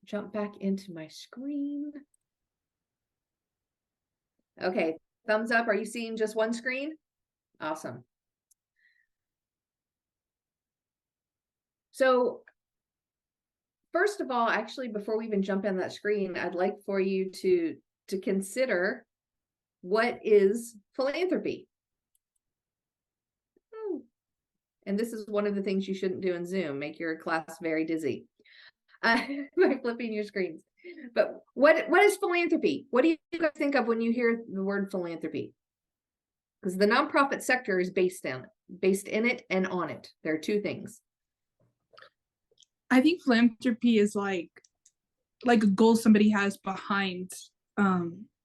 jump back into my screen. Okay, thumbs up. Are you seeing just one screen? Awesome. So first of all, actually, before we even jump in that screen, I'd like for you to consider, what is philanthropy? And this is one of the things you shouldn't do in Zoom, make your class very dizzy by flipping your screens. But what is philanthropy? What do you guys think of when you hear the word philanthropy? Because the nonprofit sector is based in it and on it. There are two things. I think philanthropy is like a goal somebody has behind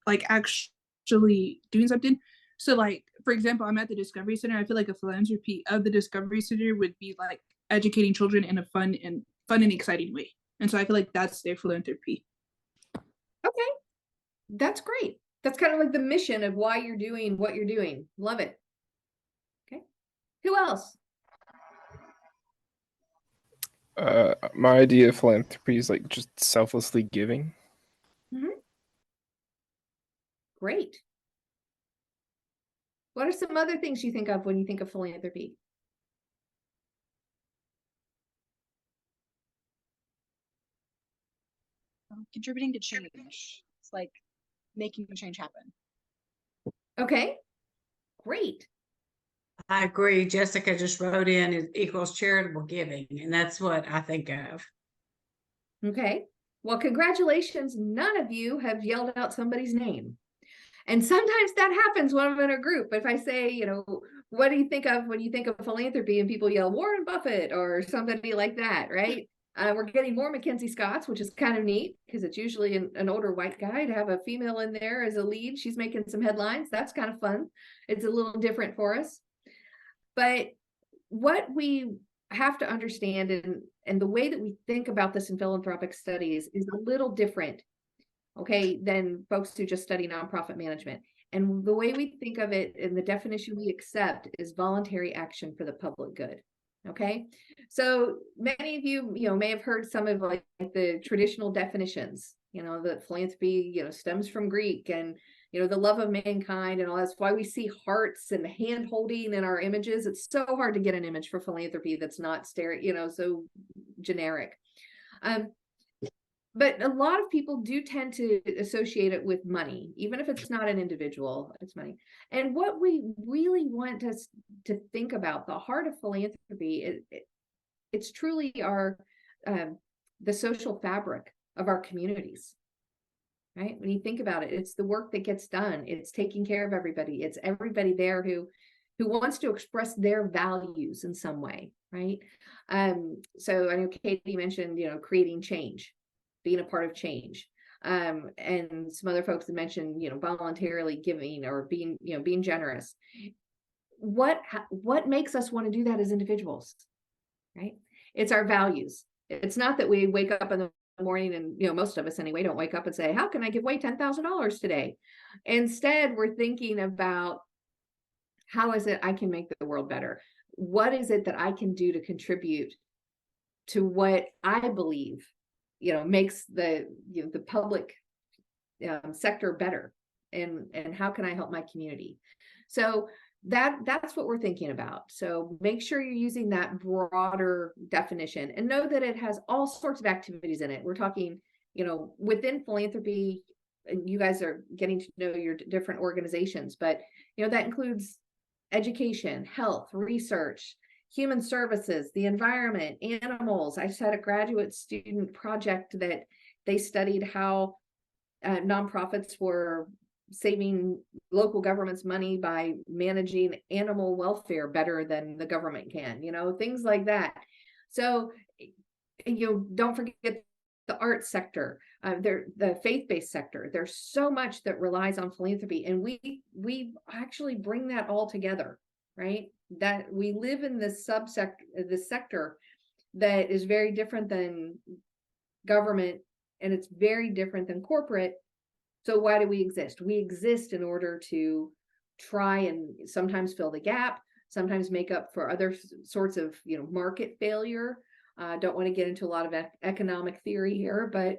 like actually doing something. So like, for example, I'm at the Discovery Center. I feel like a philanthropy of the Discovery Center would be like educating children in a fun and exciting way. And so I feel like that's their philanthropy. Okay, that's great. That's kind of like the mission of why you're doing what you're doing. Love it. Okay, who else? My idea of philanthropy is like just selflessly giving. Great. What are some other things you think of when you think of philanthropy? Contributing to change. It's like making change happen. Okay, great. I agree. Jessica just wrote in, it equals charitable giving, and that's what I think of. Okay, well, congratulations. None of you have yelled out somebody's name. And sometimes that happens when I'm in a group. If I say, you know, what do you think of when you think of philanthropy, and people yell Warren Buffett or somebody like that, right? We're getting more Mackenzie Scotts, which is kind of neat, because it's usually an older white guy. To have a female in there as a lead, she's making some headlines. That's kind of fun. It's a little different for us. But what we have to understand, and the way that we think about this in philanthropic studies, is a little different, okay, than folks who just study nonprofit management. And the way we think of it, and the definition we accept, is voluntary action for the public good. Okay, so many of you, may have heard some of like the traditional definitions, that philanthropy, stems from Greek, and, the love of mankind and all. That's why we see hearts and hand holding in our images. It's so hard to get an image for philanthropy that's not so generic. But a lot of people do tend to associate it with money, even if it's not an individual, it's money. And what we really want us to think about, the heart of philanthropy, it's truly the social fabric of our communities, right? When you think about it, it's the work that gets done. It's taking care of everybody. It's everybody there who wants to express their values in some way, right? So I know Katie mentioned, creating change, being a part of change. And some other folks have mentioned, voluntarily giving, or being generous. What makes us want to do that as individuals, right? It's our values. It's not that we wake up in the morning and, most of us anyway, don't wake up and say, how can I give away $10,000 today? Instead, we're thinking about, how is it I can make the world better? What is it that I can do to contribute to what I believe makes the public sector better, and how can I help my community? So that's what we're thinking about. So make sure you're using that broader definition, and know that it has all sorts of activities in it. We're talking, within philanthropy, and you guys are getting to know your different organizations, but that includes education, health, research, human services, the environment, animals. I just had a graduate student project that they studied how nonprofits were saving local governments money by managing animal welfare better than the government can, things like that. So, don't forget the arts sector, the faith-based sector. There's so much that relies on philanthropy, and we actually bring that all together, right? That we live in this sector that is very different than government, and it's very different than corporate. So why do we exist? We exist in order to try and sometimes fill the gap, sometimes make up for other sorts of market failure. Don't want to get into a lot of economic theory here, but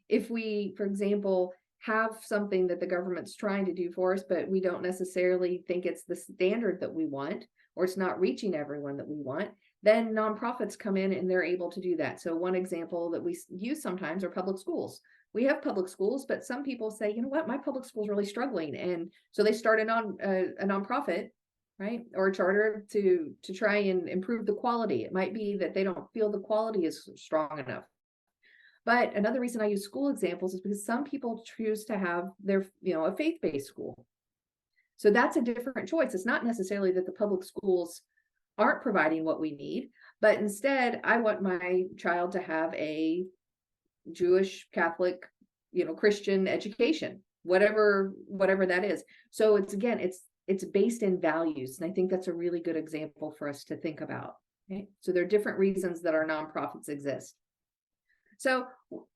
if we, for example, have something that the government's trying to do for us, but we don't necessarily think it's the standard that we want, or it's not reaching everyone that we want, then nonprofits come in and they're able to do that. So one example that we use sometimes are public schools. We have public schools, but some people say, you know what, my public school is really struggling. And so they start a nonprofit, right? Or a charter to try and improve the quality. It might be that they don't feel the quality is strong enough. But another reason I use school examples is because some people choose to have their, a faith-based school. So that's a different choice. It's not necessarily that the public schools aren't providing what we need, but instead I want my child to have a Jewish, Catholic, Christian education, whatever that is. So it's based in values. And I think that's a really good example for us to think about. Okay? So there are different reasons that our nonprofits exist. So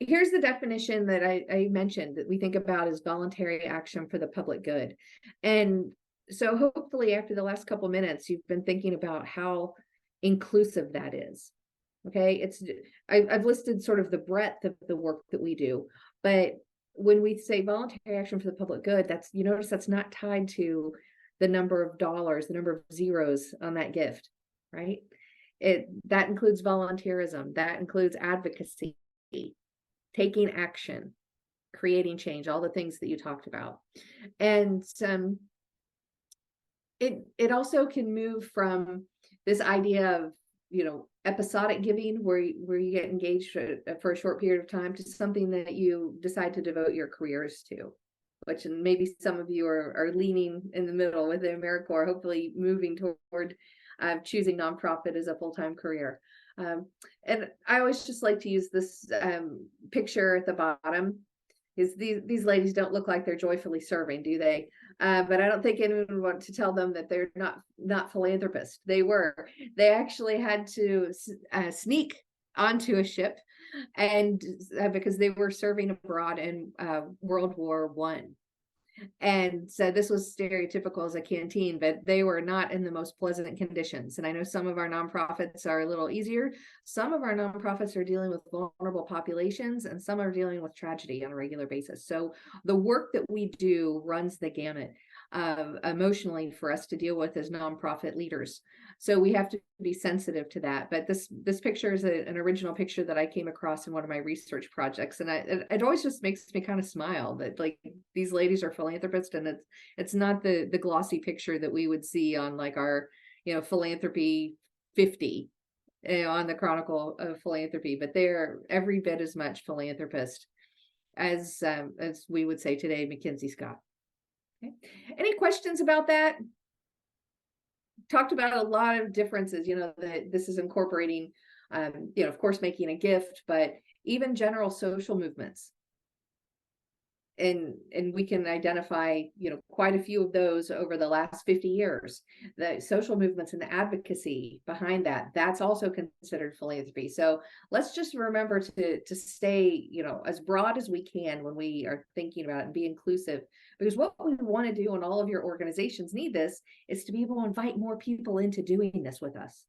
here's the definition that I mentioned that we think about as voluntary action for the public good. And so hopefully after the last couple minutes, you've been thinking about how inclusive that is. Okay, I've listed sort of the breadth of the work that we do, but when we say voluntary action for the public good, you notice that's not tied to the number of dollars, the number of zeros on that gift, right? That includes volunteerism, that includes advocacy, taking action, creating change, all the things that you talked about. And it also can move from this idea of episodic giving where you get engaged for a short period of time to something that you decide to devote your careers to, which maybe some of you are leaning in the middle with the AmeriCorps, hopefully moving toward choosing nonprofit as a full-time career. And I always just like to use this picture at the bottom, because these ladies don't look like they're joyfully serving, do they? But I don't think anyone would want to tell them that they're not philanthropists. They actually had to sneak onto a ship, and because they were serving abroad in World War I. And so this was stereotypical as a canteen, but they were not in the most pleasant conditions. And I know some of our nonprofits are a little easier. Some of our nonprofits are dealing with vulnerable populations, and some are dealing with tragedy on a regular basis. So the work that we do runs the gamut emotionally for us to deal with as nonprofit leaders. So we have to be sensitive to that. But this picture is an original picture that I came across in one of my research projects, and it always just makes me kind of smile that like these ladies are philanthropists, and it's not the glossy picture that we would see on like our philanthropy 50 on the Chronicle of Philanthropy, but they're every bit as much philanthropist as we would say today, Mackenzie Scott. Okay. Any questions about that? Talked about a lot of differences, that this is incorporating, of course, making a gift, but even general social movements. And we can identify, quite a few of those over the last 50 years. The social movements and the advocacy behind that's also considered philanthropy. So let's just remember to stay, as broad as we can when we are thinking about it, and be inclusive. Because what we want to do, and all of your organizations need this, is to be able to invite more people into doing this with us.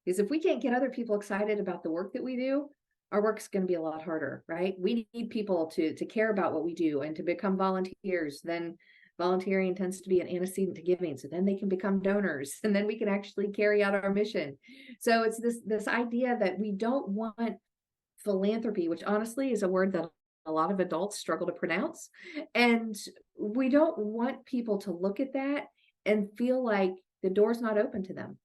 Because if we can't get other people excited about the work that we do, our work's going to be a lot harder, right? We need people to care about what we do and to become volunteers. Then volunteering tends to be an antecedent to giving. So then they can become donors, and then we can actually carry out our mission. So it's this idea that we don't want philanthropy, which honestly is a word that a lot of adults struggle to pronounce. And we don't want people to look at that and feel like the door's not open to them.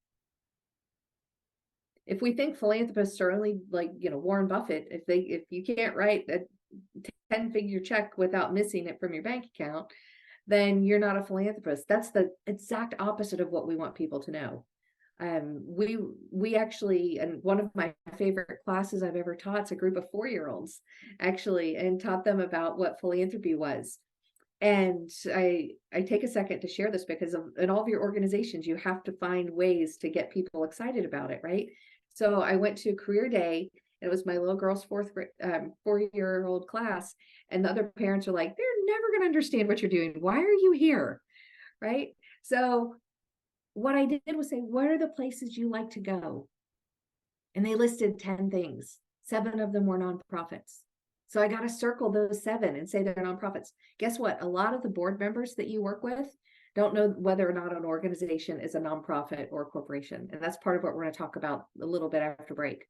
If we think philanthropists are only like, Warren Buffett, if you can't write a 10-figure check without missing it from your bank account, then you're not a philanthropist. That's the exact opposite of what we want people to know. We actually, and one of my favorite classes I've ever taught, it's a group of 4-year-olds actually, and taught them about what philanthropy was. And I take a second to share this because in all of your organizations, you have to find ways to get people excited about it, right? So I went to career day, and it was my little girl's 4-year-old class, and the other parents are like, they're never going to understand what you're doing. Why are you here? Right? So what I did was say, what are the places you like to go? And they listed 10 things. 7 of them were nonprofits. So I got to circle those 7 and say they're nonprofits. Guess what? A lot of the board members that you work with don't know whether or not an organization is a nonprofit or a corporation. And that's part of what we're going to talk about a little bit after break.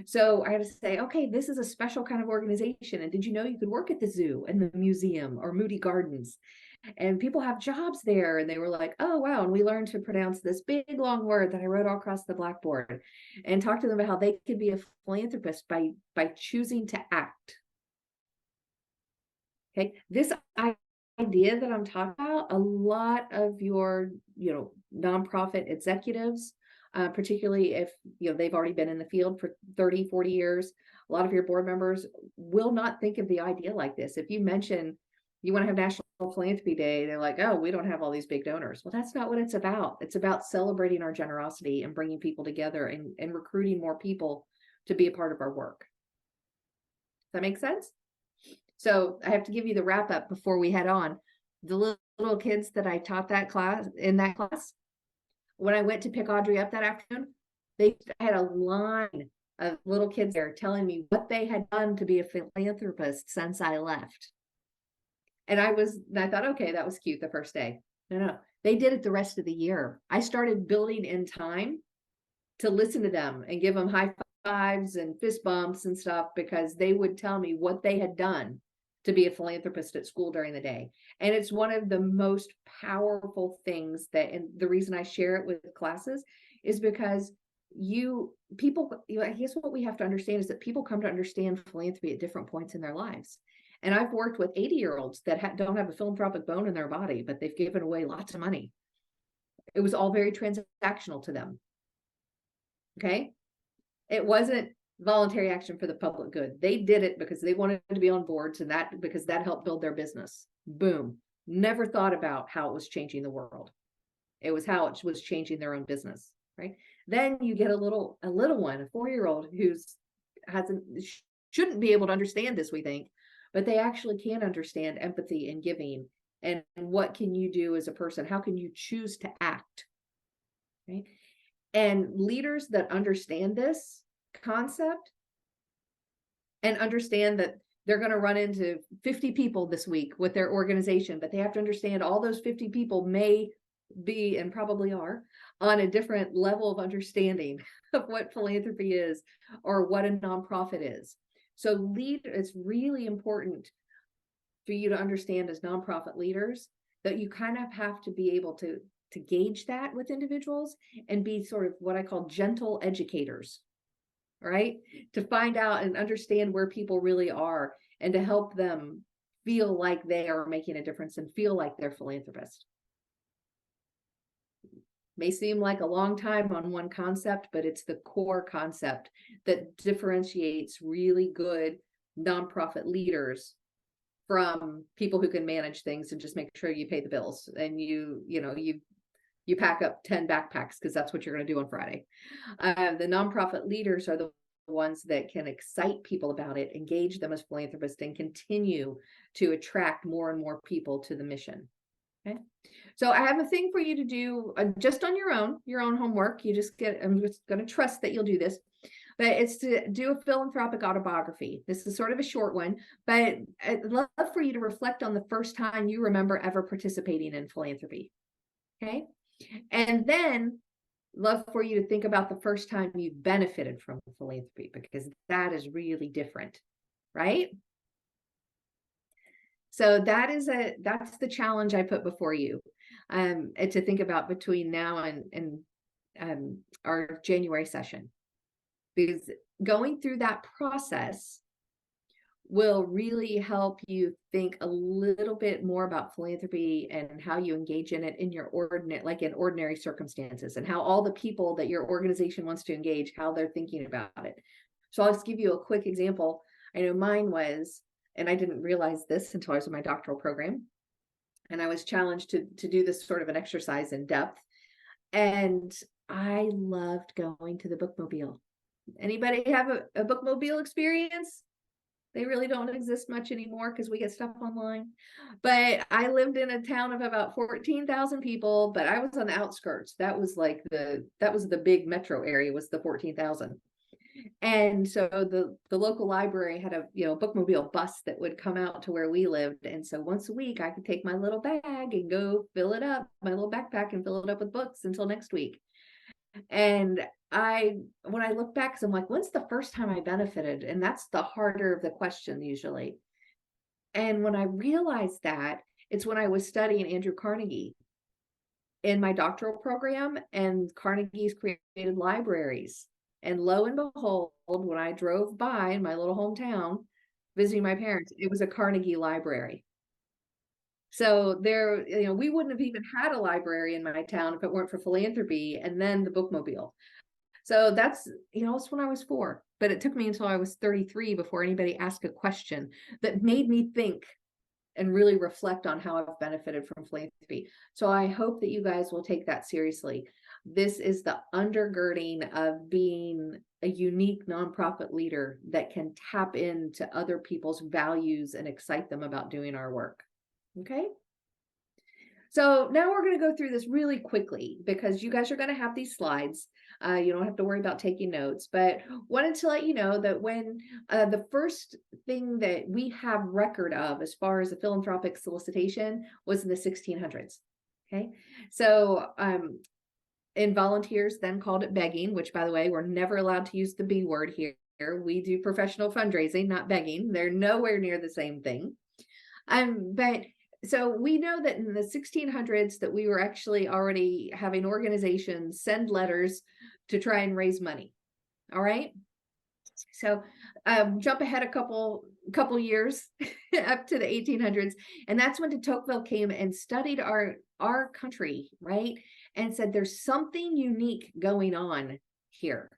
So I had to say, okay, this is a special kind of organization. And did you know you could work at the zoo and the museum or Moody Gardens? And people have jobs there. And they were like, oh, wow. And we learned to pronounce this big, long word that I wrote all across the blackboard and talk to them about how they could be a philanthropist by choosing to act. Okay, this idea that I'm talking about, a lot of your, nonprofit executives, particularly if, they've already been in the field for 30, 40 years, a lot of your board members will not think of the idea like this. If you mention you want to have National Philanthropy Day, they're like, oh, we don't have all these big donors. Well, that's not what it's about. It's about celebrating our generosity and bringing people together and recruiting more people to be a part of our work. Does that make sense? So I have to give you the wrap up before we head on. The little kids that I taught that class, when I went to pick Audrey up that afternoon, they had a line of little kids there telling me what they had done to be a philanthropist since I left. And I thought, okay, that was cute the first day. No, they did it the rest of the year. I started building in time to listen to them and give them high fives and fist bumps and stuff, because they would tell me what they had done to be a philanthropist at school during the day. And it's one of the most powerful things and the reason I share it with classes is because I guess what we have to understand is that people come to understand philanthropy at different points in their lives. And I've worked with 80-year-olds that don't have a philanthropic bone in their body, but they've given away lots of money. It was all very transactional to them. Okay. It wasn't voluntary action for the public good. They did it because they wanted to be on boards, and because that helped build their business. Boom. Never thought about how it was changing the world. It was how it was changing their own business, right? Then you get a little one, a 4-year-old shouldn't be able to understand this, we think, but they actually can understand empathy and giving. And what can you do as a person? How can you choose to act? Right? And leaders that understand this concept and understand that they're going to run into 50 people this week with their organization, but they have to understand all those 50 people may be, and probably are, on a different level of understanding of what philanthropy is or what a nonprofit is. So it's really important for you to understand as nonprofit leaders that you kind of have to be able to gauge that with individuals and be sort of what I call gentle educators, right? To find out and understand where people really are and to help them feel like they are making a difference and feel like they're philanthropists. May seem like a long time on one concept, but it's the core concept that differentiates really good nonprofit leaders from people who can manage things and just make sure you pay the bills and you pack up 10 backpacks because that's what you're going to do on Friday. The nonprofit leaders are the ones that can excite people about it, engage them as philanthropists, and continue to attract more and more people to the mission. Okay. So I have a thing for you to do just on your own homework. I'm just going to trust that you'll do this, but it's to do a philanthropic autobiography. This is sort of a short one, but I'd love for you to reflect on the first time you remember ever participating in philanthropy. Okay. And then love for you to think about the first time you benefited from philanthropy, because that is really different, right? So that's the challenge I put before you, and to think about between now and our January session, because going through that process will really help you think a little bit more about philanthropy and how you engage in it in your ordinary circumstances, and how all the people that your organization wants to engage, how they're thinking about it. So I'll just give you a quick example. I know mine was, and I didn't realize this until I was in my doctoral program, and I was challenged to do this sort of an exercise in depth. And I loved going to the bookmobile. Anybody have a bookmobile experience? They really don't exist much anymore because we get stuff online. But I lived in a town of about 14,000 people, but I was on the outskirts. That was like that was the big metro area, was the 14,000. And so the local library had a bookmobile bus that would come out to where we lived. And so once a week I could take my little bag and go fill it up, my little backpack, and fill it up with books until next week. And when I look back, 'cause I'm like, when's the first time I benefited? And that's the harder of the question usually. And when I realized that, it's when I was studying Andrew Carnegie in my doctoral program, and Carnegie's created libraries. And lo and behold, when I drove by in my little hometown visiting my parents, it was a Carnegie library. So there, we wouldn't have even had a library in my town if it weren't for philanthropy and then the bookmobile. So that's, it's when I was 4, but it took me until I was 33 before anybody asked a question that made me think and really reflect on how I've benefited from philanthropy. So I hope that you guys will take that seriously. This is the undergirding of being a unique nonprofit leader that can tap into other people's values and excite them about doing our work. Okay. So now we're going to go through this really quickly because you guys are going to have these slides. You don't have to worry about taking notes, but wanted to let you know that when the first thing that we have record of as far as a philanthropic solicitation was in the 1600s. Okay. So and volunteers then called it begging, which, by the way, we're never allowed to use the B word here. We do professional fundraising, not begging. They're nowhere near the same thing. But so we know that in the 1600s that we were actually already having organizations send letters to try and raise money. All right. So jump ahead a couple years up to the 1800s, and that's when de Tocqueville came and studied our country, right, and said there's something unique going on here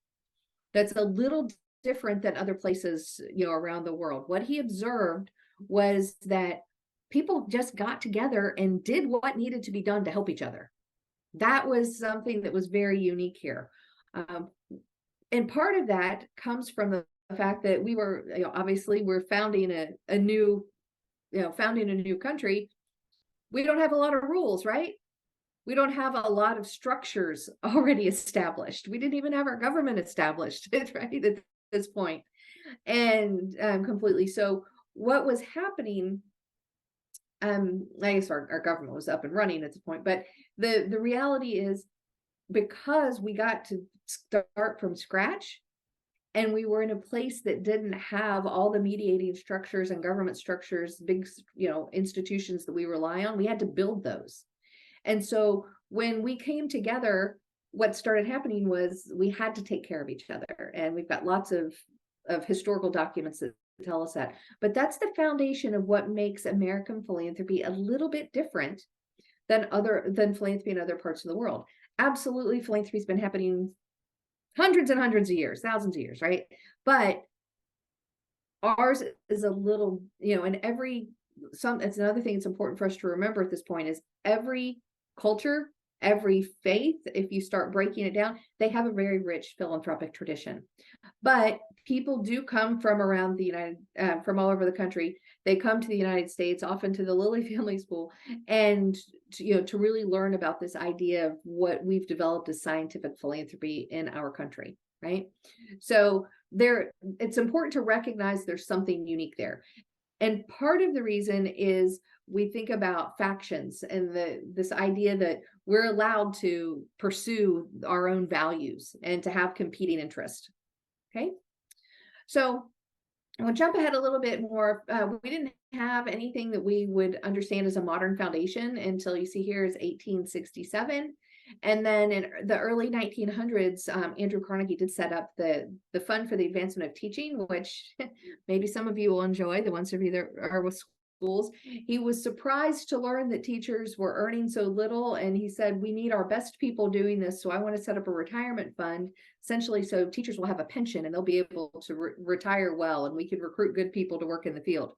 that's a little different than other places, around the world. What he observed was that people just got together and did what needed to be done to help each other. That was something that was very unique here. And part of that comes from the fact that we were, obviously we're founding a new country. We don't have a lot of rules, right? We don't have a lot of structures already established. We didn't even have our government established, right, at this point. And completely. So what was happening, I guess our government was up and running at this point, but the reality is, because we got to start from scratch and we were in a place that didn't have all the mediating structures and government structures, big, institutions that we rely on, we had to build those. And so when we came together, what started happening was we had to take care of each other. And we've got lots of historical documents that tell us that. But that's the foundation of what makes American philanthropy a little bit different than philanthropy in other parts of the world. Absolutely, philanthropy's been happening hundreds and hundreds of years, thousands of years, right? But ours is a little, and it's another thing that's important for us to remember at this point is every culture, every faith, if you start breaking it down, they have a very rich philanthropic tradition. But people do come from around the from all over the country. They come to the United States, often to the Lilly Family School, and to really learn about this idea of what we've developed as scientific philanthropy in our country, right? So it's important to recognize there's something unique there. And part of the reason is we think about factions and this idea that we're allowed to pursue our own values and to have competing interests. Okay, so we'll jump ahead a little bit more. We didn't have anything that we would understand as a modern foundation until you see here is 1867. And then in the early 1900s, Andrew Carnegie did set up the Fund for the Advancement of Teaching, which maybe some of you will enjoy, the ones of you that are with schools. He was surprised to learn that teachers were earning so little, and he said, we need our best people doing this, so I want to set up a retirement fund, essentially so teachers will have a pension and they'll be able to retire well, and we can recruit good people to work in the field.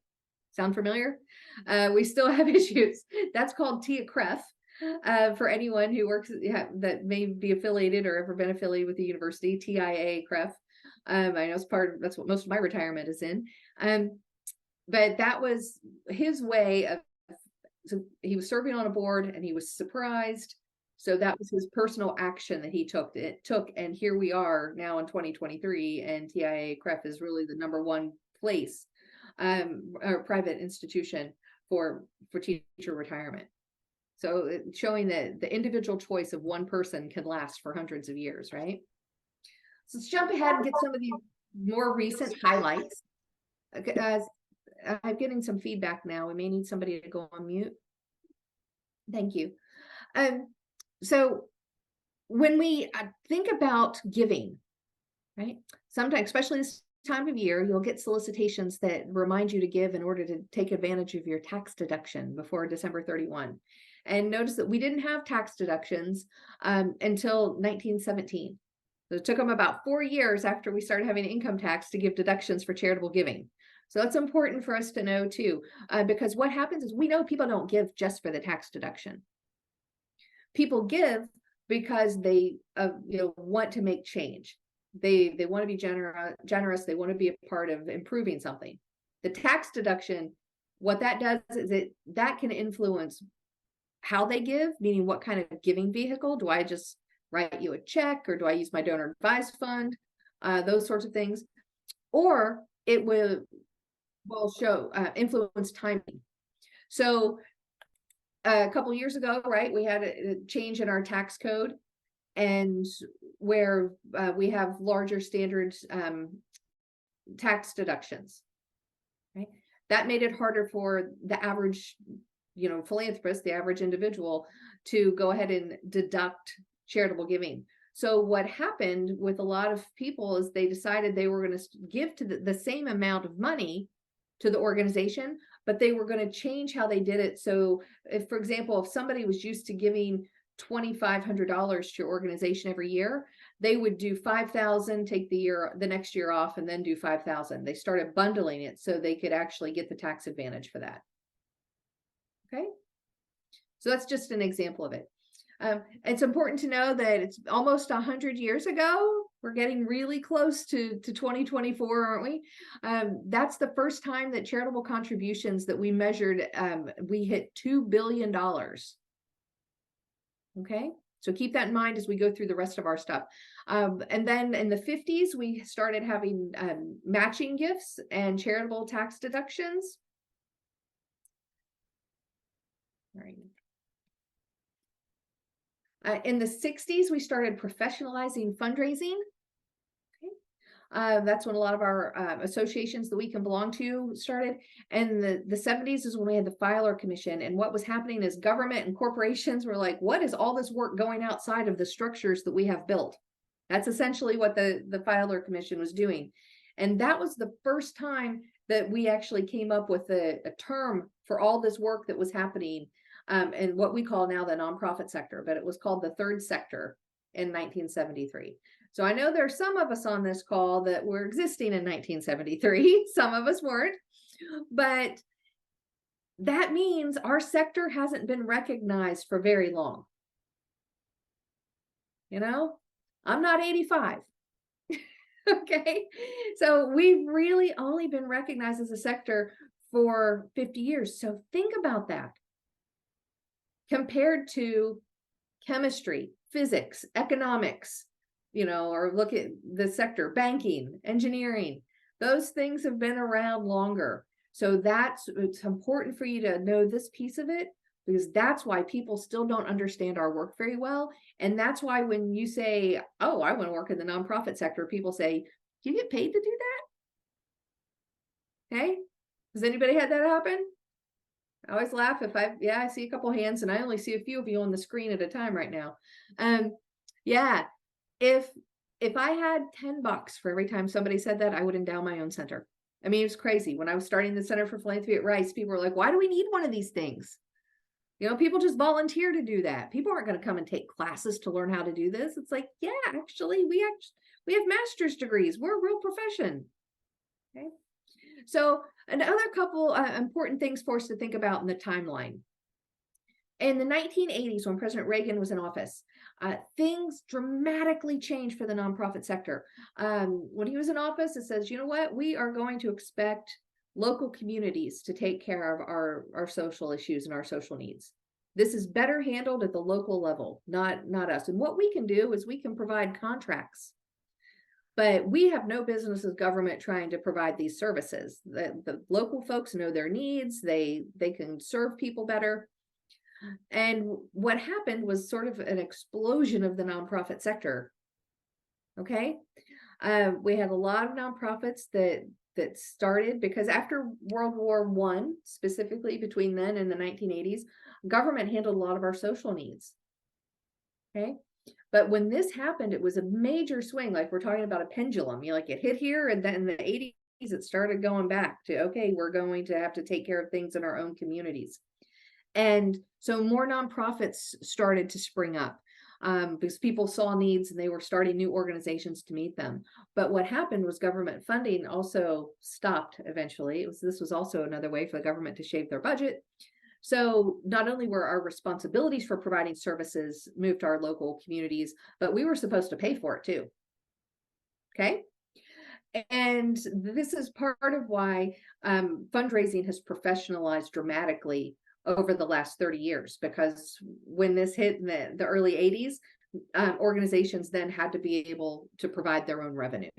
Sound familiar? We still have issues. That's called TIA-CREF. For anyone who works that may be affiliated or ever been affiliated with the university, TIA-CREF. I know it's that's what most of my retirement is in. But that was his way of, so he was serving on a board and he was surprised. So that was his personal action that he took. And here we are now in 2023, and TIAA-CREF is really the #1 place, or private institution for teacher retirement. So showing that the individual choice of one person can last for hundreds of years, right? So let's jump ahead and get some of these more recent highlights. I'm getting some feedback now. We may need somebody to go on mute. Thank you. So when we think about giving, right? Sometimes, especially this time of year, you'll get solicitations that remind you to give in order to take advantage of your tax deduction before December 31. And notice that we didn't have tax deductions until 1917. So it took them about 4 years after we started having income tax to give deductions for charitable giving. So that's important for us to know too, because what happens is we know people don't give just for the tax deduction. People give because they want to make change. They want to be generous. They want to be a part of improving something. The tax deduction, what that does is that can influence how they give, meaning what kind of giving vehicle. Do I just write you a check, or do I use my donor advised fund? Those sorts of things. Or it will show influence timing. So a couple years ago, right, we had a change in our tax code, and where we have larger standard tax deductions, right? That made it harder for the average, philanthropist, the average individual, to go ahead and deduct charitable giving. So what happened with a lot of people is they decided they were going to give to the same amount of money to the organization, but they were going to change how they did it. So if, for example, if somebody was used to giving $2,500 to your organization every year, they would do $5,000, take the next year off, and then do $5,000. They started bundling it so they could actually get the tax advantage for that. Okay. So that's just an example of it. It's important to know that it's almost 100 years ago. We're getting really close to 2024, aren't we? That's the first time that charitable contributions that we measured, we hit $2 billion. Okay, so keep that in mind as we go through the rest of our stuff. And then in the 50s, we started having matching gifts and charitable tax deductions. All right. In the 60s, we started professionalizing fundraising. Okay. That's when a lot of our associations that we can belong to started. And the 70s is when we had the Filer Commission. And what was happening is government and corporations were like, what is all this work going outside of the structures that we have built? That's essentially what the Filer Commission was doing. And that was the first time that we actually came up with a term for all this work that was happening. And what we call now the nonprofit sector, but it was called the third sector in 1973. So I know there's some of us on this call that were existing in 1973. Some of us weren't, but that means our sector hasn't been recognized for very long. I'm not 85. Okay. So we've really only been recognized as a sector for 50 years. So think about that. Compared to chemistry, physics, economics, or look at the sector, banking, engineering, those things have been around longer. So it's important for you to know this piece of it, because that's why people still don't understand our work very well. And that's why when you say, oh, I want to work in the nonprofit sector, people say, do you get paid to do that? Okay. Has anybody had that happen? I always laugh if I see a couple hands, and I only see a few of you on the screen at a time right now. Yeah, if I had $10 for every time somebody said that, I would endow my own center. I mean, it was crazy. When I was starting the Center for Philanthropy at Rice, people were like, why do we need one of these things? People just volunteer to do that. People aren't going to come and take classes to learn how to do this. It's like, yeah, actually, we have master's degrees. We're a real profession. Okay. So another couple important things for us to think about in the timeline. In the 1980s, when President Reagan was in office, things dramatically changed for the nonprofit sector. When he was in office, it says, you know what, we are going to expect local communities to take care of our social issues and our social needs. This is better handled at the local level, not us. And what we can do is we can provide contracts, but we have no business as government trying to provide these services. The local folks know their needs. They can serve people better. And what happened was sort of an explosion of the nonprofit sector. Okay. We had a lot of nonprofits that started because after World War I, specifically between then and the 1980s, government handled a lot of our social needs. Okay. But when this happened, it was a major swing. Like we're talking about a pendulum, like it hit here, and then in the 80s, it started going back to, okay, we're going to have to take care of things in our own communities. And so more nonprofits started to spring up because people saw needs and they were starting new organizations to meet them. But what happened was government funding also stopped eventually. This was also another way for the government to shave their budget. So not only were our responsibilities for providing services moved to our local communities, but we were supposed to pay for it too. Okay. And this is part of why fundraising has professionalized dramatically over the last 30 years, because when this hit in the early 80s, organizations then had to be able to provide their own revenue.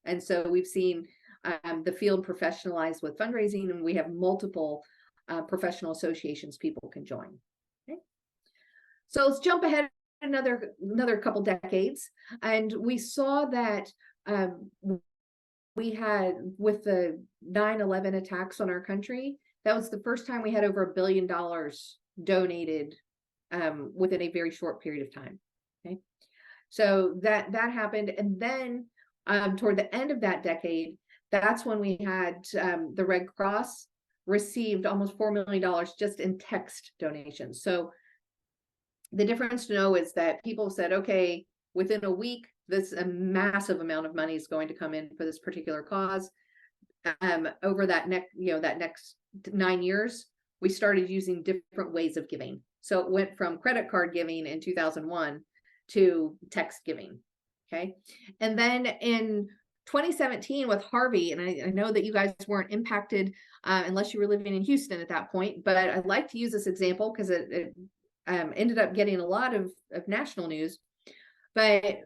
And so we've seen the field professionalized with fundraising, and we have multiple professional associations people can join. Okay. So let's jump ahead another couple decades, and we saw that we had, with the 9/11 attacks on our country, that was the first time we had over $1 billion donated within a very short period of time. Okay, so that happened, and then toward the end of that decade, that's when we had the Red Cross received almost $4 million just in text donations. So the difference to know is that people said, okay, within a week, a massive amount of money is going to come in for this particular cause. Over that next 9 years, we started using different ways of giving. So it went from credit card giving in 2001 to text giving. Okay. And then in 2017 with Harvey, and I know that you guys weren't impacted unless you were living in Houston at that point, but I'd like to use this example because it ended up getting a lot of national news. But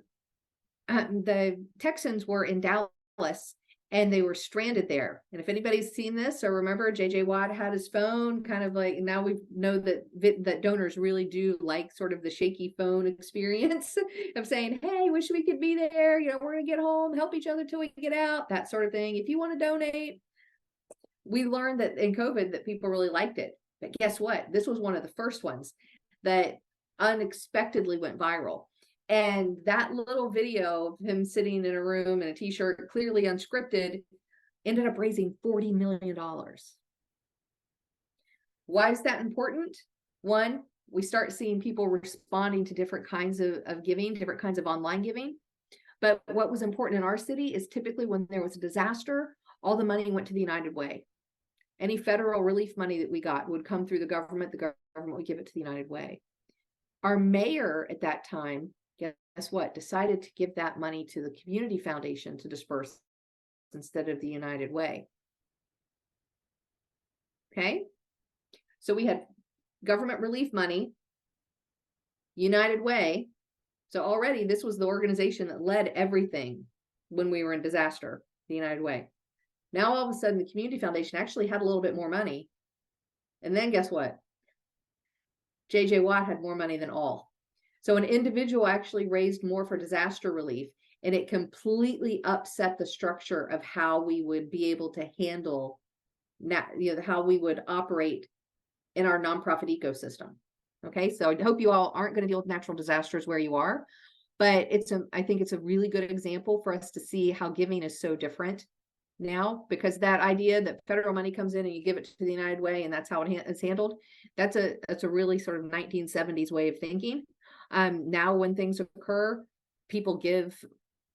the Texans were in Dallas and they were stranded there. And if anybody's seen this or remember, JJ Watt had his phone, kind of like, now we know that donors really do like sort of the shaky phone experience of saying, hey, wish we could be there. We're going to get home, help each other till we get out, that sort of thing. If you want to donate, we learned that in COVID that people really liked it. But guess what? This was one of the first ones that unexpectedly went viral. And that little video of him sitting in a room in a t-shirt, clearly unscripted, ended up raising $40 million. Why is that important? One, we start seeing people responding to different kinds of giving, different kinds of online giving. But what was important in our city is typically when there was a disaster, all the money went to the United Way. Any federal relief money that we got would come through the government would give it to the United Way. Our mayor at that time, guess what, decided to give that money to the community foundation to disperse instead of the United Way. Okay, so we had government relief money, United Way. So already this was the organization that led everything when we were in disaster, the United Way. Now all of a sudden the community foundation actually had a little bit more money. And then guess what? JJ Watt had more money than all. So an individual actually raised more for disaster relief, and it completely upset the structure of how we would be able to handle, how we would operate in our nonprofit ecosystem. Okay, so I hope you all aren't going to deal with natural disasters where you are, but I think it's a really good example for us to see how giving is so different now, because that idea that federal money comes in and you give it to the United Way and that's how it's handled, that's a really sort of 1970s way of thinking. Now when things occur, people give,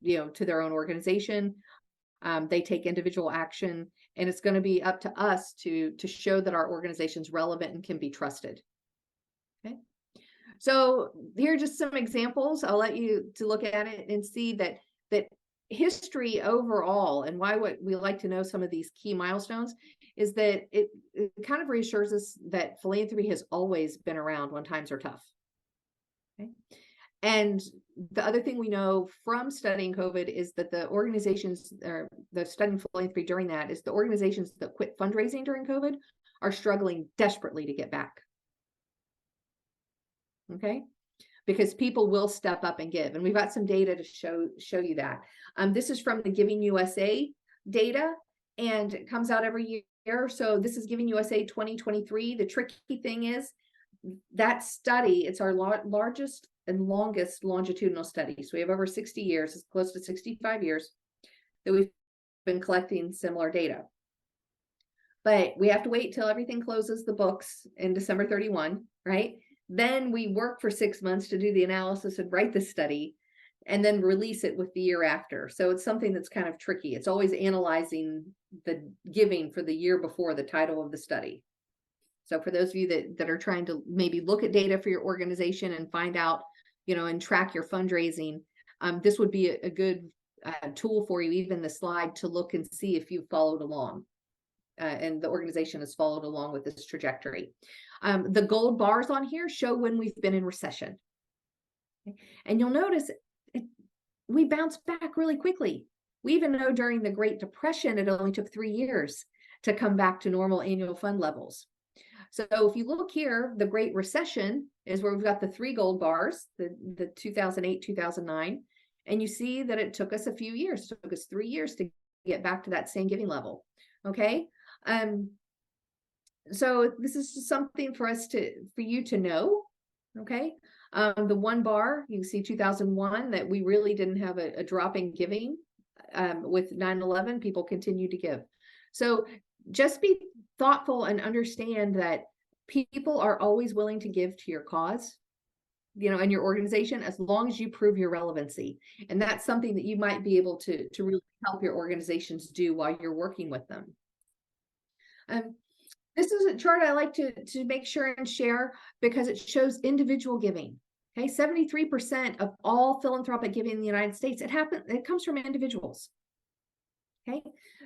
to their own organization. They take individual action, and it's going to be up to us to show that our organization's relevant and can be trusted. So here are just some examples. I'll let you to look at it and see that history overall, and why what we like to know some of these key milestones is that it kind of reassures us that philanthropy has always been around when times are tough. Okay. And the other thing we know from studying COVID is that the organizations, or the studying philanthropy during that, is the organizations that quit fundraising during COVID are struggling desperately to get back. Okay, because people will step up and give, and we've got some data to show you that. This is from the Giving USA data, and it comes out every year. So this is Giving USA 2023. The tricky thing is that study, it's our largest and longest longitudinal study. So we have over 60 years, it's close to 65 years that we've been collecting similar data. But we have to wait till everything closes the books in December 31, right? Then we work for 6 months to do the analysis and write the study, and then release it with the year after. So it's something that's kind of tricky. It's always analyzing the giving for the year before the title of the study. So for those of you that are trying to maybe look at data for your organization and find out, and track your fundraising, this would be a good tool for you, even the slide, to look and see if you've followed along. And the organization has followed along with this trajectory. The gold bars on here show when we've been in recession. Okay. And you'll notice we bounce back really quickly. We even know during the Great Depression, it only took 3 years to come back to normal annual fund levels. So if you look here, the Great Recession is where we've got the 3 gold bars, the 2008, 2009, and you see that it took us a few years. It took us 3 years to get back to that same giving level. Okay. So this is just something for you to know. Okay. The 1 bar, you can see 2001, that we really didn't have a drop in giving. With 9/11, people continue to give. So just be thoughtful and understand that people are always willing to give to your cause, and your organization, as long as you prove your relevancy. And that's something that you might be able to really help your organizations do while you're working with them. This is a chart I like to make sure and share because it shows individual giving. Okay, 73% of all philanthropic giving in the United States, it comes from individuals. Okay,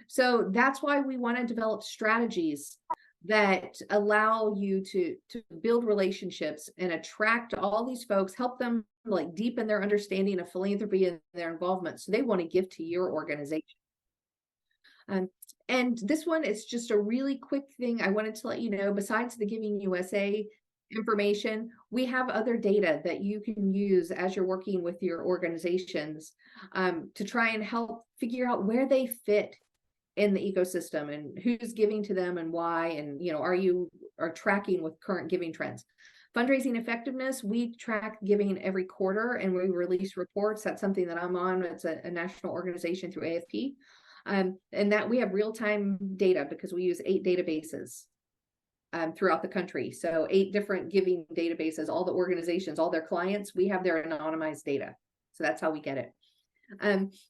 so that's why we want to develop strategies that allow you to build relationships and attract all these folks, help them like deepen their understanding of philanthropy and their involvement, so they want to give to your organization. And this one is just a really quick thing I wanted to let you know. Besides the Giving USA information, we have other data that you can use as you're working with your organizations to try and help figure out where they fit in the ecosystem and who's giving to them and why, and are tracking with current giving trends. Fundraising effectiveness, we track giving every quarter and we release reports. That's something that I'm on. It's a national organization through AFP. And that we have real-time data because we use 8 databases throughout the country. So 8 different giving databases, all the organizations, all their clients, we have their anonymized data. So that's how we get it.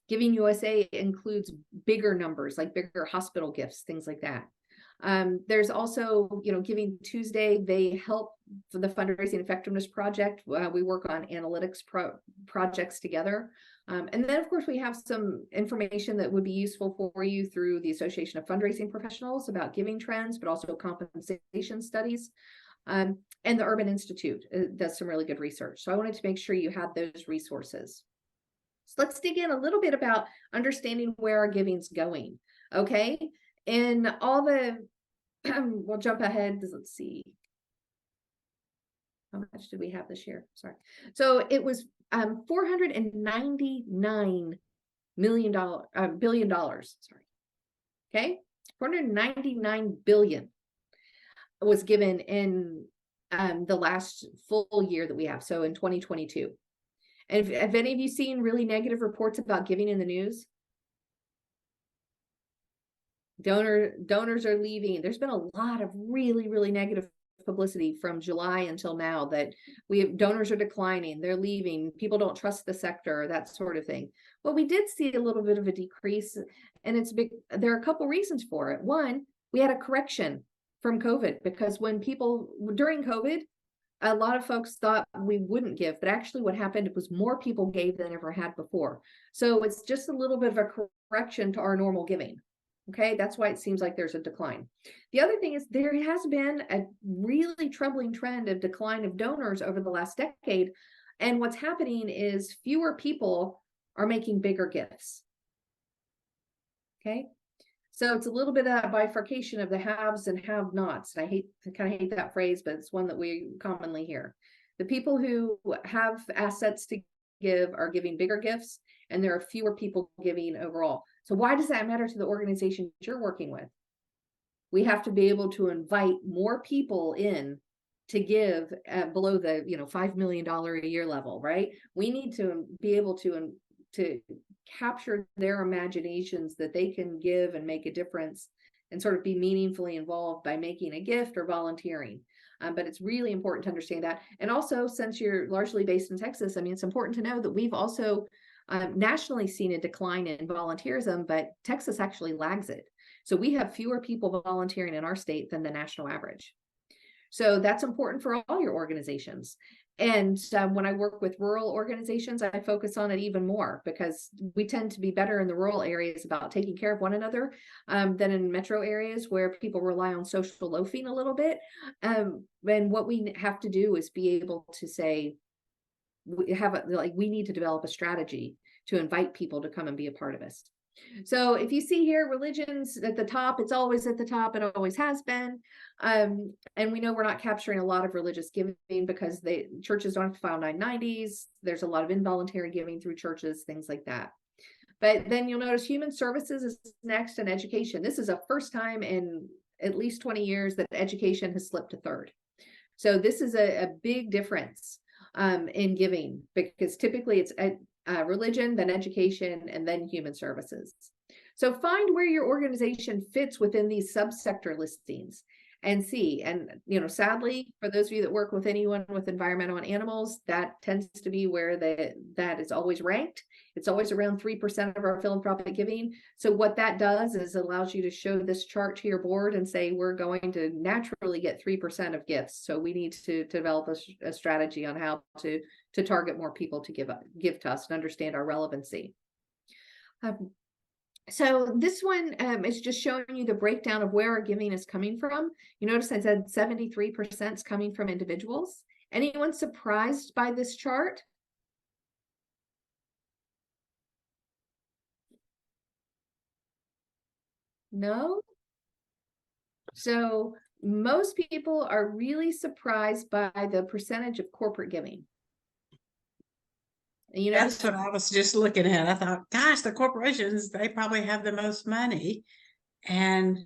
Giving USA includes bigger numbers, like bigger hospital gifts, things like that. There's also, Giving Tuesday, they help for the Fundraising Effectiveness Project. We work on analytics projects together. And then, of course, we have some information that would be useful for you through the Association of Fundraising Professionals about giving trends, but also compensation studies. And the Urban Institute does some really good research. So I wanted to make sure you had those resources. So let's dig in a little bit about understanding where our giving's going. Okay. And all the, we'll jump ahead. Let's see. How much did we have this year? Sorry. So it was $499 billion. Sorry. Okay. 499 billion was given in the last full year that we have. So in 2022. And have any of you seen really negative reports about giving in the news? Donors are leaving. There's been a lot of really, really negative publicity from July until now that donors are declining, they're leaving, people don't trust the sector, that sort of thing. Well, we did see a little bit of a decrease, and there are a couple reasons for it. One, we had a correction from COVID, because when people during COVID, a lot of folks thought we wouldn't give, but actually what happened was more people gave than ever had before. So it's just a little bit of a correction to our normal giving. Okay, that's why it seems like there's a decline. The other thing is there has been a really troubling trend of decline of donors over the last decade. And what's happening is fewer people are making bigger gifts. Okay, so it's a little bit of a bifurcation of the haves and have-nots. And I kind of hate that phrase, but it's one that we commonly hear. The people who have assets to give are giving bigger gifts, and there are fewer people giving overall. So why does that matter to the organization you're working with? We have to be able to invite more people in to give below the $5 million a year level, right? We need to be able to capture their imaginations that they can give and make a difference and sort of be meaningfully involved by making a gift or volunteering. But it's really important to understand that. And also, since you're largely based in Texas, I mean, it's important to know that we've also nationally seen a decline in volunteerism, but Texas actually lags it. So we have fewer people volunteering in our state than the national average. So that's important for all your organizations. And when I work with rural organizations, I focus on it even more because we tend to be better in the rural areas about taking care of one another than in metro areas where people rely on social loafing a little bit. And what we have to do is be able to say, we need to develop a strategy to invite people to come and be a part of us. So if you see here, religion's at the top, it's always at the top, it always has been. And we know we're not capturing a lot of religious giving because churches don't have to file 990s. There's a lot of involuntary giving through churches, things like that. But then you'll notice human services is next, and education. This is a first time in at least 20 years that education has slipped to third. So this is a big difference in giving, because typically it's religion, then education, and then human services. So find where your organization fits within these subsector listings and see. And sadly, for those of you that work with anyone with environmental and animals, that tends to be where that is always ranked. It's always around 3% of our philanthropic giving. So what that does is it allows you to show this chart to your board and say, we're going to naturally get 3% of gifts. So we need to develop a strategy on how to target more people to give to us and understand our relevancy. So this one is just showing you the breakdown of where our giving is coming from. You notice I said 73% is coming from individuals. Anyone surprised by this chart? No? So most people are really surprised by the percentage of corporate giving. And that's what I was just looking at. I thought, gosh, the corporations, they probably have the most money and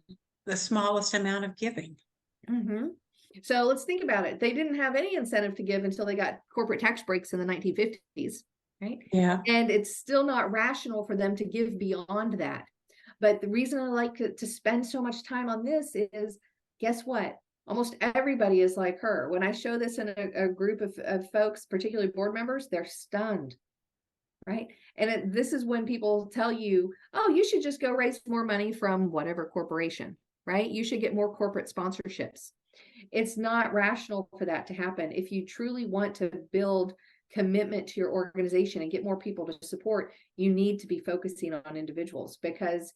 the smallest amount of giving. Mm-hmm. So let's think about it. They didn't have any incentive to give until they got corporate tax breaks in the 1950s, right? Yeah. And it's still not rational for them to give beyond that. But the reason I like to spend so much time on this is, guess what? Almost everybody is like her. When I show this in a group of folks, particularly board members, they're stunned, right? And this is when people tell you, oh, you should just go raise more money from whatever corporation, right? You should get more corporate sponsorships. It's not rational for that to happen. If you truly want to build commitment to your organization and get more people to support, you need to be focusing on individuals, because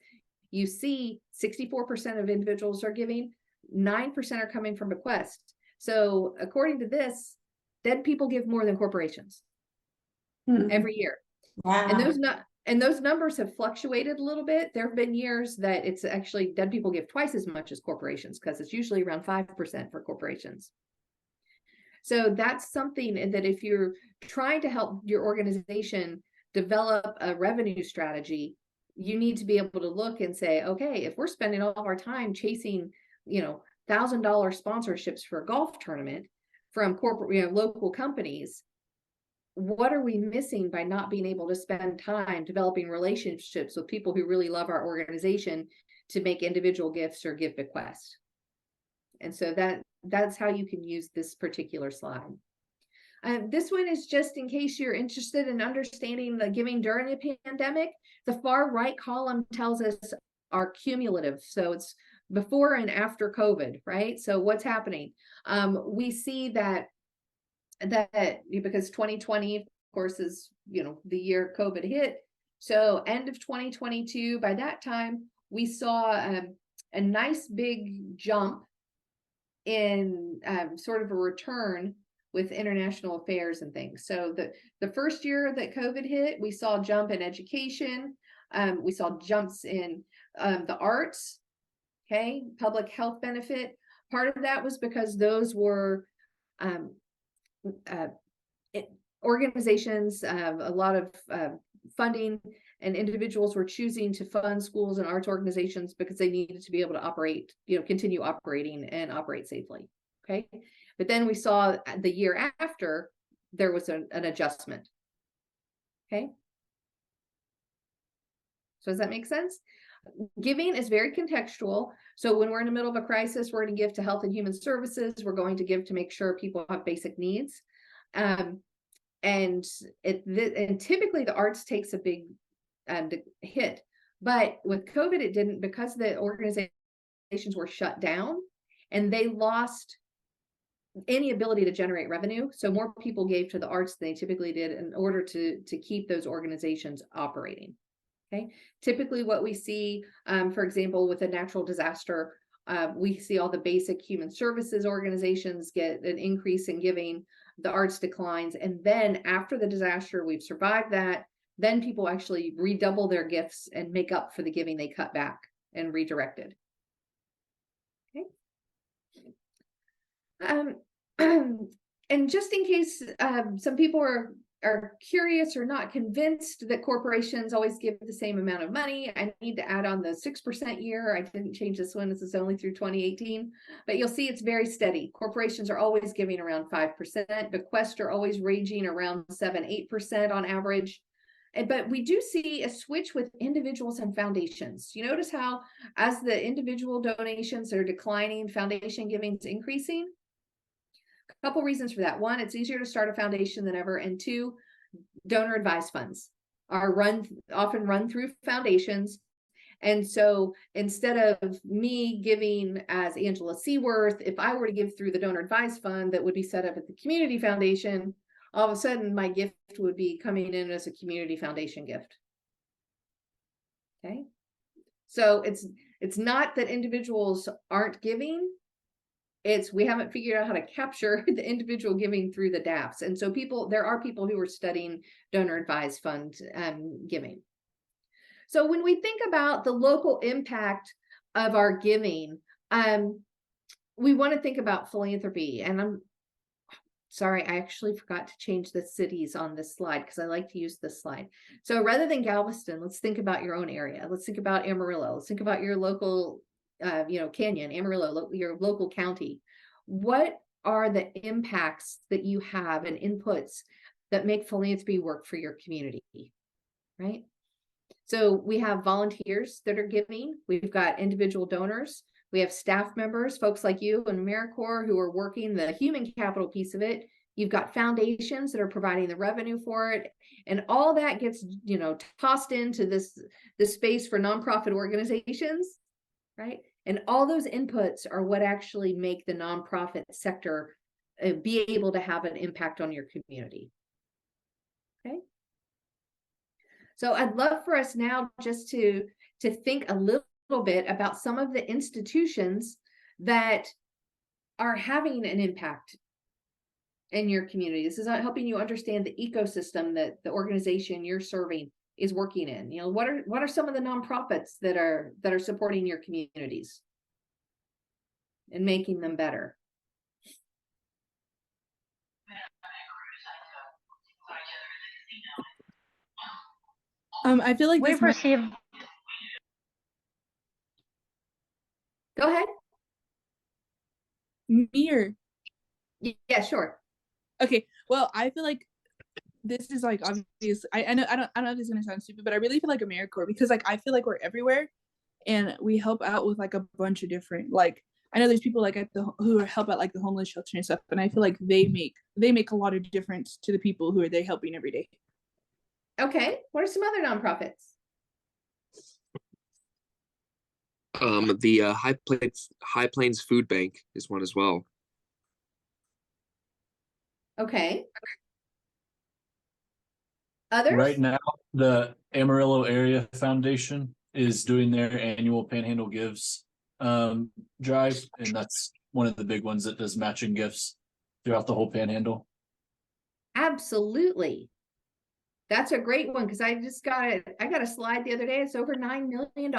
you see 64% of individuals are giving, 9% are coming from bequests. So according to this, dead people give more than corporations every year. Wow. And those numbers have fluctuated a little bit. There have been years that it's actually dead people give twice as much as corporations, because it's usually around 5% for corporations. So that's something that if you're trying to help your organization develop a revenue strategy, you need to be able to look and say, okay, if we're spending all of our time chasing, $1,000 sponsorships for a golf tournament from corporate, local companies, what are we missing by not being able to spend time developing relationships with people who really love our organization to make individual gifts or give bequests? And so that's how you can use this particular slide. This one is just in case you're interested in understanding the giving during the pandemic. The far right column tells us our cumulative. So it's before and after COVID, right? So what's happening? We see that that because 2020, of course, is, the year COVID hit. So end of 2022, by that time, we saw a nice big jump in sort of a return with international affairs and things. So the first year that COVID hit, we saw a jump in education. We saw jumps in the arts, okay, public health benefit. Part of that was because those were organizations, a lot of funding, and individuals were choosing to fund schools and arts organizations because they needed to be able to operate, continue operating and operate safely. Okay. But then we saw the year after there was an adjustment. Okay. So does that make sense? Giving is very contextual. So when we're in the middle of a crisis, we're going to give to health and human services. We're going to give to make sure people have basic needs. And typically the arts takes a big hit, but with COVID, it didn't, because the organizations were shut down and they lost any ability to generate revenue. So more people gave to the arts than they typically did in order to keep those organizations operating. Okay. Typically what we see, for example, with a natural disaster, we see all the basic human services organizations get an increase in giving, the arts declines. And then after the disaster, we've survived that. Then people actually redouble their gifts and make up for the giving they cut back and redirected. Okay. And just in case some people are curious or not convinced that corporations always give the same amount of money, I need to add on the 6% year. I didn't change this one. This is only through 2018, but you'll see it's very steady. Corporations are always giving around 5%. Bequests are always ranging around 7-8% on average. But we do see a switch with individuals and foundations. You notice how as the individual donations are declining, foundation giving is increasing? A couple reasons for that. One, it's easier to start a foundation than ever. And two, donor advised funds are often run through foundations. And so instead of me giving as Angela Seaworth, if I were to give through the donor advised fund that would be set up at the community foundation, all of a sudden my gift would be coming in as a community foundation gift. Okay. So it's not that individuals aren't giving. It's we haven't figured out how to capture the individual giving through the DAFs. And so there are people who are studying donor advised fund giving. So when we think about the local impact of our giving, we want to think about philanthropy. And I'm sorry, I actually forgot to change the cities on this slide because I like to use this slide. So rather than Galveston, let's think about your own area. Let's think about Amarillo. Let's think about your local Canyon, Amarillo, your local county. What are the impacts that you have and inputs that make philanthropy work for your community, right? So we have volunteers that are giving. We've got individual donors. We have staff members, folks like you and AmeriCorps who are working the human capital piece of it. You've got foundations that are providing the revenue for it. And all that gets, tossed into this space for nonprofit organizations, right? And all those inputs are what actually make the nonprofit sector be able to have an impact on your community. Okay. So I'd love for us now just to think a little bit about some of the institutions that are having an impact in your community. This is helping you understand the ecosystem that the organization you're serving is working in. What are some of the nonprofits that are supporting your communities and making them better? I feel like We this might... perceive. Go ahead. Me or... Yeah, sure. Okay, well, I feel like this is like obvious. I know if this is gonna sound stupid, but I really feel like AmeriCorps because I feel like we're everywhere and we help out with a bunch of different I know there's people who help out the homeless shelter and stuff, and I feel like they make a lot of difference to the people who are they helping every day. Okay, what are some other nonprofits? The High Plains Food Bank is one as well. Okay. Others? Right now, the Amarillo Area Foundation is doing their annual Panhandle Gives drive, and that's one of the big ones that does matching gifts throughout the whole Panhandle. Absolutely. That's a great one because I got a slide the other day. It's over $9 million.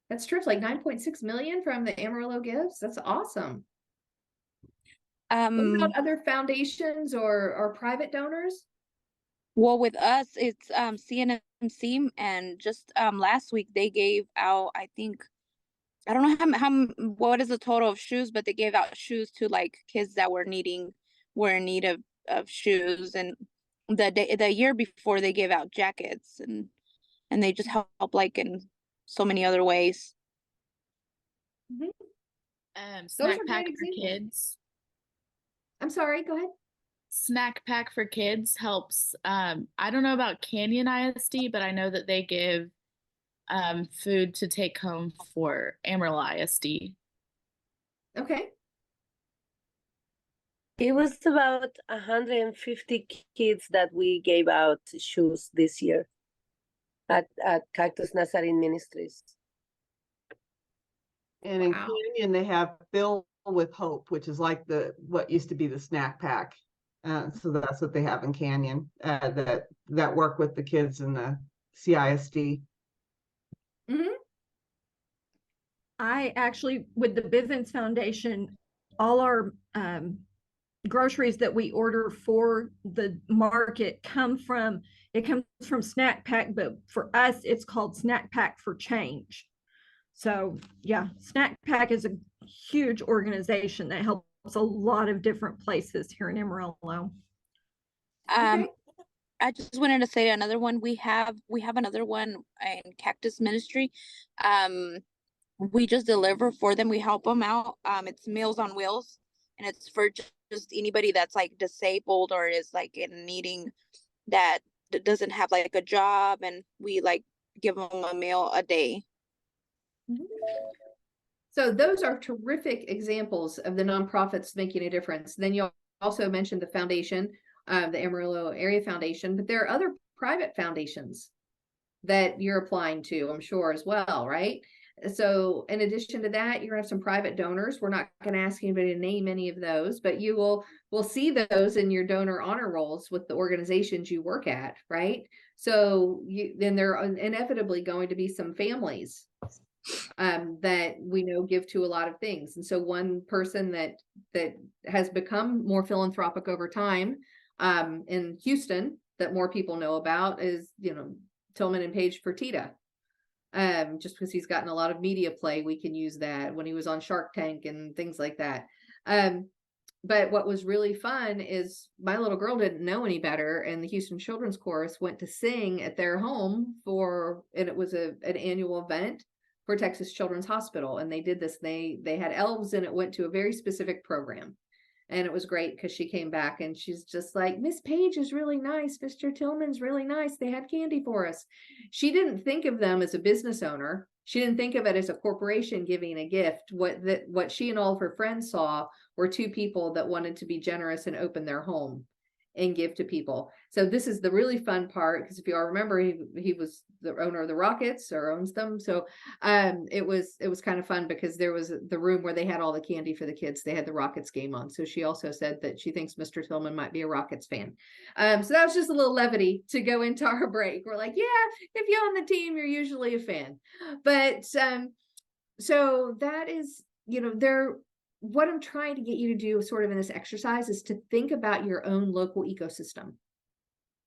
That's true. It's like 9.6 million from the Amarillo Gives. That's awesome. What about other foundations or private donors? Well, with us, it's CNMC, and just last week they gave out, I think, I don't know what is the total of shoes, but they gave out shoes to like kids that were in need of shoes, and the year before they gave out jackets, and they just help like in so many other ways. Those Snack are pack great for examples. kids. I'm sorry, go ahead. Snack pack for kids helps. I don't know about Canyon ISD, but I know that they give food to take home for Amarillo ISD. Okay. It was about 150 kids that we gave out shoes this year at Cactus Nazarene Ministries. And in Wow. Canyon, they have Fill with Hope, which is like what used to be the snack pack. So that's what they have in Canyon that work with the kids in the CISD. I actually, with the Bivens Foundation, all our groceries that we order for the market comes from Snack Pack, but for us, it's called Snack Pack for Change. So yeah, Snack Pack is a huge organization that helps a lot of different places here in Amarillo. I just wanted to say another one. We have another one in Cactus Ministry. We just deliver for them. We help them out. It's Meals on Wheels, and it's for just anybody that's like disabled or is like in needing that doesn't have like a job, and we like give them a meal a day. So those are terrific examples of the nonprofits making a difference. Then you also mentioned the foundation, the Amarillo Area Foundation, but there are other private foundations that you're applying to, I'm sure, as well, right? So in addition to that, you're gonna have some private donors. We're not gonna ask anybody to name any of those, but you will see those in your donor honor rolls with the organizations you work at, right? So then there are inevitably going to be some families that we know give to a lot of things. And so one person that has become more philanthropic over time in Houston that more people know about is, Tillman and Paige Fertitta. Just because he's gotten a lot of media play, we can use that when he was on Shark Tank and things like that. But what was really fun is my little girl didn't know any better, and the Houston Children's Chorus went to sing at their home and it was an annual event for Texas Children's Hospital. And they did this, they had elves, and it went to a very specific program. And it was great because she came back and she's just like, Miss Page is really nice. Mr. Tillman's really nice. They had candy for us. She didn't think of them as a business owner. She didn't think of it as a corporation giving a gift. What she and all of her friends saw were two people that wanted to be generous and open their home and give to people. So this is the really fun part, because if you all remember, he was the owner of the Rockets, or owns them. So it was kind of fun because there was the room where they had all the candy for the kids. They had the Rockets game on. So she also said that she thinks Mr. Tillman might be a Rockets fan. So that was just a little levity to go into our break. We're like, yeah, if you're on the team, you're usually a fan. But so that is, what I'm trying to get you to do sort of in this exercise is to think about your own local ecosystem,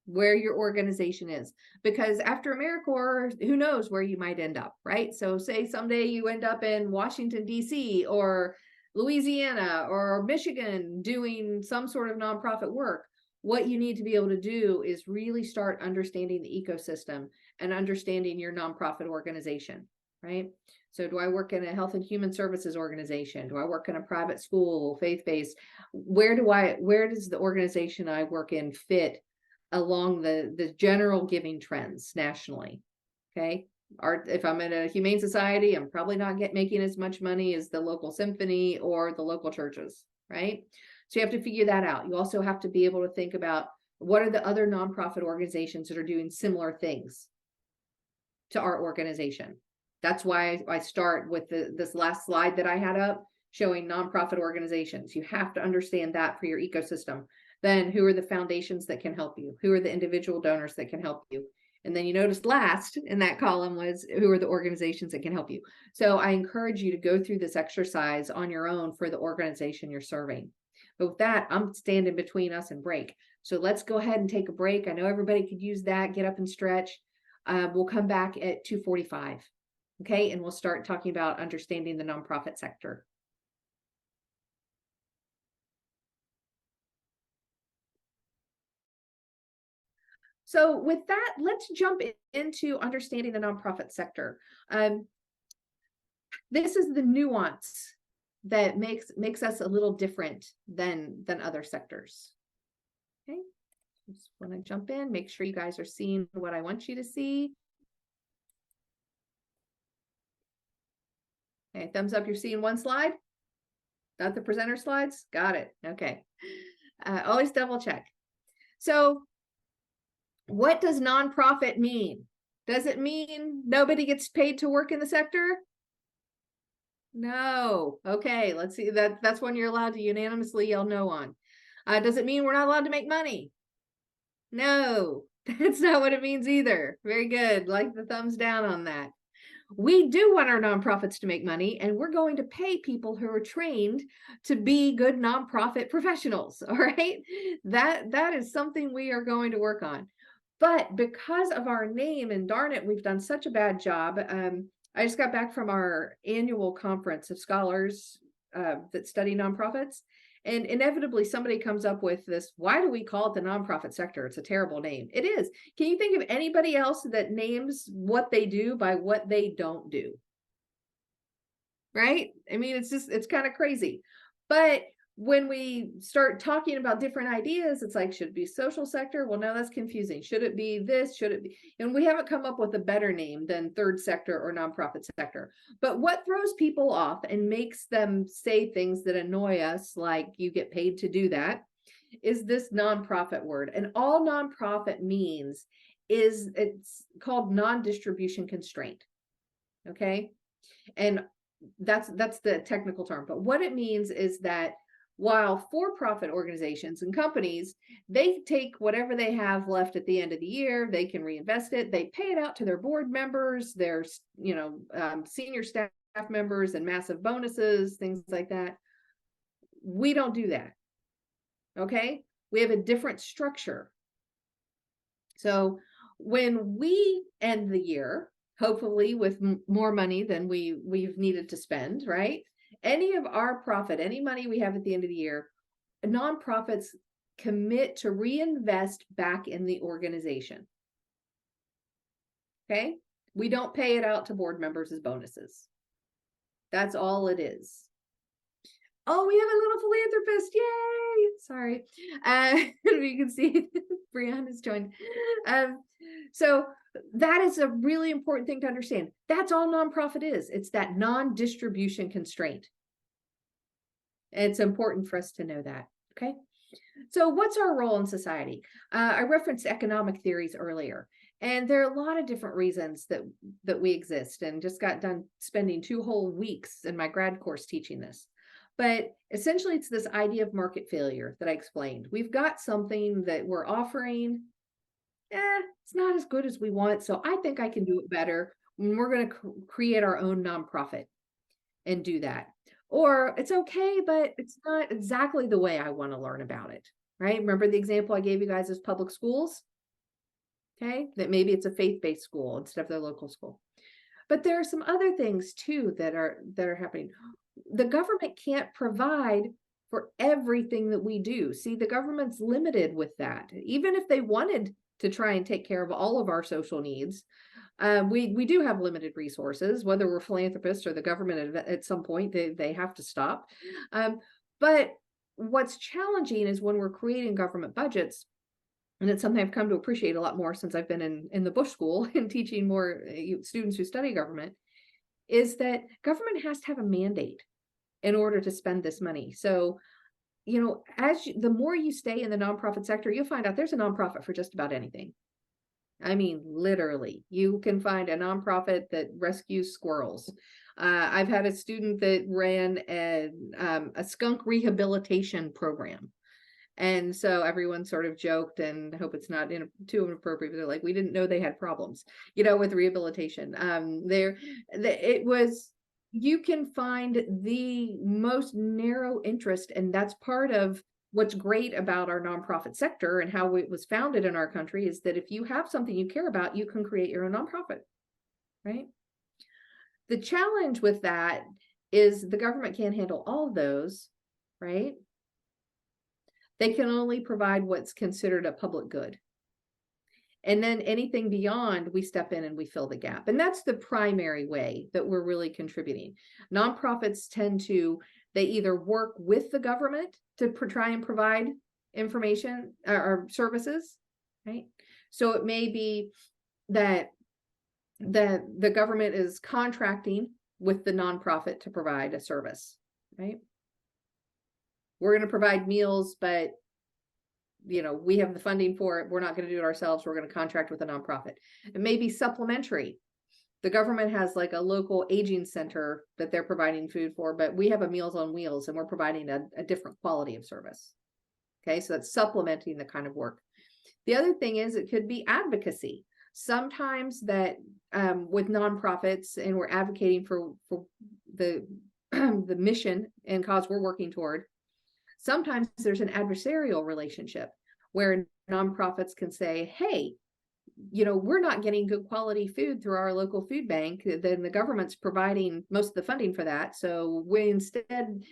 where your organization is, because after AmeriCorps, who knows where you might end up, right? So say someday you end up in Washington, DC, or Louisiana or Michigan doing some sort of nonprofit work. What you need to be able to do is really start understanding the ecosystem and understanding your nonprofit organization, right? So do I work in a health and human services organization? Do I work in a private school, faith-based? Where does the organization I work in fit along the general giving trends nationally? Okay. If I'm in a humane society, I'm probably not making as much money as the local symphony or the local churches, right? So you have to figure that out. You also have to be able to think about what are the other nonprofit organizations that are doing similar things to our organization. That's why I start with this last slide that I had up showing nonprofit organizations. You have to understand that for your ecosystem. Then who are the foundations that can help you? Who are the individual donors that can help you? And then you notice last in that column was who are the organizations that can help you. So I encourage you to go through this exercise on your own for the organization you're serving. But with that, I'm standing between us and break. So let's go ahead and take a break. I know everybody could use that, get up and stretch. We'll come back at 2:45. Okay, and we'll start talking about understanding the nonprofit sector. So with that, let's jump into understanding the nonprofit sector. This is the nuance that makes us a little different than other sectors. Okay, just want to jump in, make sure you guys are seeing what I want you to see. Okay, thumbs up, you're seeing one slide? Not the presenter slides? Got it. Okay. Always double check. So what does nonprofit mean? Does it mean nobody gets paid to work in the sector? No. Okay, let's see. That's one you're allowed to unanimously yell no on. Does it mean we're not allowed to make money? No, that's not what it means either. Very good. Like the thumbs down on that. We do want our nonprofits to make money, and we're going to pay people who are trained to be good nonprofit professionals. All right. That is something we are going to work on. But because of our name, and darn it, we've done such a bad job. I just got back from our annual conference of scholars that study nonprofits. And inevitably somebody comes up with this, why do we call it the nonprofit sector? It's a terrible name. It is. Can you think of anybody else that names what they do by what they don't do? Right? I mean, it's kind of crazy. But when we start talking about different ideas, it's like, should it be social sector? Well, no, that's confusing. Should it be this? Should it be? And we haven't come up with a better name than third sector or nonprofit sector. But what throws people off and makes them say things that annoy us, like you get paid to do that, is this nonprofit word. And all nonprofit means is it's called non-distribution constraint. Okay. And that's the technical term. But what it means is that while for-profit organizations and companies, they take whatever they have left at the end of the year, they can reinvest it, they pay it out to their board members, their senior staff members, and massive bonuses, things like that. We don't do that. Okay, we have a different structure. So when we end the year, hopefully with more money than we've needed to spend, right? Any of our profit, any money we have at the end of the year, nonprofits commit to reinvest back in the organization. Okay? We don't pay it out to board members as bonuses. That's all it is. Oh, we have a little philanthropist. Yay! Sorry. You can see Brianne has joined. So that is a really important thing to understand. That's all nonprofit is. It's that non-distribution constraint. It's important for us to know that. Okay. So what's our role in society? I referenced economic theories earlier, and there are a lot of different reasons that we exist, and just got done spending 2 whole weeks in my grad course teaching this. But essentially, it's this idea of market failure that I explained. We've got something that we're offering. It's not as good as we want, so I think I can do it better. We're going to create our own nonprofit and do that. Or it's okay, but it's not exactly the way I want to learn about it, right? Remember the example I gave you guys as public schools? Okay, that maybe it's a faith-based school instead of their local school. But there are some other things too that are happening. The government can't provide for everything that we do. See, the government's limited with that. Even if they wanted to try and take care of all of our social needs, we do have limited resources, whether we're philanthropists or the government at some point, they have to stop. But what's challenging is when we're creating government budgets, and it's something I've come to appreciate a lot more since I've been in the Bush School and teaching more students who study government, is that government has to have a mandate in order to spend this money. So you know, the more you stay in the nonprofit sector, you'll find out there's a nonprofit for just about anything. I mean, literally, you can find a nonprofit that rescues squirrels. I've had a student that ran a skunk rehabilitation program. And so everyone sort of joked, and I hope it's not too inappropriate, but they're like, we didn't know they had problems, you know, with rehabilitation. You can find the most narrow interest, and that's part of what's great about our nonprofit sector and how it was founded in our country, is that if you have something you care about, you can create your own nonprofit, right? The challenge with that is the government can't handle all of those, right? They can only provide what's considered a public good. And then anything beyond, we step in and we fill the gap. And that's the primary way that we're really contributing. Nonprofits they either work with the government to try and provide information or services, right? So it may be that the government is contracting with the nonprofit to provide a service, right? We're going to provide meals, but you know, we have the funding for it. We're not going to do it ourselves. We're going to contract with a nonprofit. It may be supplementary. The government has like a local aging center that they're providing food for, but we have a Meals on Wheels and we're providing a different quality of service. Okay, so that's supplementing the kind of work. The other thing is it could be advocacy. Sometimes that with nonprofits, and we're advocating for the the mission and cause we're working toward, sometimes there's an adversarial relationship where nonprofits can say, hey, you know, we're not getting good quality food through our local food bank. Then the government's providing most of the funding for that. So we instead,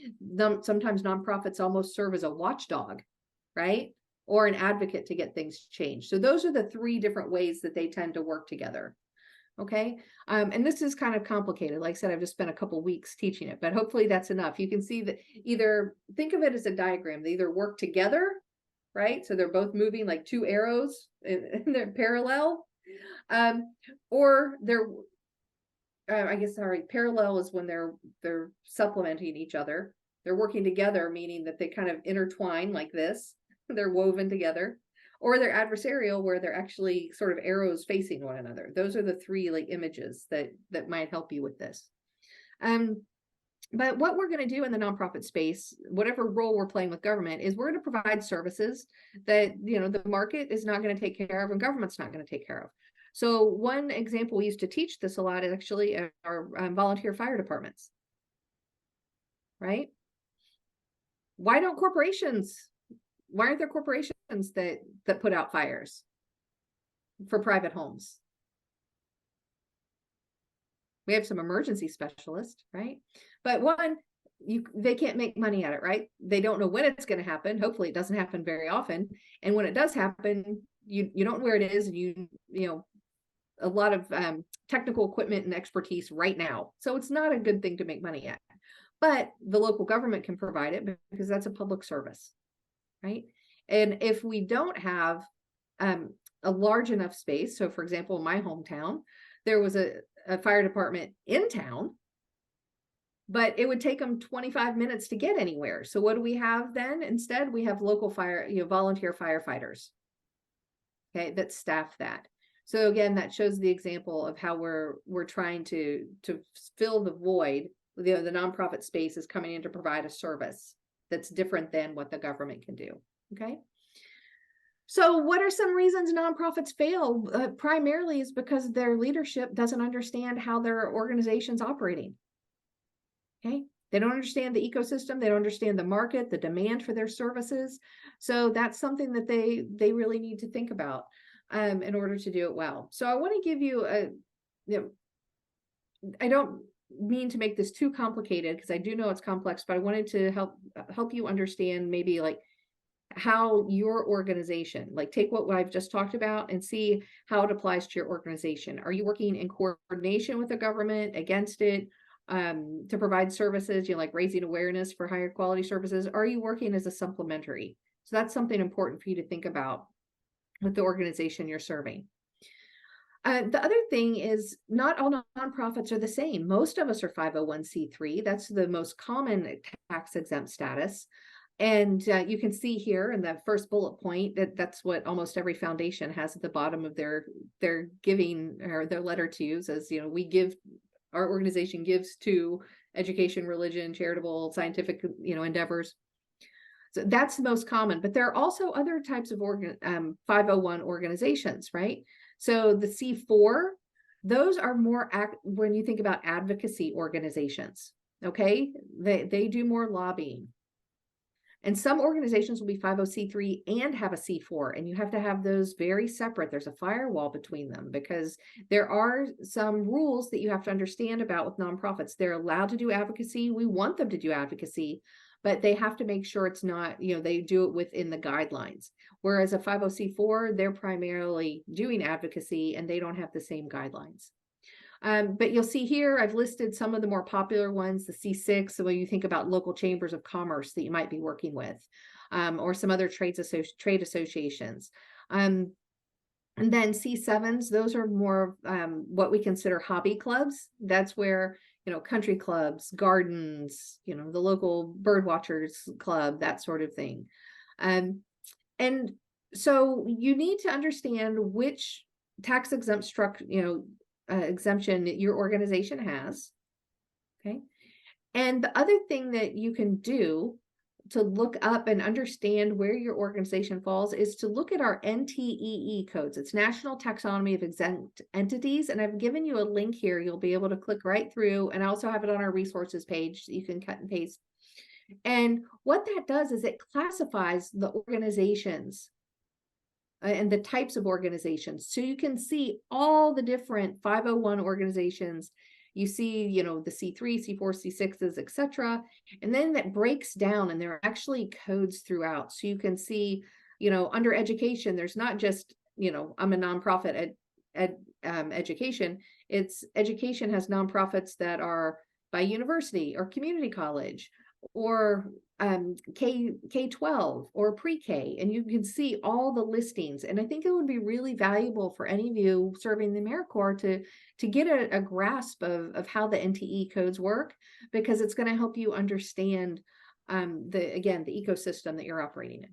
sometimes nonprofits almost serve as a watchdog, right? Or an advocate to get things changed. So those are the three different ways that they tend to work together. Okay. And this is kind of complicated. Like I said, I've just spent a couple weeks teaching it, but hopefully that's enough. You can see that either think of it as a diagram. They either work together, right? So they're both moving like two arrows and they're parallel, or they're, parallel is when they're supplementing each other. They're working together, meaning that they kind of intertwine like this. They're woven together. Or they're adversarial, where they're actually sort of arrows facing one another. Those are the three like images that might help you with this. But what we're going to do in the nonprofit space, whatever role we're playing with government, is we're going to provide services that, you know, the market is not going to take care of and government's not going to take care of. So one example we used to teach this a lot is actually our volunteer fire departments, right? Why aren't there corporations that put out fires for private homes? We have some emergency specialists, right? But they can't make money at it, right? They don't know when it's going to happen. Hopefully it doesn't happen very often. And when it does happen, you don't know where it is, and you know, a lot of technical equipment and expertise right now. So it's not a good thing to make money at. But the local government can provide it because that's a public service, right? And if we don't have a large enough space, so for example, in my hometown, there was a fire department in town, but it would take them 25 minutes to get anywhere. So what do we have then? Instead, we have local volunteer firefighters, okay, that staff that. So again, that shows the example of how we're trying to fill the void. The nonprofit space is coming in to provide a service that's different than what the government can do. Okay. So what are some reasons nonprofits fail? Primarily is because their leadership doesn't understand how their organization's operating. Okay. They don't understand the ecosystem. They don't understand the market, the demand for their services. So that's something that they really need to think about in order to do it well. So I want to give you I don't mean to make this too complicated because I do know it's complex, but I wanted to help you understand maybe like how your organization, like take what I've just talked about and see how it applies to your organization. Are you working in coordination with the government, against it, to provide services, you know, like raising awareness for higher quality services? Are you working as a supplementary? So that's something important for you to think about with the organization you're serving. The other thing is not all nonprofits are the same. Most of us are 501c3. That's the most common tax exempt status. And you can see here in the first bullet point that that's what almost every foundation has at the bottom of their giving or their letter to you, says, you know, we give, our organization gives to education, religion, charitable, scientific, you know, endeavors. So that's the most common, but there are also other types of 501 organizations, right? So the C4, those are more when you think about advocacy organizations, okay? They do more lobbying. And some organizations will be 50C3 and have a C4, and you have to have those very separate. There's a firewall between them because there are some rules that you have to understand about with nonprofits. They're allowed to do advocacy. We want them to do advocacy, but they have to make sure it's not, you know, they do it within the guidelines. Whereas a 50C4, they're primarily doing advocacy and they don't have the same guidelines. But you'll see here, I've listed some of the more popular ones, the C6, so when you think about local chambers of commerce that you might be working with, or some other trade associations. And then C7s, those are more what we consider hobby clubs. That's where, you know, country clubs, gardens, you know, the local bird watchers club, that sort of thing. And so you need to understand which tax exempt structure, you know, exemption that your organization has. Okay. And the other thing that you can do to look up and understand where your organization falls is to look at our NTEE codes. It's National Taxonomy of Exempt Entities. And I've given you a link here. You'll be able to click right through, and I also have it on our resources page so you can cut and paste. And what that does is it classifies the organizations and the types of organizations. So you can see all the different 501 organizations. You see, you know, the C3, C4, C6s, etc. And then that breaks down, and there are actually codes throughout. So you can see, you know, under education, there's not just, you know, I'm a nonprofit education. It's education has nonprofits that are by university or community college or K-12 or pre-K, and you can see all the listings. And I think it would be really valuable for any of you serving the AmeriCorps to get a grasp of how the NTE codes work, because it's going to help you understand the ecosystem that you're operating in.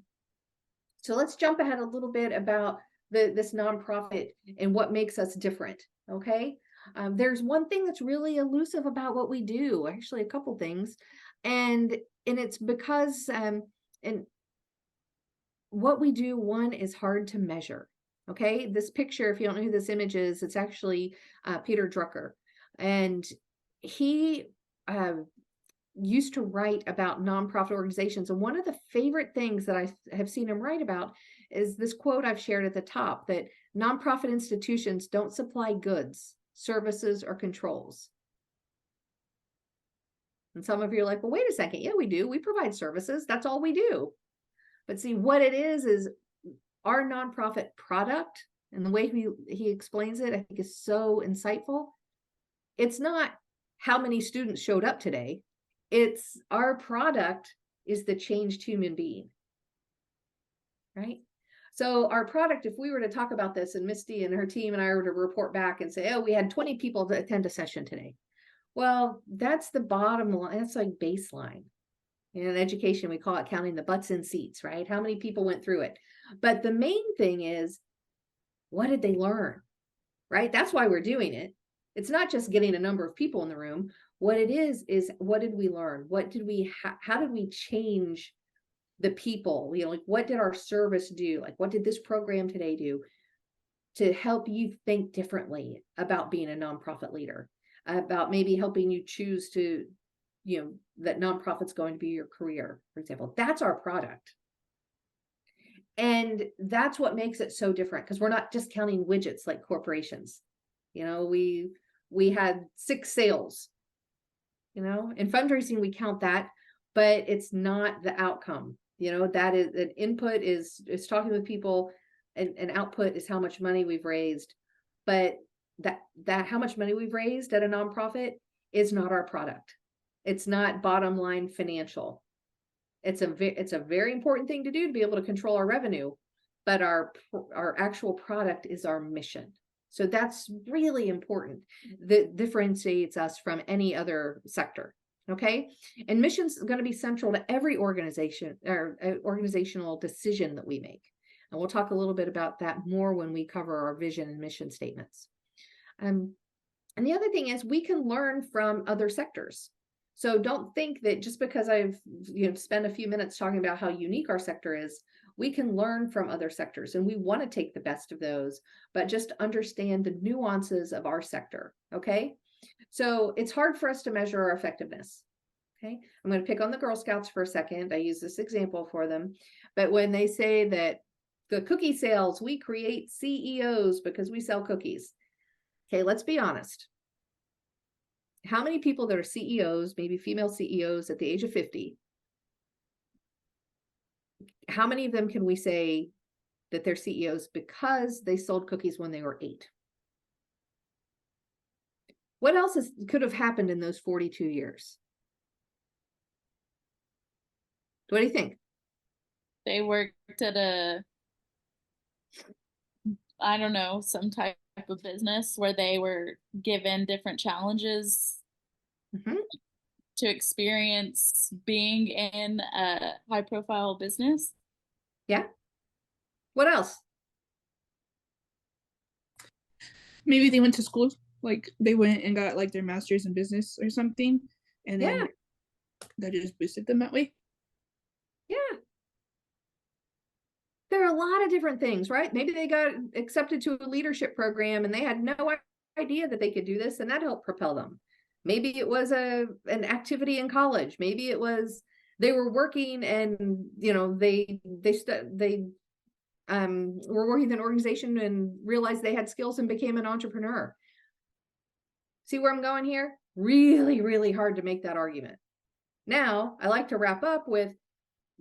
So let's jump ahead a little bit about this nonprofit and what makes us different. Okay. There's one thing that's really elusive about what we do, actually a couple things. And it's because and what we do, one, is hard to measure. Okay, this picture, if you don't know who this image is, it's actually Peter Drucker, and he used to write about nonprofit organizations. And one of the favorite things that I have seen him write about is this quote I've shared at the top, that nonprofit institutions don't supply goods, services, or controls. And some of you are like, well, wait a second. Yeah, we do. We provide services. That's all we do. But see, what it is our nonprofit product, and the way he explains it, I think is so insightful. It's not how many students showed up today. It's our product is the changed human being, right? So our product, if we were to talk about this and Misty and her team and I were to report back and say, oh, we had 20 people to attend a session today. Well, that's the bottom line. That's like baseline. In education, we call it counting the butts in seats, right? How many people went through it? But the main thing is, what did they learn, right? That's why we're doing it. It's not just getting a number of people in the room. What it is what did we learn? What did we, how did we change the people? You know, like what did our service do? Like what did this program today do to help you think differently about being a nonprofit leader? About maybe helping you choose to, you know, that nonprofit's going to be your career, for example. That's our product. And that's what makes it so different, because we're not just counting widgets like corporations. You know, we had 6 sales, you know, in fundraising, we count that, but it's not the outcome. You know, that is an input is talking with people, and output is how much money we've raised. But that how much money we've raised at a nonprofit is not our product. It's not bottom line financial. It's a very important thing to do to be able to control our revenue, but our actual product is our mission. So that's really important. That differentiates us from any other sector. Okay. And missions is going to be central to every organization or organizational decision that we make. And we'll talk a little bit about that more when we cover our vision and mission statements. And the other thing is we can learn from other sectors. So don't think that just because I've spent a few minutes talking about how unique our sector is, we can learn from other sectors, and we want to take the best of those, but just understand the nuances of our sector. Okay. So it's hard for us to measure our effectiveness. Okay. I'm going to pick on the Girl Scouts for a second. I use this example for them, but when they say that the cookie sales, we create CEOs because we sell cookies. Okay. Let's be honest. How many people that are CEOs, maybe female CEOs at the age of 50, how many of them can we say that they're CEOs because they sold cookies when they were 8? What else could have happened in those 42 years? What do you think? They worked at I don't know, some type of business where they were given different challenges to experience being in a high profile business. Yeah. What else? Maybe they went to school, like they went and got like their master's in business or something, and then that just boosted them that way. Yeah. There are a lot of different things, right? Maybe they got accepted to a leadership program and they had no idea that they could do this, and that helped propel them. Maybe it was an activity in college. Maybe it was they were working and they were working in an organization and realized they had skills and became an entrepreneur. See where I'm going here? Really, really hard to make that argument. Now, I like to wrap up with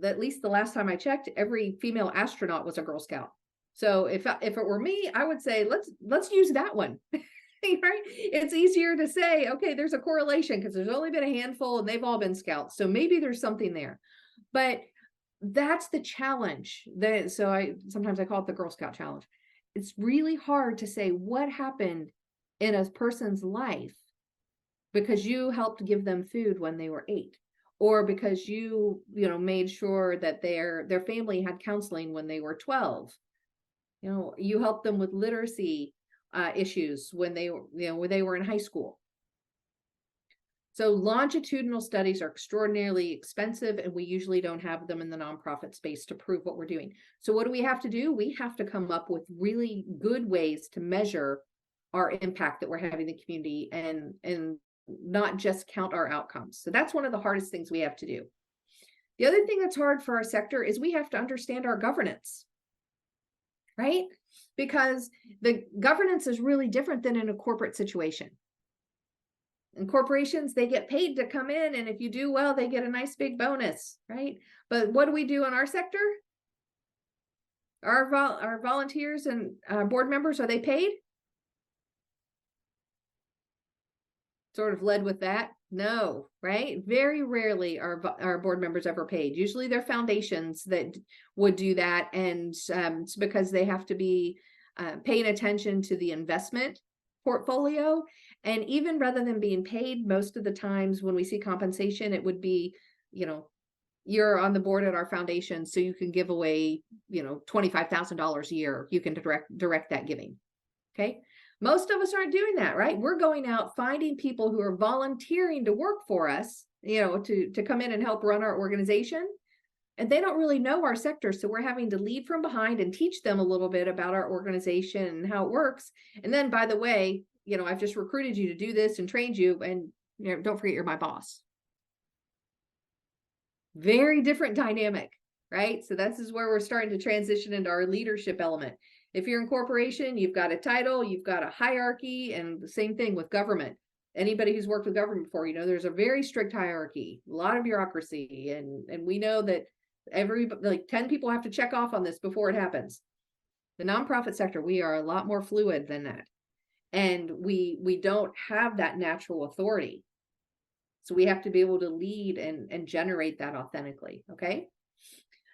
at least the last time I checked, every female astronaut was a Girl Scout. So if it were me, I would say let's use that one. Right? It's easier to say, okay, there's a correlation because there's only been a handful and they've all been scouts. So maybe there's something there. But that's the challenge. Sometimes I call it the Girl Scout challenge. It's really hard to say what happened in a person's life because you helped give them food when they were 8. Or because you made sure that their family had counseling when they were 12. You helped them with literacy issues when they were in high school. So longitudinal studies are extraordinarily expensive, and we usually don't have them in the nonprofit space to prove what we're doing. So what do we have to do? We have to come up with really good ways to measure our impact that we're having in the community and not just count our outcomes. So that's one of the hardest things we have to do. The other thing that's hard for our sector is we have to understand our governance, right? Because the governance is really different than in a corporate situation. In corporations, they get paid to come in, and if you do well, they get a nice big bonus, right? But what do we do in our sector? Our volunteers and board members, are they paid? Sort of led with that? No, right? Very rarely are our board members ever paid. Usually they're foundations that would do that, and it's because they have to be paying attention to the investment portfolio. And even rather than being paid, most of the times when we see compensation, it would be, you're on the board at our foundation, so you can give away, $25,000 a year. You can direct that giving. Okay. Most of us aren't doing that, right? We're going out finding people who are volunteering to work for us, to come in and help run our organization. And they don't really know our sector. So we're having to lead from behind and teach them a little bit about our organization and how it works. And then, by the way, I've just recruited you to do this and trained you, and don't forget you're my boss. Very different dynamic, right? So this is where we're starting to transition into our leadership element. If you're in corporation, you've got a title, you've got a hierarchy, and the same thing with government. Anybody who's worked with government before, there's a very strict hierarchy, a lot of bureaucracy, and we know that 10 people have to check off on this before it happens. The nonprofit sector, we are a lot more fluid than that. And we don't have that natural authority. So we have to be able to lead and generate that authentically. Okay.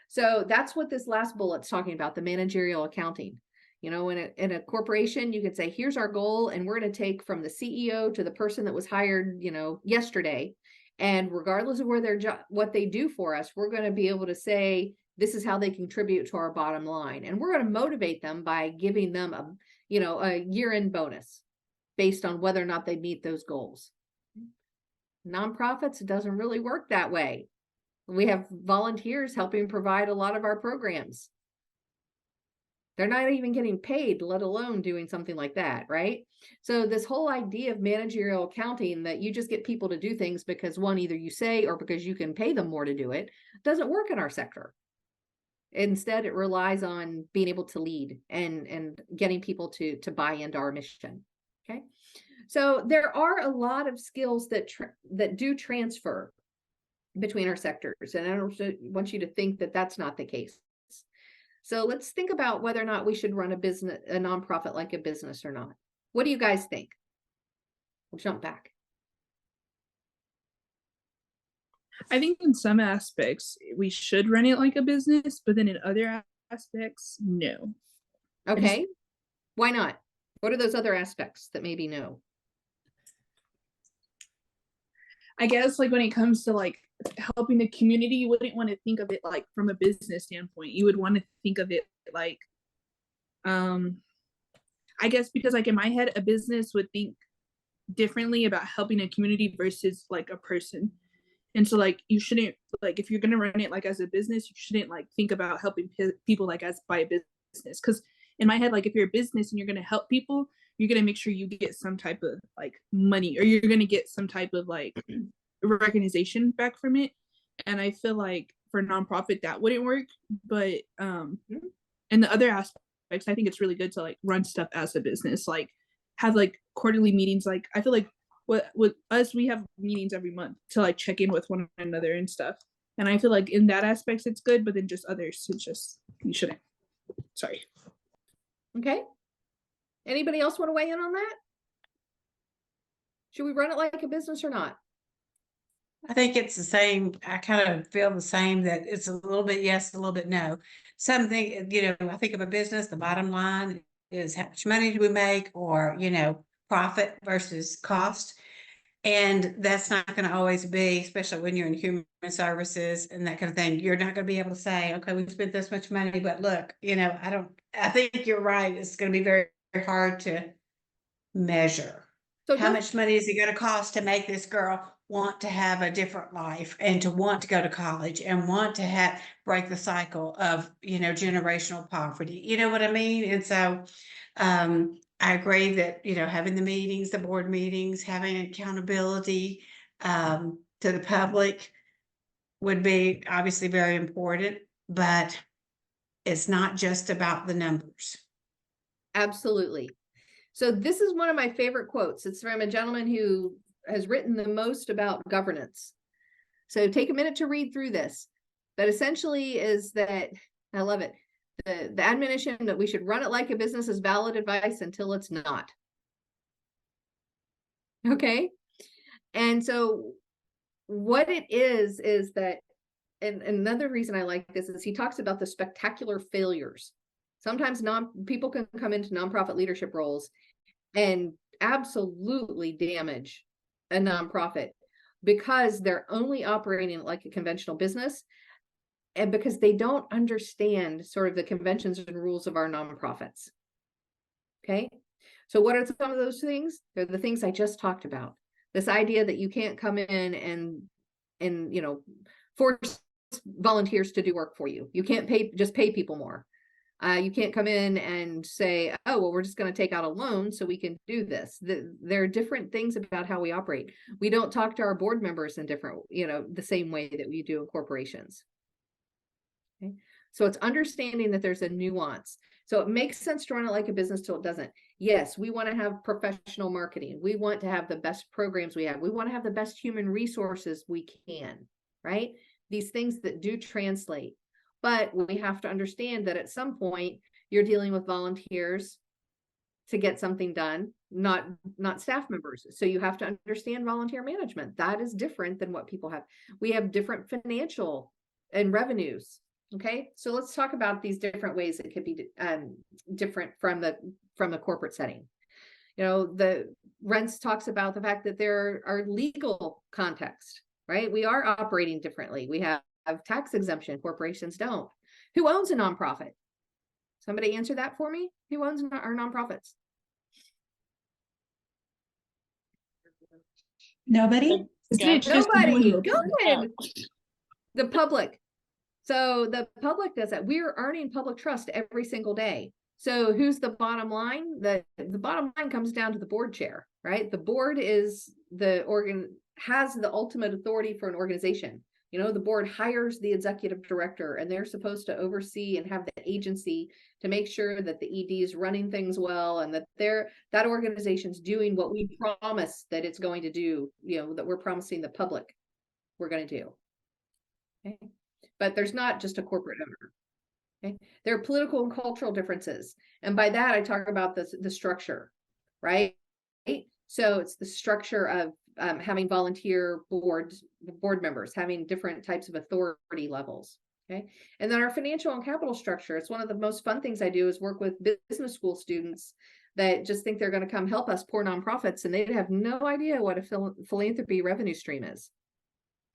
So that's what this last bullet's talking about, the managerial accounting. In a corporation, you could say, here's our goal, and we're going to take from the CEO to the person that was hired, yesterday, And regardless of where their job, what they do for us, we're going to be able to say, this is how they contribute to our bottom line. And we're going to motivate them by giving them a year-end bonus based on whether or not they meet those goals. Nonprofits, it doesn't really work that way. We have volunteers helping provide a lot of our programs. They're not even getting paid, let alone doing something like that, right? So this whole idea of managerial accounting, that you just get people to do things because one, either you say or because you can pay them more to do it, doesn't work in our sector. Instead, it relies on being able to lead and getting people to buy into our mission. Okay, so there are a lot of skills that do transfer between our sectors, and I don't want you to think that that's not the case. So let's think about whether or not we should run a nonprofit like a business or not. What do you guys think? We'll jump back. I think in some aspects we should run it like a business, but then in other aspects, no. Okay. Why not? What are those other aspects that maybe no? I guess like when it comes to like helping the community, you wouldn't want to think of it like from a business standpoint. You would want to think of it like, I guess because like in my head, a business would think differently about helping a community versus like a person. And so like you shouldn't, like if you're gonna run it like as a business, you shouldn't like think about helping people like as by a business. Because in my head, like if you're a business and you're gonna help people, you're gonna make sure you get some type of like money, or you're gonna get some type of like recognition back from it. And I feel like for nonprofit that wouldn't work. But in the other aspects, I think it's really good to like run stuff as a business, like have like quarterly meetings. Like I feel like with us, we have meetings every month to like check in with one another and stuff. And I feel like in that aspects it's good, but then just others, it's just you shouldn't. Sorry. Okay. Anybody else want to weigh in on that? Should we run it like a business or not? I think it's the same. I kind of feel the same, that it's a little bit yes, a little bit no. Something, I think of a business, the bottom line is how much money do we make, or, profit versus cost. And that's not going to always be, especially when you're in human services and that kind of thing. You're not going to be able to say, okay, we've spent this much money, but look, I think you're right. It's going to be very, very hard to measure. So how much money is it going to cost to make this girl want to have a different life and to want to go to college and want to break the cycle of, generational poverty? You know what I mean? And so, I agree that, having the meetings, the board meetings, having accountability to the public would be obviously very important, but it's not just about the numbers. Absolutely. So this is one of my favorite quotes. It's from a gentleman who has written the most about governance. So take a minute to read through this. But essentially is that, I love it. The admonition that we should run it like a business is valid advice until it's not. Okay. And so what it is that, and another reason I like this is he talks about the spectacular failures. Sometimes people can come into nonprofit leadership roles and absolutely damage a nonprofit because they're only operating like a conventional business, and because they don't understand sort of the conventions and rules of our nonprofits. Okay. So what are some of those things? They're the things I just talked about. This idea that you can't come in and force volunteers to do work for you. You can't just pay people more. You can't come in and say, oh, well, we're just going to take out a loan so we can do this. There are different things about how we operate. We don't talk to our board members in different, the same way that we do in corporations. Okay. So it's understanding that there's a nuance. So it makes sense to run it like a business till it doesn't. Yes, we want to have professional marketing. We want to have the best programs we have. We want to have the best human resources we can, right? These things that do translate. But we have to understand that at some point you're dealing with volunteers to get something done, not staff members. So you have to understand volunteer management. That is different than what people have. We have different financial and revenues. Okay, so let's talk about these different ways it could be different from the corporate setting. The Rents talks about the fact that there are legal contexts. right? We are operating differently. We have tax exemption, corporations don't. Who owns a nonprofit? Somebody answer that for me. Who owns our nonprofits? Nobody? Isn't it just Nobody. anyone who opens it? Good. The public. So the public does that. We're earning public trust every single day. So who's the bottom line? The bottom line comes down to the board chair, right? The board is has the ultimate authority for an organization. You know, the board hires the executive director, and they're supposed to oversee and have the agency to make sure that the ED is running things well, and that that organization's doing what we promise that it's going to do, you know, that we're promising the public we're going to do. Okay. But there's not just a corporate owner. Okay. There are political and cultural differences. And by that, I talk about the structure, right? So it's the structure of having volunteer board members, having different types of authority levels. Okay. And then our financial and capital structure. It's one of the most fun things I do is work with business school students that just think they're going to come help us, poor nonprofits, and they have no idea what a philanthropy revenue stream is.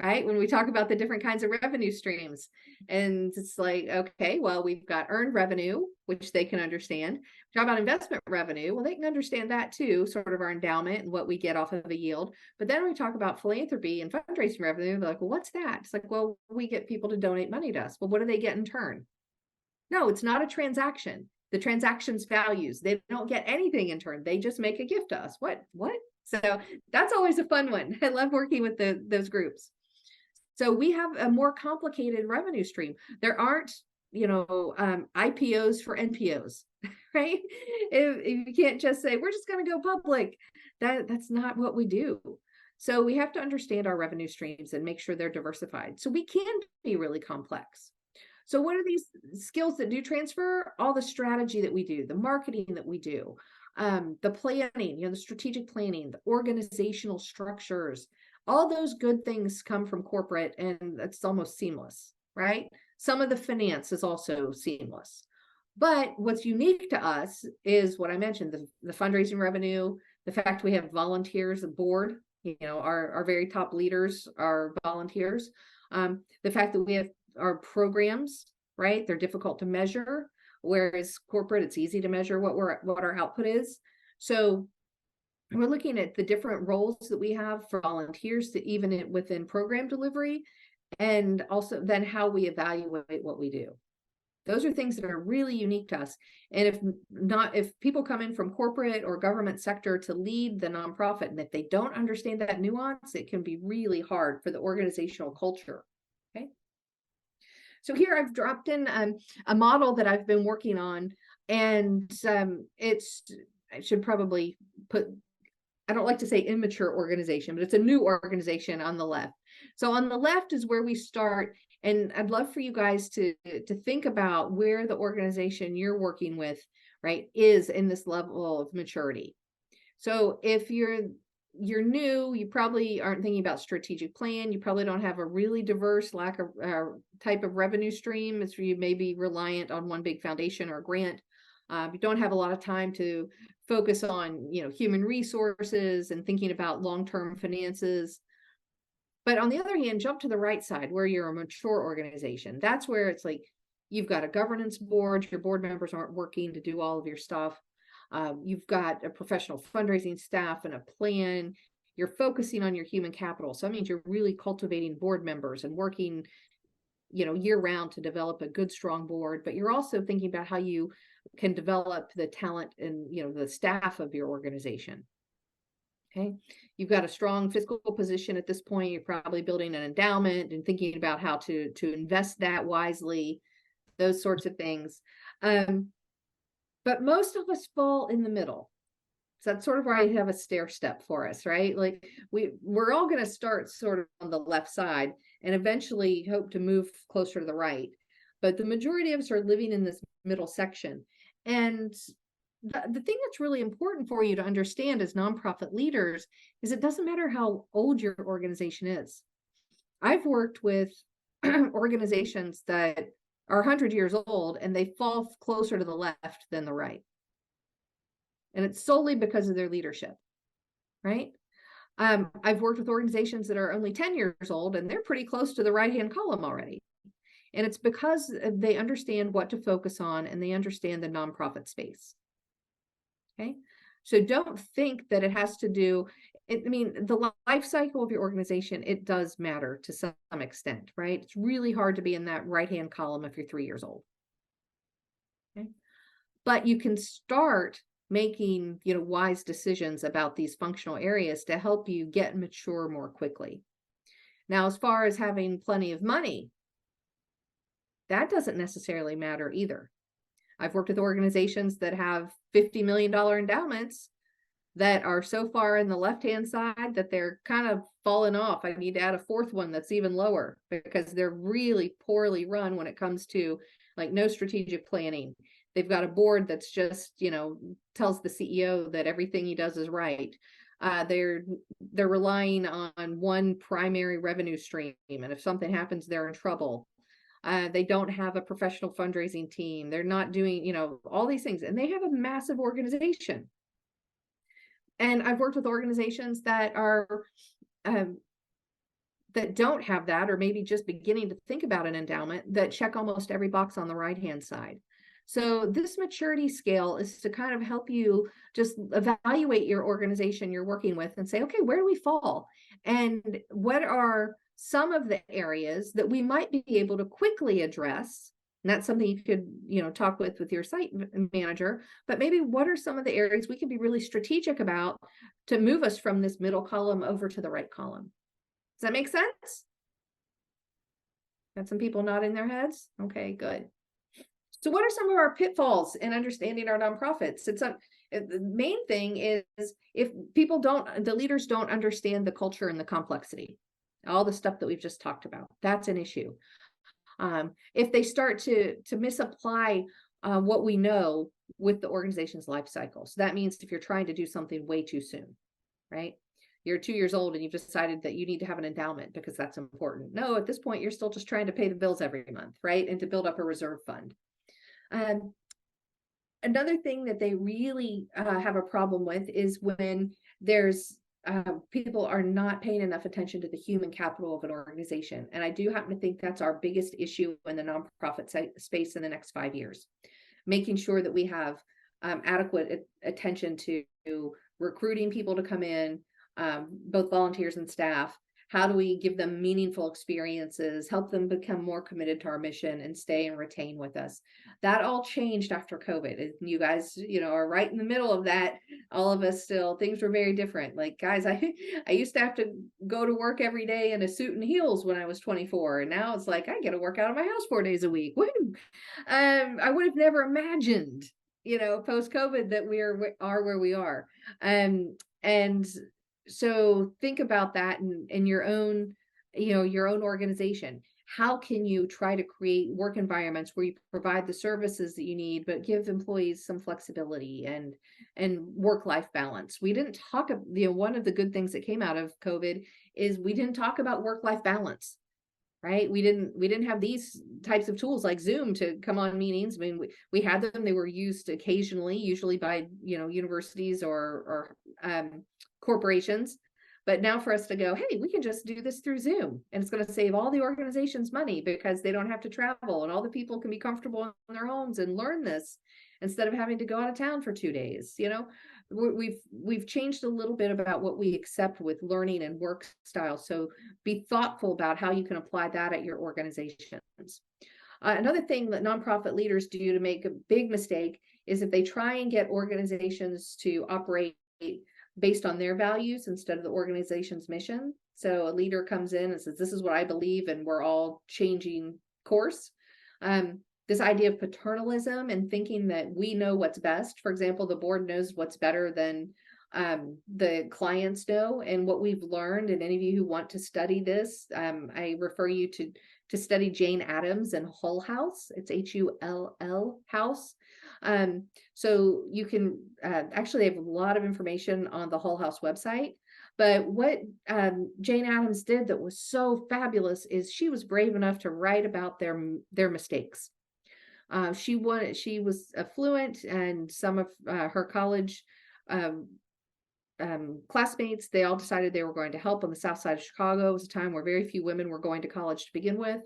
Right? When we talk about the different kinds of revenue streams, and it's like, okay, well, we've got earned revenue, which they can understand. Talk about investment revenue. Well, they can understand that too, sort of our endowment and what we get off of a yield. But then we talk about philanthropy and fundraising revenue. They're like, well, what's that? It's like, well, we get people to donate money to us. Well, what do they get in turn? No, it's not a transaction. The transaction's values. They don't get anything in turn. They just make a gift to us. What? So that's always a fun one. I love working with those groups. So we have a more complicated revenue stream. There aren't, you know, IPOs for NPOs, right? If you can't just say, we're just going to go public, that's not what we do. So we have to understand our revenue streams and make sure they're diversified. So we can be really complex. So what are these skills that do transfer? All the strategy that we do, the marketing that we do, the planning, you know, the strategic planning, the organizational structures, all those good things come from corporate, and it's almost seamless, right? Some of the finance is also seamless. But what's unique to us is what I mentioned, the fundraising revenue, the fact we have volunteers, the board, you know, our very top leaders are volunteers. The fact that we have our programs, right? They're difficult to measure, whereas corporate, it's easy to measure what our output is. So we're looking at the different roles that we have for volunteers to even within program delivery, and also then how we evaluate what we do. Those are things that are really unique to us. And if people come in from corporate or government sector to lead the nonprofit, and if they don't understand that nuance, it can be really hard for the organizational culture. Okay. So here I've dropped in a model that I've been working on, and I should probably I don't like to say immature organization, but it's a new organization on the left. So on the left is where we start. And I'd love for you guys to think about where the organization you're working with, right, is in this level of maturity. So if you're new, you probably aren't thinking about strategic plan. You probably don't have a really diverse type of revenue stream. It's you may be reliant on one big foundation or grant. You don't have a lot of time to focus on, you know, human resources and thinking about long-term finances. But on the other hand, jump to the right side where you're a mature organization. That's where it's like you've got a governance board, your board members aren't working to do all of your stuff. You've got a professional fundraising staff and a plan. You're focusing on your human capital. So that means you're really cultivating board members and working, you know, year round to develop a good, strong board. But you're also thinking about how you can develop the talent and, you know, the staff of your organization. Okay. You've got a strong fiscal position at this point. You're probably building an endowment and thinking about how to invest that wisely, those sorts of things. But most of us fall in the middle. So that's sort of where I have a stair step for us, right? Like we're all going to start sort of on the left side and eventually hope to move closer to the right. But the majority of us are living in this middle section. And the thing that's really important for you to understand as nonprofit leaders is it doesn't matter how old your organization is. I've worked with organizations that are 100 years old and they fall closer to the left than the right. And it's solely because of their leadership, right? I've worked with organizations that are only 10 years old, and they're pretty close to the right-hand column already. And it's because they understand what to focus on and they understand the nonprofit space. Okay. So don't think that it has to do, I mean, the life cycle of your organization, it does matter to some extent, right? It's really hard to be in that right-hand column if you're 3 years old. Okay. But you can start making, wise decisions about these functional areas to help you get mature more quickly. Now, as far as having plenty of money, that doesn't necessarily matter either. I've worked with organizations that have $50 million endowments that are so far in the left-hand side that they're kind of falling off. I need to add a fourth one that's even lower because they're really poorly run when it comes to like no strategic planning. They've got a board that's just, tells the CEO that everything he does is right. They're relying on one primary revenue stream, and if something happens, they're in trouble. They don't have a professional fundraising team. They're not doing, all these things, and they have a massive organization. And I've worked with organizations that are that don't have that, or maybe just beginning to think about an endowment, that check almost every box on the right-hand side. So this maturity scale is to kind of help you just evaluate your organization you're working with and say, okay, where do we fall? And what are some of the areas that we might be able to quickly address? And that's something you could, talk with your site manager, but maybe what are some of the areas we can be really strategic about to move us from this middle column over to the right column? Does that make sense? Got some people nodding their heads? Okay, good. So what are some of our pitfalls in understanding our nonprofits? The main thing is if the leaders don't understand the culture and the complexity, all the stuff that we've just talked about, that's an issue. If they start to misapply what we know with the organization's life cycle. So that means if you're trying to do something way too soon, right? You're 2 years old and you've decided that you need to have an endowment because that's important. No, at this point, you're still just trying to pay the bills every month, right? And to build up a reserve fund. Another thing that they really have a problem with is when there's people are not paying enough attention to the human capital of an organization. And I do happen to think that's our biggest issue in the nonprofit space in the next 5 years, making sure that we have adequate attention to recruiting people to come in, both volunteers and staff. How do we give them meaningful experiences, help them become more committed to our mission and stay and retain with us? That all changed after COVID. You guys, are right in the middle of that. All of us still, things were very different. Like, guys, I used to have to go to work every day in a suit and heels when I was 24. And now it's like, I get to work out of my house 4 days a week. Woo! I would have never imagined, post-COVID that we are where we are. And so think about that in your own, your own organization. How can you try to create work environments where you provide the services that you need, but give employees some flexibility and work-life balance? We didn't talk, one of the good things that came out of COVID is we didn't talk about work-life balance, right? We didn't have these types of tools like Zoom to come on meetings. I mean, we had them, they were used occasionally, usually by, universities or corporations. But now for us to go, hey, we can just do this through Zoom, and it's going to save all the organizations money because they don't have to travel, and all the people can be comfortable in their homes and learn this instead of having to go out of town for 2 days. We've changed a little bit about what we accept with learning and work style. So be thoughtful about how you can apply that at your organizations. Another thing that nonprofit leaders do to make a big mistake is if they try and get organizations to operate based on their values instead of the organization's mission. So a leader comes in and says, this is what I believe, and we're all changing course. This idea of paternalism and thinking that we know what's best. For example, the board knows what's better than the clients know. And what we've learned, and any of you who want to study this, I refer you to study Jane Addams and Hull House. It's Hull House. So you can actually have a lot of information on the Hull House website. But what Jane Addams did that was so fabulous is she was brave enough to write about their mistakes. She was fluent, and some of her college classmates, they all decided they were going to help on the south side of Chicago. It was a time where very few women were going to college to begin with.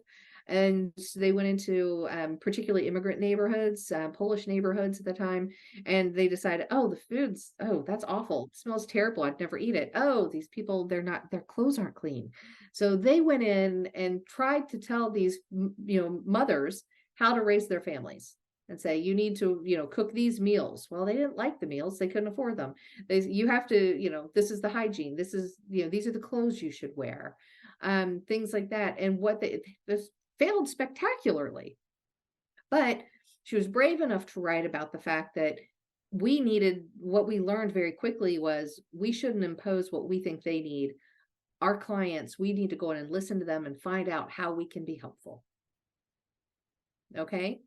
And so they went into particularly immigrant neighborhoods, Polish neighborhoods at the time, and they decided, oh, the food's, oh, that's awful. It smells terrible. I'd never eat it. Oh, these people, their clothes aren't clean. So they went in and tried to tell these, mothers how to raise their families and say, you need to, cook these meals. Well, they didn't like the meals. They couldn't afford them. You have to, this is the hygiene. This is, these are the clothes you should wear. Things like that. And this failed spectacularly. But she was brave enough to write about the fact that what we learned very quickly was we shouldn't impose what we think they need. Our clients, we need to go in and listen to them and find out how we can be helpful. Okay.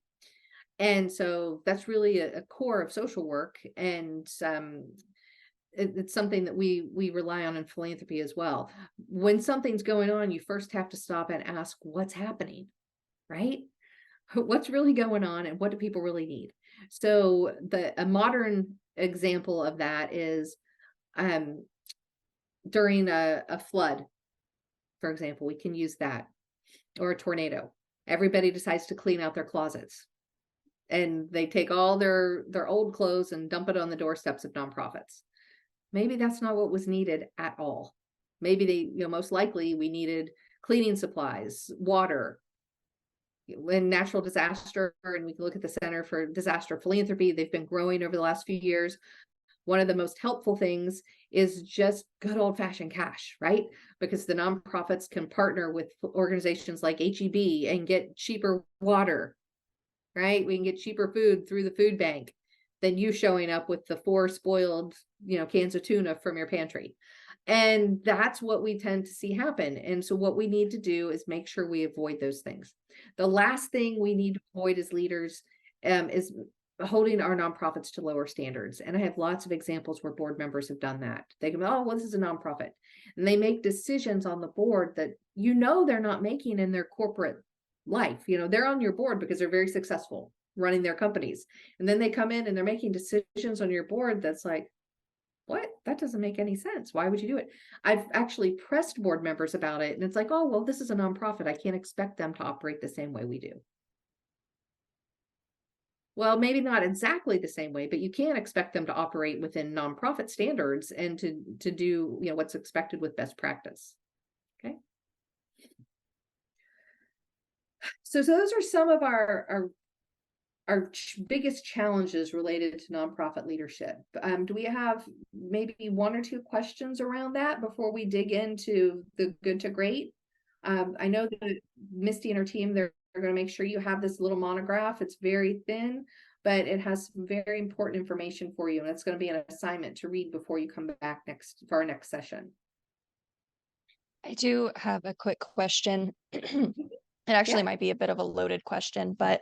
And so that's really a core of social work. And it's something that we rely on in philanthropy as well. When something's going on, you first have to stop and ask what's happening, right? What's really going on and what do people really need? So a modern example of that is during a flood, for example, we can use that, or a tornado. Everybody decides to clean out their closets. And they take all their old clothes and dump it on the doorsteps of nonprofits. Maybe that's not what was needed at all. Maybe most likely we needed cleaning supplies, water. When natural disaster, and we can look at the Center for Disaster Philanthropy, they've been growing over the last few years. One of the most helpful things is just good old-fashioned cash, right? Because the nonprofits can partner with organizations like HEB and get cheaper water, right? We can get cheaper food through the food bank than you showing up with the 4 spoiled, cans of tuna from your pantry. And that's what we tend to see happen. And so what we need to do is make sure we avoid those things. The last thing we need to avoid as leaders is holding our nonprofits to lower standards. And I have lots of examples where board members have done that. They go, oh, well, this is a nonprofit. And they make decisions on the board that they're not making in their corporate life. They're on your board because they're very successful running their companies. And then they come in and they're making decisions on your board that's like, what? That doesn't make any sense. Why would you do it? I've actually pressed board members about it. And it's like, oh, well, this is a nonprofit. I can't expect them to operate the same way we do. Well, maybe not exactly the same way, but you can't expect them to operate within nonprofit standards and to do, what's expected with best practice. Okay. So those are some of our biggest challenges related to nonprofit leadership. Do we have maybe 1 or 2 questions around that before we dig into the good to great? I know that Misty and her team, they're going to make sure you have this little monograph. It's very thin, but it has very important information for you. And it's going to be an assignment to read before you come back for our next session. I do have a quick question. It actually might be a bit of a loaded question, but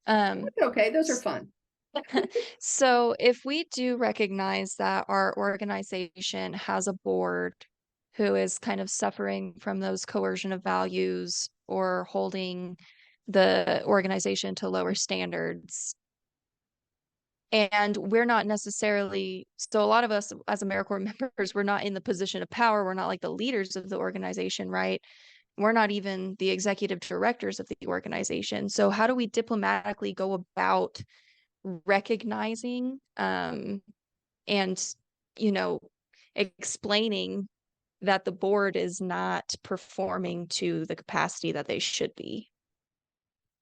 okay, those are fun. So if we do recognize that our organization has a board who is kind of suffering from those coercion of values or holding the organization to lower standards, and we're not necessarily, so a lot of us as AmeriCorps members, we're not in the position of power. We're not like the leaders of the organization, right? We're not even the executive directors of the organization. So how do we diplomatically go about recognizing and, explaining that the board is not performing to the capacity that they should be?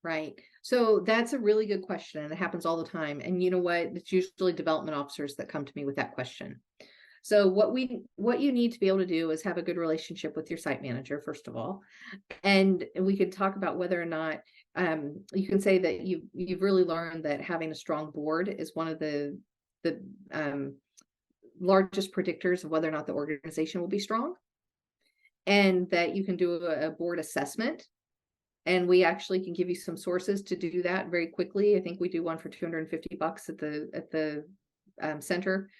Right. So that's a really good question. And it happens all the time. And you know what? It's usually development officers that come to me with that question. So what you need to be able to do is have a good relationship with your site manager, first of all. And we could talk about whether or not you can say that you've really learned that having a strong board is one of the largest predictors of whether or not the organization will be strong. And that you can do a board assessment. And we actually can give you some sources to do that very quickly. I think we do one for $250 at the center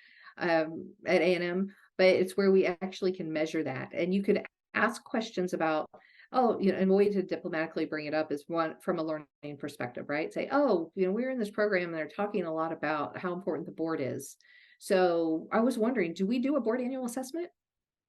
at A&M, but it's where we actually can measure that. And you could ask questions about, and a way to diplomatically bring it up is one from a learning perspective, right? Say, we're in this program and they're talking a lot about how important the board is. So I was wondering, do we do a board annual assessment?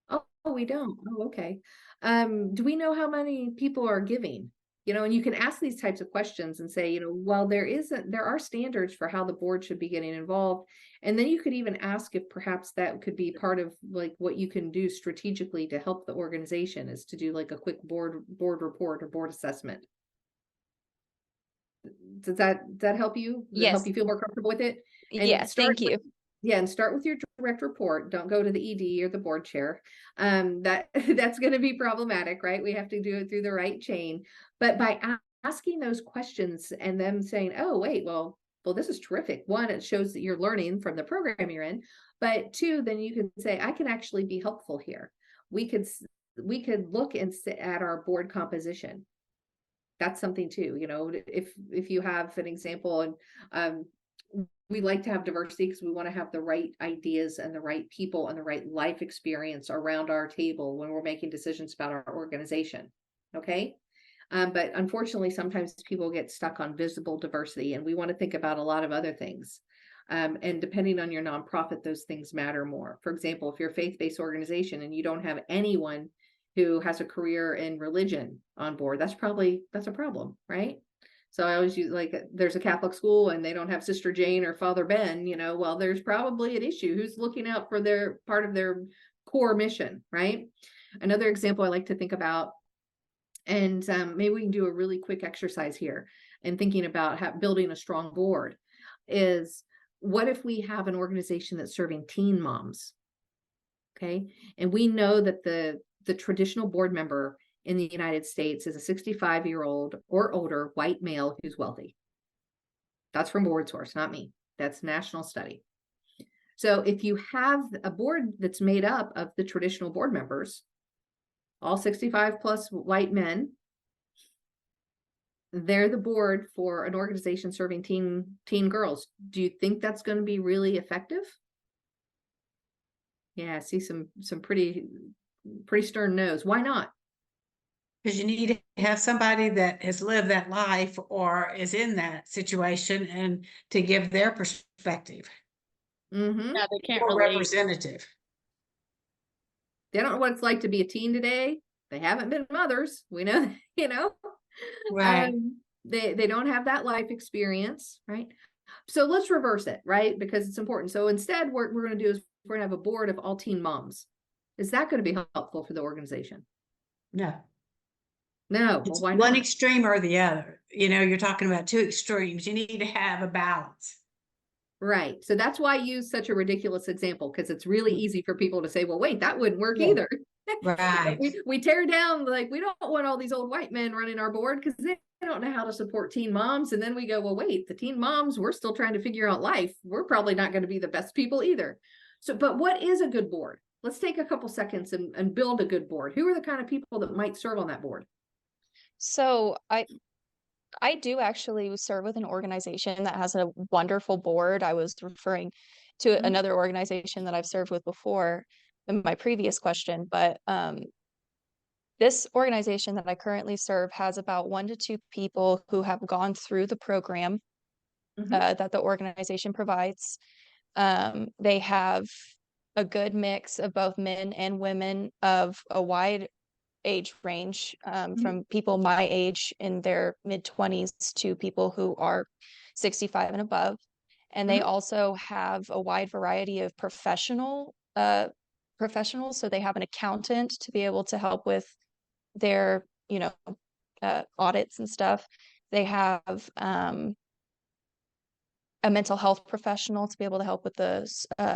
Oh, we don't. Oh, okay. Do we know how many people are giving? You know, and you can ask these types of questions and say, you know, well, there are standards for how the board should be getting involved. And then you could even ask if perhaps that could be part of like what you can do strategically to help the organization, is to do like a quick board report or board assessment. Does that help you? Does it help Yes. you feel more comfortable with it? And Yeah, thank you. Yeah, and start with your direct report. Don't go to the ED or the board chair. That's going to be problematic, right? We have to do it through the right chain. But by asking those questions and them saying, "Oh, wait, well, this is terrific." One, it shows that you're learning from the program you're in. But two, then you can say, "I can actually be helpful here." We could look and at our board composition. That's something too, you know, if you have an example, and we like to have diversity because we want to have the right ideas and the right people and the right life experience around our table when we're making decisions about our organization. Okay. But unfortunately, sometimes people get stuck on visible diversity, and we want to think about a lot of other things. And depending on your nonprofit, those things matter more. For example, if you're a faith-based organization and you don't have anyone who has a career in religion on board, that's a problem, right? So I always use, like, there's a Catholic school and they don't have Sister Jane or Father Ben, you know, well, there's probably an issue. Who's looking out for their part of their core mission, right? Another example I like to think about, and maybe we can do a really quick exercise here in thinking about building a strong board, is what if we have an organization that's serving teen moms? Okay. And we know that the traditional board member in the United States is a 65-year-old or older white male who's wealthy. That's from Board Source, not me. That's national study. So if you have a board that's made up of the traditional board members, all 65 plus white men, they're the board for an organization serving teen girls. Do you think that's going to be really effective? Yeah, I see some pretty stern no's. Why not? Because you need to have somebody that has lived that life or is in that situation and to give their perspective. Mm-hmm. Yeah, they can't Or relate. representative. They don't know what it's like to be a teen today. They haven't been mothers. We know, you know, Right. They don't have that life experience, right? So let's reverse it, right? Because it's important. So instead, what we're going to do is we're going to have a board of all teen moms. Is that going to be helpful for the organization? No. No. It's Well, why one not? extreme or the other. You know, you're talking about two extremes. You need to have a balance. Right. So that's why I use such a ridiculous example, because it's really easy for people to say, well, wait, that wouldn't work Yeah. either. Right. we tear down, like, we don't want all these old white men running our board because they don't know how to support teen moms. And then we go, well, wait, the teen moms, we're still trying to figure out life. We're probably not going to be the best people either. So, but what is a good board? Let's take a couple seconds and build a good board. Who are the kind of people that might serve on that board? So I do actually serve with an organization that has a wonderful board. I was referring to Mhm. another organization that I've served with before in my previous question, but this organization that I currently serve has about 1 to 2 people who have gone through the program that the organization provides. They have a good mix of both men and women of a wide age range, from people my age in their mid-20s to people who are 65 and above. And they also have a wide variety of professionals. So they have an accountant to be able to help with their, audits and stuff. They have a mental health professional to be able to help with the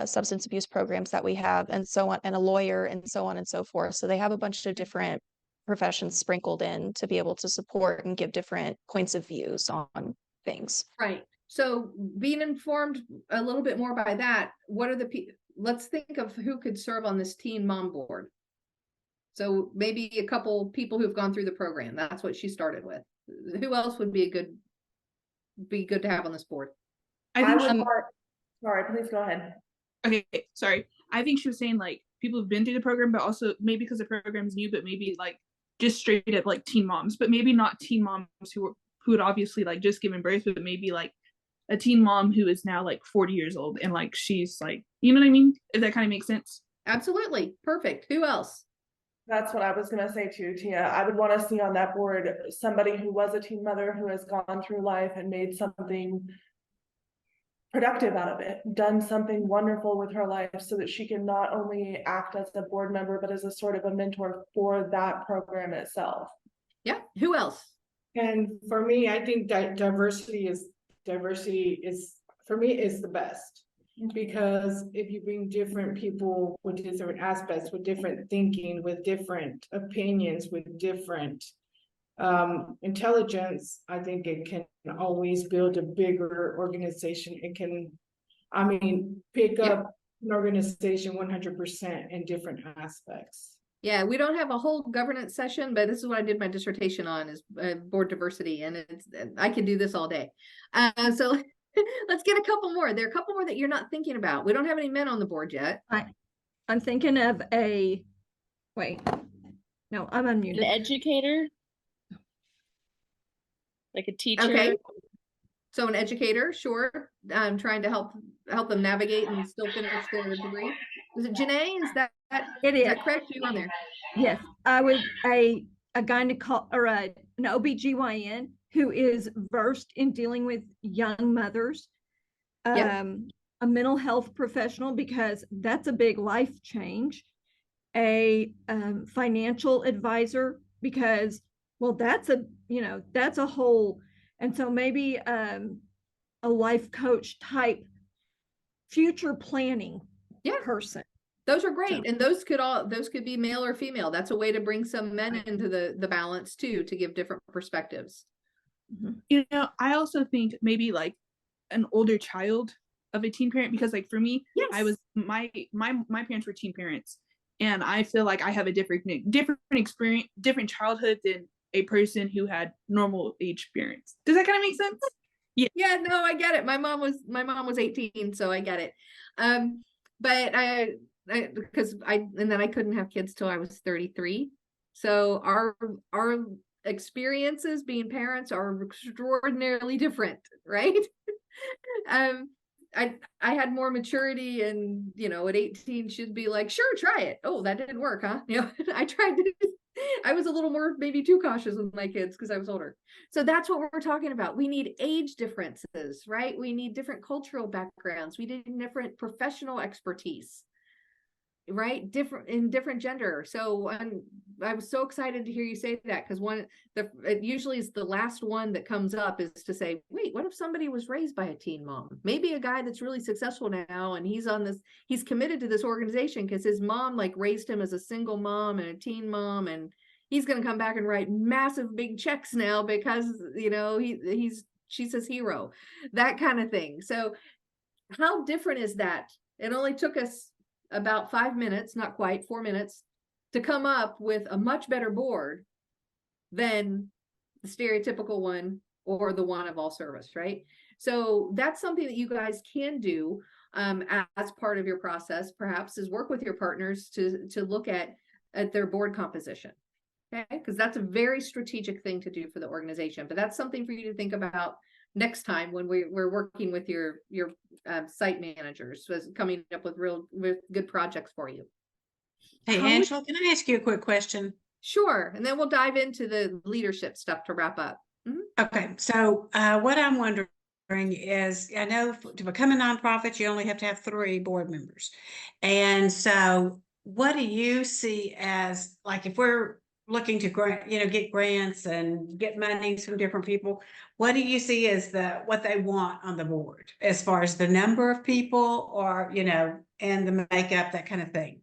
substance abuse programs that we have, and so on, and a lawyer, and so on and so forth. So they have a bunch of different professions sprinkled in to be able to support and give different points of views on things. Right. So being informed a little bit more by that, what are let's think of who could serve on this teen mom board. So maybe a couple people who've gone through the program. That's what she started with. Who else would be good to have on this board? I think sorry, please go ahead. Okay, sorry. I think she was saying like people who've been through the program, but also maybe because the program's new, but maybe like just straight up like teen moms, but maybe not teen moms who had obviously like just given birth, but maybe like a teen mom who is now like 40 years old and like she's like, you know what I mean? If that kind of makes sense. Absolutely. Perfect. Who else? That's what I was gonna say too, Tia. I would want to see on that board somebody who was a teen mother who has gone through life and made something productive out of it, done something wonderful with her life so that she can not only act as a board member, but as a sort of a mentor for that program itself. Yeah. Who else? And for me, I think that diversity is for me is the best, because if you bring different people with different aspects, with different thinking, with different opinions, with different intelligence, I think it can always build a bigger organization. It can, I mean, pick up an organization 100% in different aspects. Yeah, we don't have a whole governance session, but this is what I did my dissertation on is board diversity, and I could do this all day. So let's get a couple more. There are a couple more that you're not thinking about. We don't have any men on the board yet. I'm thinking of wait, no, I'm unmuted. An educator, like a teacher. Okay. So an educator, sure. I'm trying to help them navigate and still finish their degree. Was it Janae? Is that correct? You on there? Yes, I was a gynecologist or an OBGYN who is versed in dealing with young mothers. A mental health professional, because that's a big life change. A financial advisor, because that's a whole, and so maybe a life coach type future planning person. Those are great. And those could be male or female. That's a way to bring some men into the balance too, to give different perspectives. You know, I also think maybe like an older child of a teen parent, because like for me, I was my parents were teen parents, and I feel like I have a different experience, different childhood than a person who had normal age parents. Does that kind of make sense? Yeah, no, I get it. My mom was 18, so I get it. But because I couldn't have kids till I was 33. So our experiences being parents are extraordinarily different, right? I had more maturity, and at 18 she'd be like, sure, try it. Oh, that didn't work, huh? I was a little more maybe too cautious with my kids because I was older. So that's what we're talking about. We need age differences, right? We need different cultural backgrounds. We need different professional expertise, right? Different gender. So I was so excited to hear you say that, because it usually is the last one that comes up is to say, wait, what if somebody was raised by a teen mom? Maybe a guy that's really successful now, and he's committed to this organization because his mom like raised him as a single mom and a teen mom, and he's going to come back and write massive big checks now because she's his hero, that kind of thing. So how different is that? It only took us about 5 minutes, not quite 4 minutes, to come up with a much better board than the stereotypical one or the one of all service, right? So that's something that you guys can do as part of your process, perhaps, is work with your partners to look at their board composition. Okay, because that's a very strategic thing to do for the organization. But that's something for you to think about next time when we're working with your site managers, so coming up with good projects for you. Hey, Angela, can I ask you a quick question? Sure, and then we'll dive into the leadership stuff to wrap up. Okay, so what I'm wondering is, I know to become a nonprofit, you only have to have 3 board members. And so what do you see as, like, if we're looking to get grants and get money from different people, what do you see as what they want on the board as far as the number of people or, and the makeup, that kind of thing?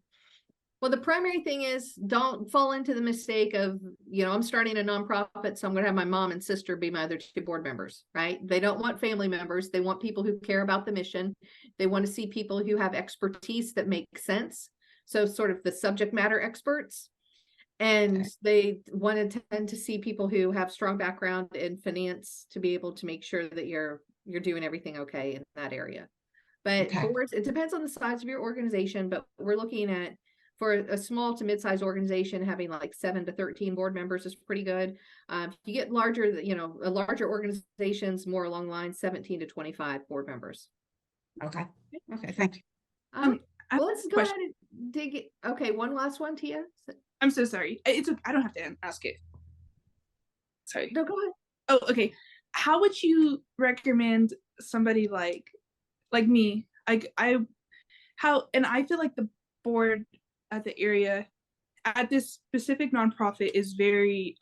Well, the primary thing is don't fall into the mistake of, I'm starting a nonprofit, so I'm going to have my mom and sister be my other 2 board members, right? They don't want family members. They want people who care about the mission. They want to see people who have expertise that make sense. So sort of the subject matter experts. And they want to tend to see people who have strong background in finance to be able to make sure that you're doing everything okay in that area. But boards, it depends on the size of your organization, but we're looking at for a small to mid-sized organization, having like 7 to 13 board members is pretty good. If you get larger, larger organizations, more along the lines 17 to 25 board members. Okay. Okay, thank you. Well, have let's a go question. ahead and dig it. Okay, one last one, Tia. I'm so sorry. I don't have to ask it. Sorry. No, go ahead. Oh, okay. How would you recommend somebody like me? And I feel like the board at the area at this specific nonprofit is very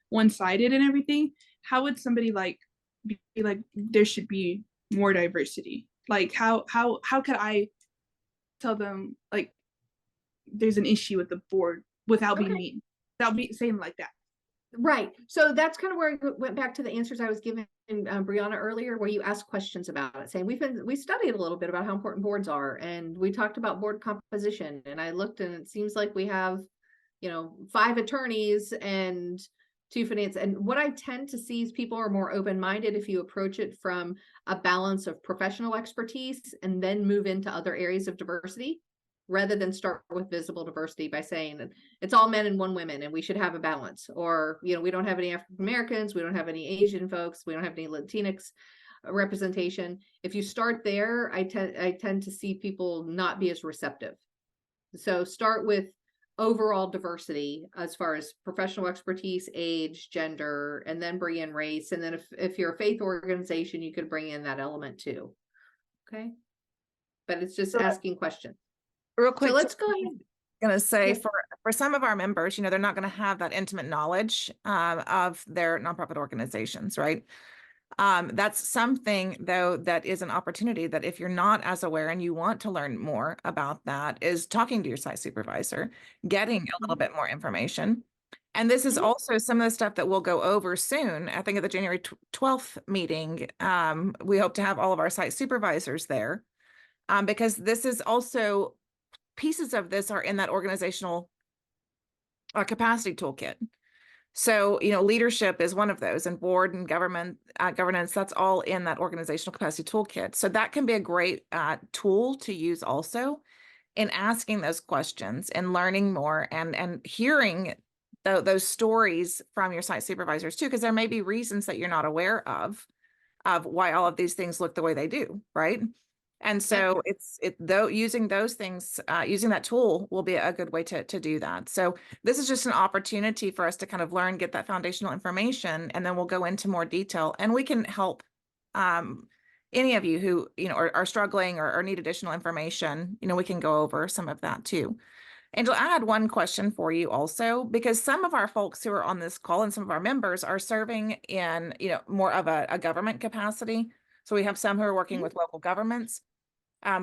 one-sided and everything. How would somebody be like there should be more diversity? Like how could I tell them like there's an issue with the board without being mean, without saying like that? Right. So that's kind of where I went back to the answers I was giving Brianna earlier, where you asked questions about it, saying we studied a little bit about how important boards are, and we talked about board composition, and I looked, and it seems like we have, 5 attorneys and 2 finance. And what I tend to see is people are more open-minded if you approach it from a balance of professional expertise and then move into other areas of diversity, rather than start with visible diversity by saying that it's all men and 1 woman and we should have a balance, or we don't have any African Americans, we don't have any Asian folks, we don't have any Latinx representation. If you start there, I tend to see people not be as receptive. So start with overall diversity as far as professional expertise, age, gender, and then bring in race. And then if you're a faith organization, you could bring in that element too. Okay, but it's just asking questions. Real quick, so let's go ahead. Gonna say Yes. for some of our members, they're not going to have that intimate knowledge of their nonprofit organizations, right? That's something though that is an opportunity that if you're not as aware and you want to learn more about that, is talking to your site supervisor, getting a little bit more information. And this is also some of the stuff that we'll go over soon. I think at the January 12th meeting, we hope to have all of our site supervisors there, because this is also pieces of this are in that organizational capacity toolkit. So, leadership is one of those, and board and governance, that's all in that organizational capacity toolkit. So that can be a great tool to use also in asking those questions and learning more and hearing those stories from your site supervisors too, because there may be reasons that you're not aware of why all of these things look the way they do, right? And so using those things, using that tool will be a good way to do that. So this is just an opportunity for us to kind of learn, get that foundational information, and then we'll go into more detail, and we can help any of you who, are struggling or need additional information. We can go over some of that too. Angela, I had one question for you also, because some of our folks who are on this call and some of our members are serving in, more of a government capacity. So we have some who are working with local governments.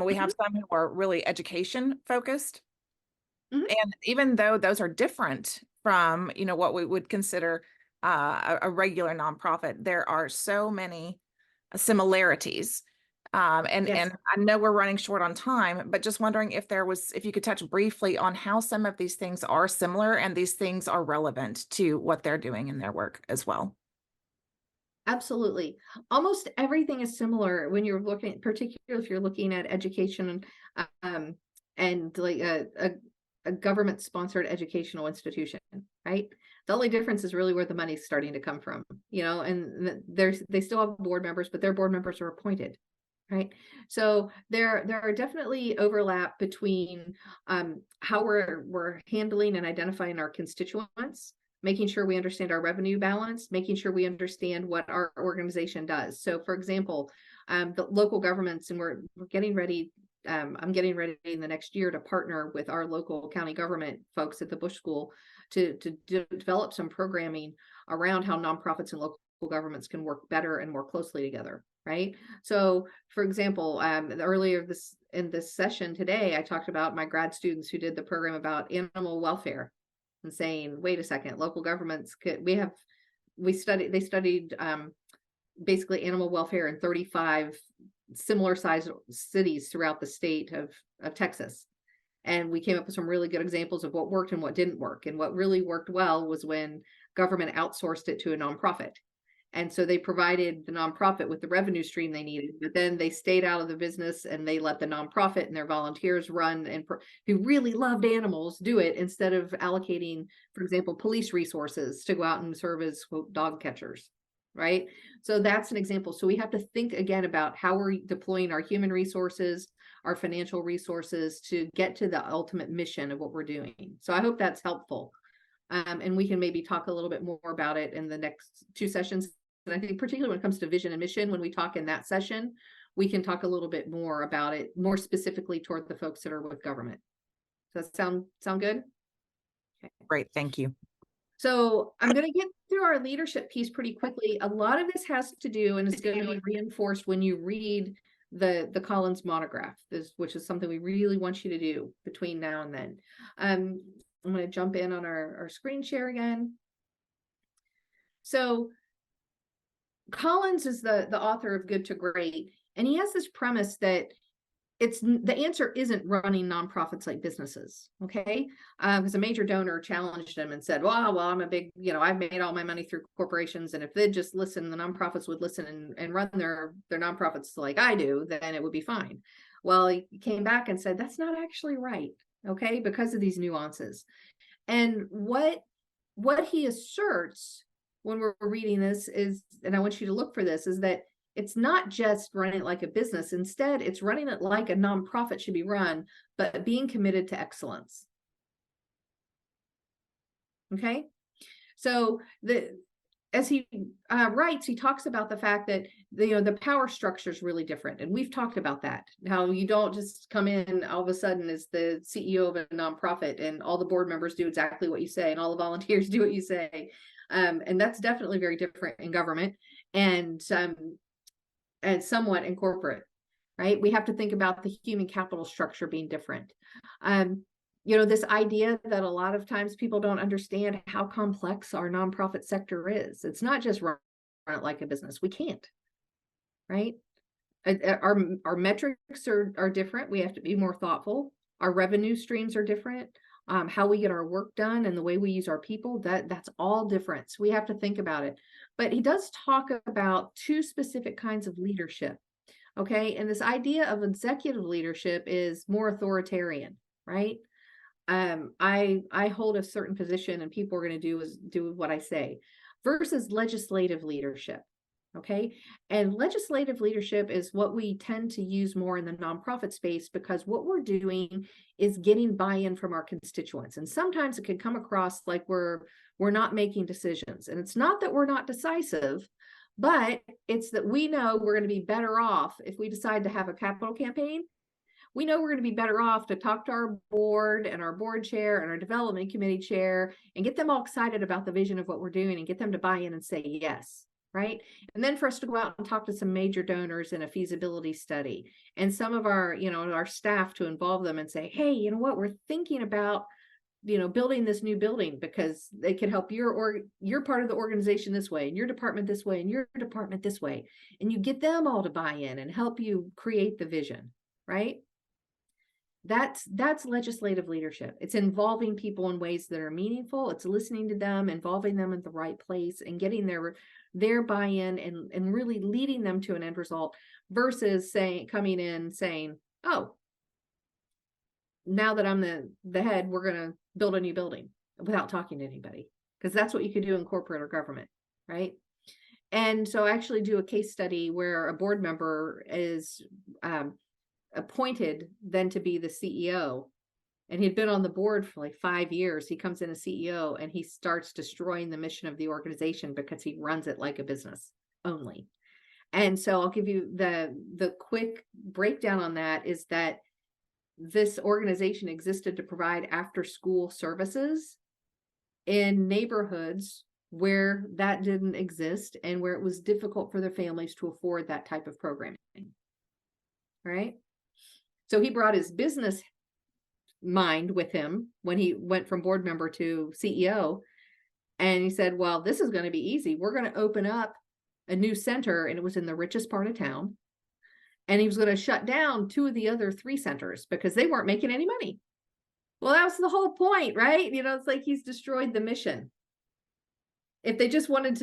We have some who are really education focused. And even though those are different from, what we would consider a regular nonprofit, there are so many similarities. And I know we're running short on time, but just wondering if you could touch briefly on how some of these things are similar and these things are relevant to what they're doing in their work as well. Absolutely. Almost everything is similar when you're looking, particularly if you're looking at education and like a government sponsored educational institution, right? The only difference is really where the money's starting to come from, and they still have board members, but their board members are appointed, right? So there are definitely overlap between how we're handling and identifying our constituents, making sure we understand our revenue balance, making sure we understand what our organization does. So for example, the local governments, and we're getting ready, I'm getting ready in the next year to partner with our local county government folks at the Bush School to develop some programming around how nonprofits and local governments can work better and more closely together, right? So for example, earlier in this session today, I talked about my grad students who did the program about animal welfare, and saying, wait a second, local governments they studied basically animal welfare in 35 similar sized cities throughout the state of Texas. And we came up with some really good examples of what worked and what didn't work. And what really worked well was when government outsourced it to a nonprofit. And so they provided the nonprofit with the revenue stream they needed, but then they stayed out of the business and they let the nonprofit and their volunteers run and who really loved animals do it instead of allocating, for example, police resources to go out and serve as quote, dog catchers, right? So that's an example. So we have to think again about how we're deploying our human resources, our financial resources to get to the ultimate mission of what we're doing. So I hope that's helpful. And we can maybe talk a little bit more about it in the next 2 sessions. And I think particularly when it comes to vision and mission, when we talk in that session, we can talk a little bit more about it, more specifically toward the folks that are with government. Does that sound good? Okay. Great, thank you. So I'm going to get through our leadership piece pretty quickly. A lot of this has to do and is going to be reinforced when you read the Collins monograph, which is something we really want you to do between now and then. I'm going to jump in on our screen share again. So Collins is the author of Good to Great, and he has this premise that the answer isn't running nonprofits like businesses, okay? Because a major donor challenged him and said, well, I'm a big, I've made all my money through corporations, and if they'd just listen, the nonprofits would listen and run their nonprofits like I do, then it would be fine. Well, he came back and said, that's not actually right, okay? Because of these nuances. And what he asserts when we're reading this is, and I want you to look for this, is that it's not just running it like a business. Instead, it's running it like a nonprofit should be run, but being committed to excellence. Okay. So as he writes, he talks about the fact that the power structure is really different. And we've talked about that, how you don't just come in all of a sudden as the CEO of a nonprofit and all the board members do exactly what you say and all the volunteers do what you say. And that's definitely very different in government and somewhat in corporate, right? We have to think about the human capital structure being different. This idea that a lot of times people don't understand how complex our nonprofit sector is. It's not just run it like a business. We can't, right? Our metrics are different. We have to be more thoughtful. Our revenue streams are different. How we get our work done and the way we use our people, that's all different. So we have to think about it. But he does talk about 2 specific kinds of leadership. Okay. And this idea of executive leadership is more authoritarian, right? I hold a certain position and people are going to do what I say, versus legislative leadership. Okay. And legislative leadership is what we tend to use more in the nonprofit space, because what we're doing is getting buy-in from our constituents. And sometimes it can come across like we're not making decisions. And it's not that we're not decisive, but it's that we know we're going to be better off if we decide to have a capital campaign. We know we're going to be better off to talk to our board and our board chair and our development committee chair and get them all excited about the vision of what we're doing and get them to buy in and say yes. Right. And then for us to go out and talk to some major donors in a feasibility study and some of our, our staff to involve them and say, hey, you know what, we're thinking about, building this new building because they can help your part of the organization this way and your department this way and your department this way. And you get them all to buy in and help you create the vision. Right. That's legislative leadership. It's involving people in ways that are meaningful. It's listening to them, involving them at the right place and getting their buy-in and really leading them to an end result, versus coming in saying, oh, now that I'm the head, we're going to build a new building without talking to anybody, because that's what you could do in corporate or government. Right. And so I actually do a case study where a board member is appointed then to be the CEO, and he'd been on the board for like 5 years. He comes in as CEO and he starts destroying the mission of the organization because he runs it like a business only. And so I'll give you the quick breakdown on that, is that this organization existed to provide after school services in neighborhoods where that didn't exist and where it was difficult for their families to afford that type of programming. Right? So he brought his business mind with him when he went from board member to CEO. And he said, well, this is going to be easy. We're going to open up a new center. And it was in the richest part of town. And he was going to shut down 2 of the other 3 centers because they weren't making any money. Well, that was the whole point, right? It's like he's destroyed the mission. If they just wanted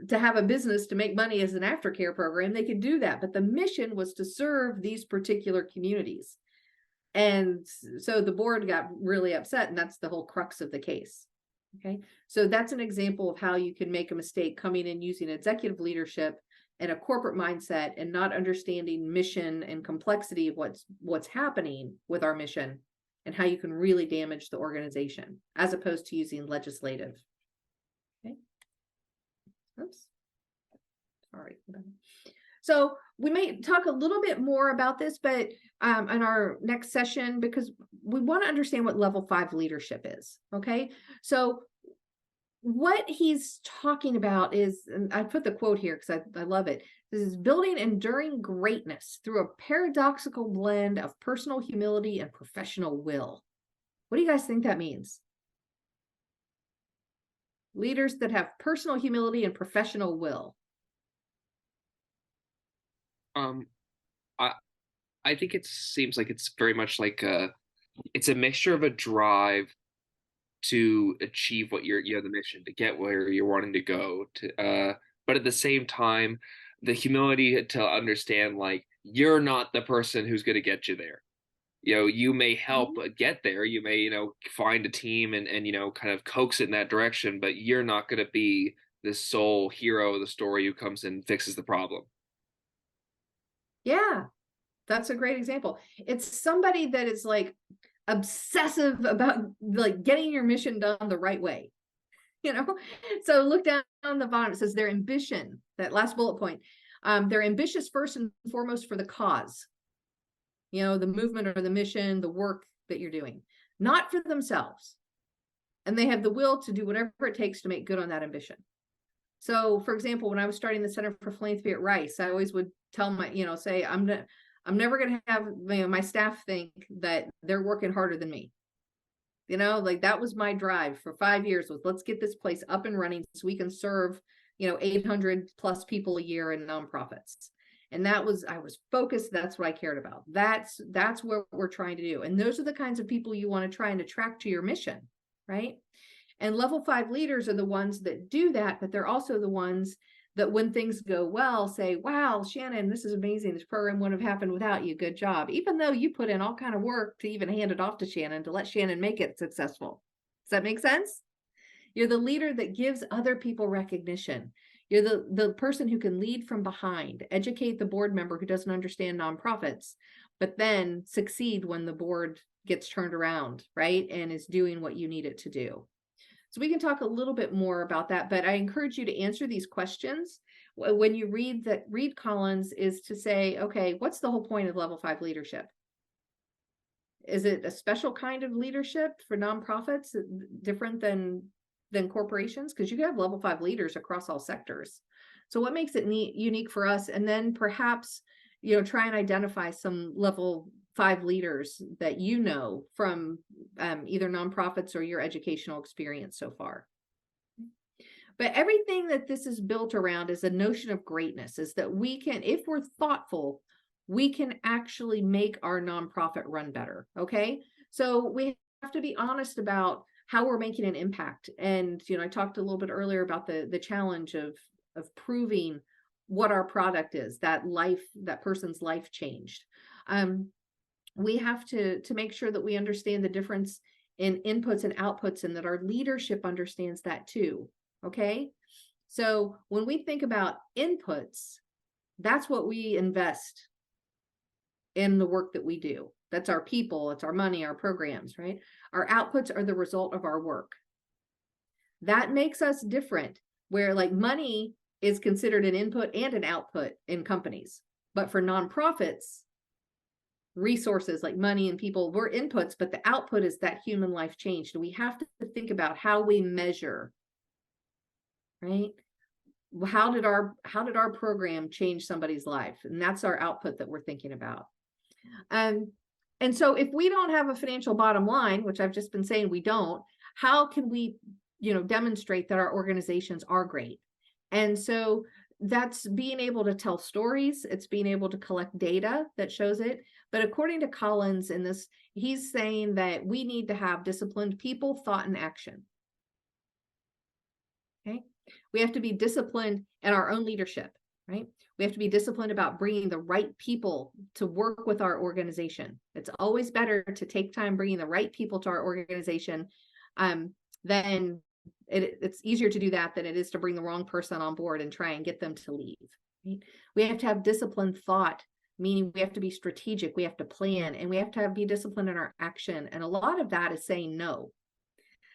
to have a business to make money as an aftercare program, they could do that. But the mission was to serve these particular communities. And so the board got really upset, and that's the whole crux of the case. Okay, so that's an example of how you can make a mistake coming in using executive leadership and a corporate mindset and not understanding mission and complexity of what's happening with our mission and how you can really damage the organization as opposed to using legislative. Okay. Oops. Sorry. So we may talk a little bit more about this, but in our next session, because we want to understand what level 5 leadership is. Okay. So what he's talking about is, and I put the quote here because I love it. This is building enduring greatness through a paradoxical blend of personal humility and professional will. What do you guys think that means? Leaders that have personal humility and professional will. I think it seems like it's very much like it's a mixture of a drive to achieve what you have the mission to get where you're wanting to go to, but at the same time, the humility to understand like you're not the person who's going to get you there. You may help get there. You may, find a team and kind of coax it in that direction, but you're not going to be the sole hero of the story who comes and fixes the problem. Yeah, that's a great example. It's somebody that is like obsessive about like getting your mission done the right way. So look down on the bottom. It says their ambition, that last bullet point. They're ambitious first and foremost for the cause. The movement or the mission, the work that you're doing, not for themselves. And they have the will to do whatever it takes to make good on that ambition. So, for example, when I was starting the Center for Philanthropy at Rice, I always would tell my, say, I'm never going to have my staff think that they're working harder than me. Like that was my drive for 5 years was let's get this place up and running so we can serve, 800 plus people a year in nonprofits. And I was focused. That's what I cared about. That's what we're trying to do. And those are the kinds of people you want to try and attract to your mission, right? And level 5 leaders are the ones that do that, but they're also the ones that when things go well, say, wow, Shannon, this is amazing. This program wouldn't have happened without you. Good job. Even though you put in all kind of work to even hand it off to Shannon, to let Shannon make it successful. Does that make sense? You're the leader that gives other people recognition. You're the person who can lead from behind, educate the board member who doesn't understand nonprofits, but then succeed when the board gets turned around, right? And is doing what you need it to do. So we can talk a little bit more about that, but I encourage you to answer these questions. When you read Collins is to say, okay, what's the whole point of level 5 leadership? Is it a special kind of leadership for nonprofits different than corporations? Because you can have level 5 leaders across all sectors. So what makes it unique for us? And then perhaps, try and identify some level 5 leaders that from either nonprofits or your educational experience so far. But everything that this is built around is a notion of greatness, is that we can, if we're thoughtful, we can actually make our nonprofit run better. Okay. So we have to be honest about how we're making an impact. And, I talked a little bit earlier about the challenge of proving what our product is, that person's life changed. We have to make sure that we understand the difference in inputs and outputs and that our leadership understands that too. Okay. So when we think about inputs, that's what we invest in the work that we do. That's our people, it's our money, our programs, right? Our outputs are the result of our work. That makes us different, where like money is considered an input and an output in companies. But for nonprofits, resources like money and people were inputs, but the output is that human life changed. And we have to think about how we measure, right? How did our program change somebody's life? And that's our output that we're thinking about. And so if we don't have a financial bottom line, which I've just been saying we don't, how can we, demonstrate that our organizations are great? And so that's being able to tell stories. It's being able to collect data that shows it. But according to Collins in this, he's saying that we need to have disciplined people, thought, and action. Okay. We have to be disciplined in our own leadership, right? We have to be disciplined about bringing the right people to work with our organization. It's always better to take time bringing the right people to our organization. Then it's easier to do that than it is to bring the wrong person on board and try and get them to leave. Right? We have to have disciplined thought, meaning we have to be strategic, we have to plan, and we have to be disciplined in our action. And a lot of that is saying no.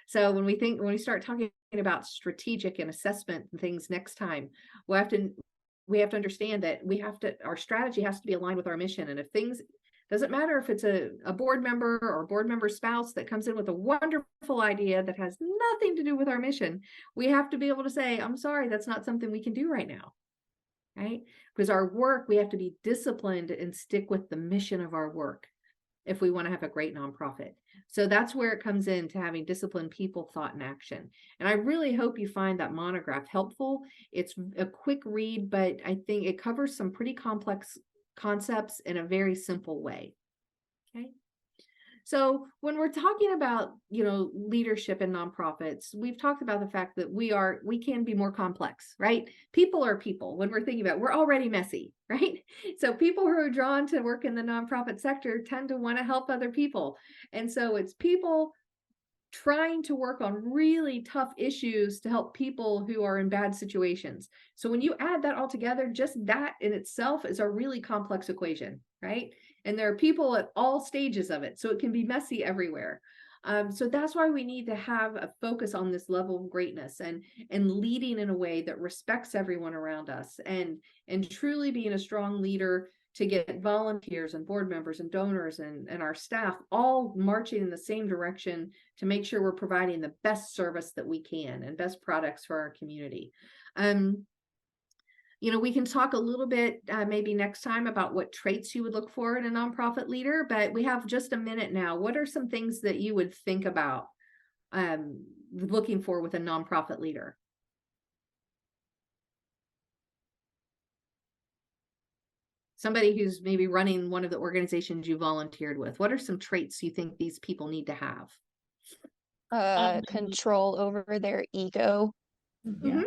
So when we start talking about strategic and assessment and things next time, we have to understand that our strategy has to be aligned with our mission. And if things, doesn't matter if it's a board member or a board member spouse that comes in with a wonderful idea that has nothing to do with our mission, we have to be able to say, I'm sorry, that's not something we can do right now. Right? Because our work, we have to be disciplined and stick with the mission of our work if we want to have a great nonprofit. So that's where it comes into having disciplined people, thought, and action. And I really hope you find that monograph helpful. It's a quick read, but I think it covers some pretty complex concepts in a very simple way. Okay. So when we're talking about, leadership in nonprofits, we've talked about the fact that we can be more complex, right? People are people. When we're thinking about, we're already messy, right? So people who are drawn to work in the nonprofit sector tend to want to help other people. And so it's people trying to work on really tough issues to help people who are in bad situations. So when you add that all together, just that in itself is a really complex equation, right? And there are people at all stages of it, so it can be messy everywhere. So that's why we need to have a focus on this level of greatness and leading in a way that respects everyone around us, and truly being a strong leader to get volunteers and board members and donors and our staff all marching in the same direction to make sure we're providing the best service that we can and best products for our community. We can talk a little bit maybe next time about what traits you would look for in a nonprofit leader, but we have just a minute now. What are some things that you would think about looking for with a nonprofit leader? Somebody who's maybe running one of the organizations you volunteered with. What are some traits you think these people need to have? Control over their ego. Yeah.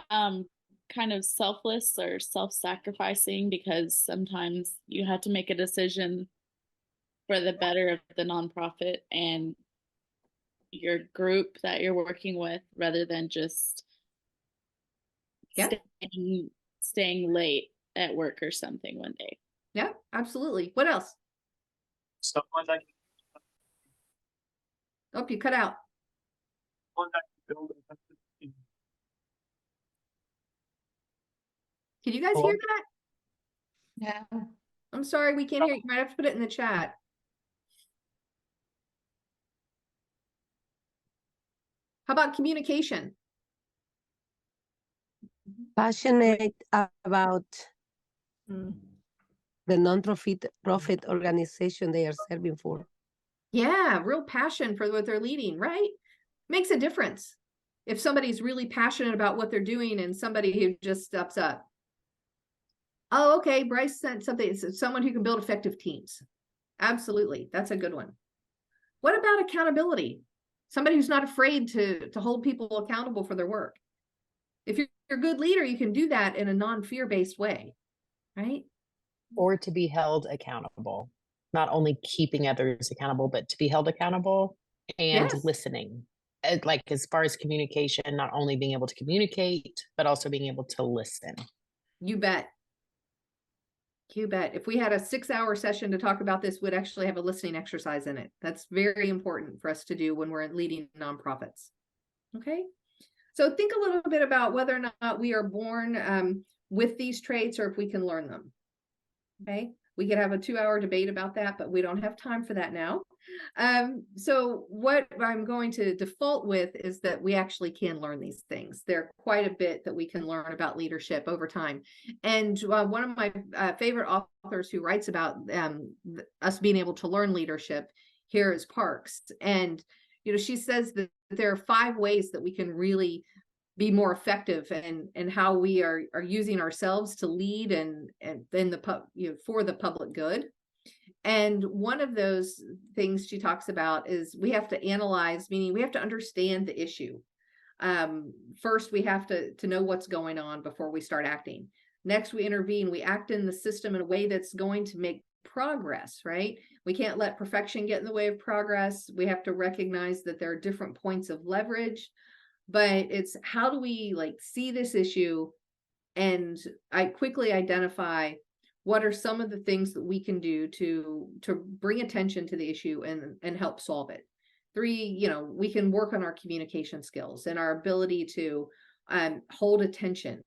Kind of selfless or self-sacrificing, because sometimes you have to make a decision for the better of the nonprofit and your group that you're working with, rather than just staying late at work or something one day. Yeah, absolutely. What else? Someone that Oh, you cut out. Someone that can build a team. Can you guys hear that? Yeah. I'm sorry, we can't hear you. You might have to put it in the chat. How about communication? Passionate about the non-profit organization they are serving for. Yeah, real passion for what they're leading, right? Makes a difference if somebody's really passionate about what they're doing and somebody who just steps up. Oh, okay, Bryce sent something. It's someone who can build effective teams. Absolutely, that's a good one. What about accountability? Somebody who's not afraid to hold people accountable for their work. If you're a good leader, you can do that in a non-fear-based way, right? Or to be held accountable. Not only keeping others accountable, but to be held accountable and listening. Like as far as communication, not only being able to communicate, but also being able to listen. You bet. You bet. If we had a 6-hour session to talk about this, we'd actually have a listening exercise in it. That's very important for us to do when we're leading nonprofits. Okay. So think a little bit about whether or not we are born with these traits or if we can learn them. Okay. We could have a 2-hour debate about that, but we don't have time for that now. So what I'm going to default with is that we actually can learn these things. There are quite a bit that we can learn about leadership over time. And one of my favorite authors who writes about us being able to learn leadership here is Parks. And, she says that there are 5 ways that we can really be more effective and how we are using ourselves to lead and in the for the public good. And one of those things she talks about is we have to analyze, meaning we have to understand the issue. First, we have to know what's going on before we start acting. Next, we intervene. We act in the system in a way that's going to make progress, right? We can't let perfection get in the way of progress. We have to recognize that there are different points of leverage, but it's how do we like see this issue and I quickly identify what are some of the things that we can do to bring attention to the issue and help solve it. 3, we can work on our communication skills and our ability to hold attention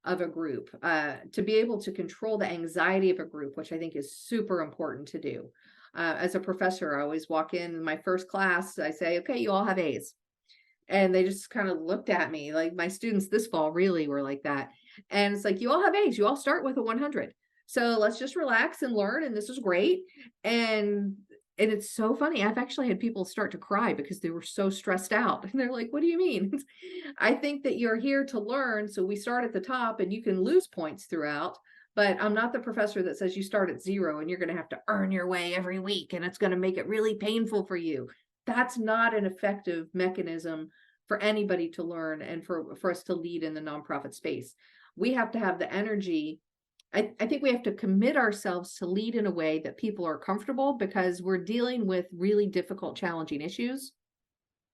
of a group, to be able to control the anxiety of a group, which I think is super important to do. As a professor, I always walk in my first class, I say, okay, you all have A's. And they just kind of looked at me like my students this fall really were like that. And it's like, you all have A's, you all start with a 100. So let's just relax and learn. And this is great. And it's so funny. I've actually had people start to cry because they were so stressed out. And they're like, what do you mean? I think that you're here to learn. So we start at the top and you can lose points throughout. But I'm not the professor that says you start at 0 and you're going to have to earn your way every week. And it's going to make it really painful for you. That's not an effective mechanism for anybody to learn and for us to lead in the nonprofit space. We have to have the energy. I think we have to commit ourselves to lead in a way that people are comfortable because we're dealing with really difficult, challenging issues.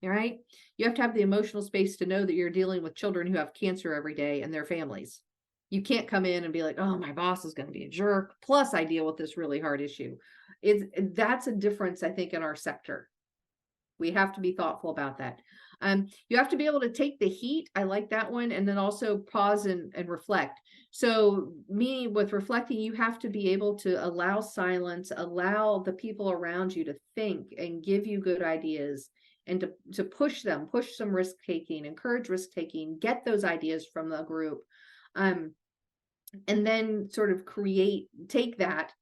All right. You have to have the emotional space to know that you're dealing with children who have cancer every day and their families. You can't come in and be like, oh, my boss is going to be a jerk. Plus, I deal with this really hard issue. That's a difference, I think, in our sector. We have to be thoughtful about that. You have to be able to take the heat. I like that one. And then also pause and reflect. So me with reflecting, you have to be able to allow silence, allow the people around you to think and give you good ideas and to push some risk taking, encourage risk taking, get those ideas from the group. And then sort of take that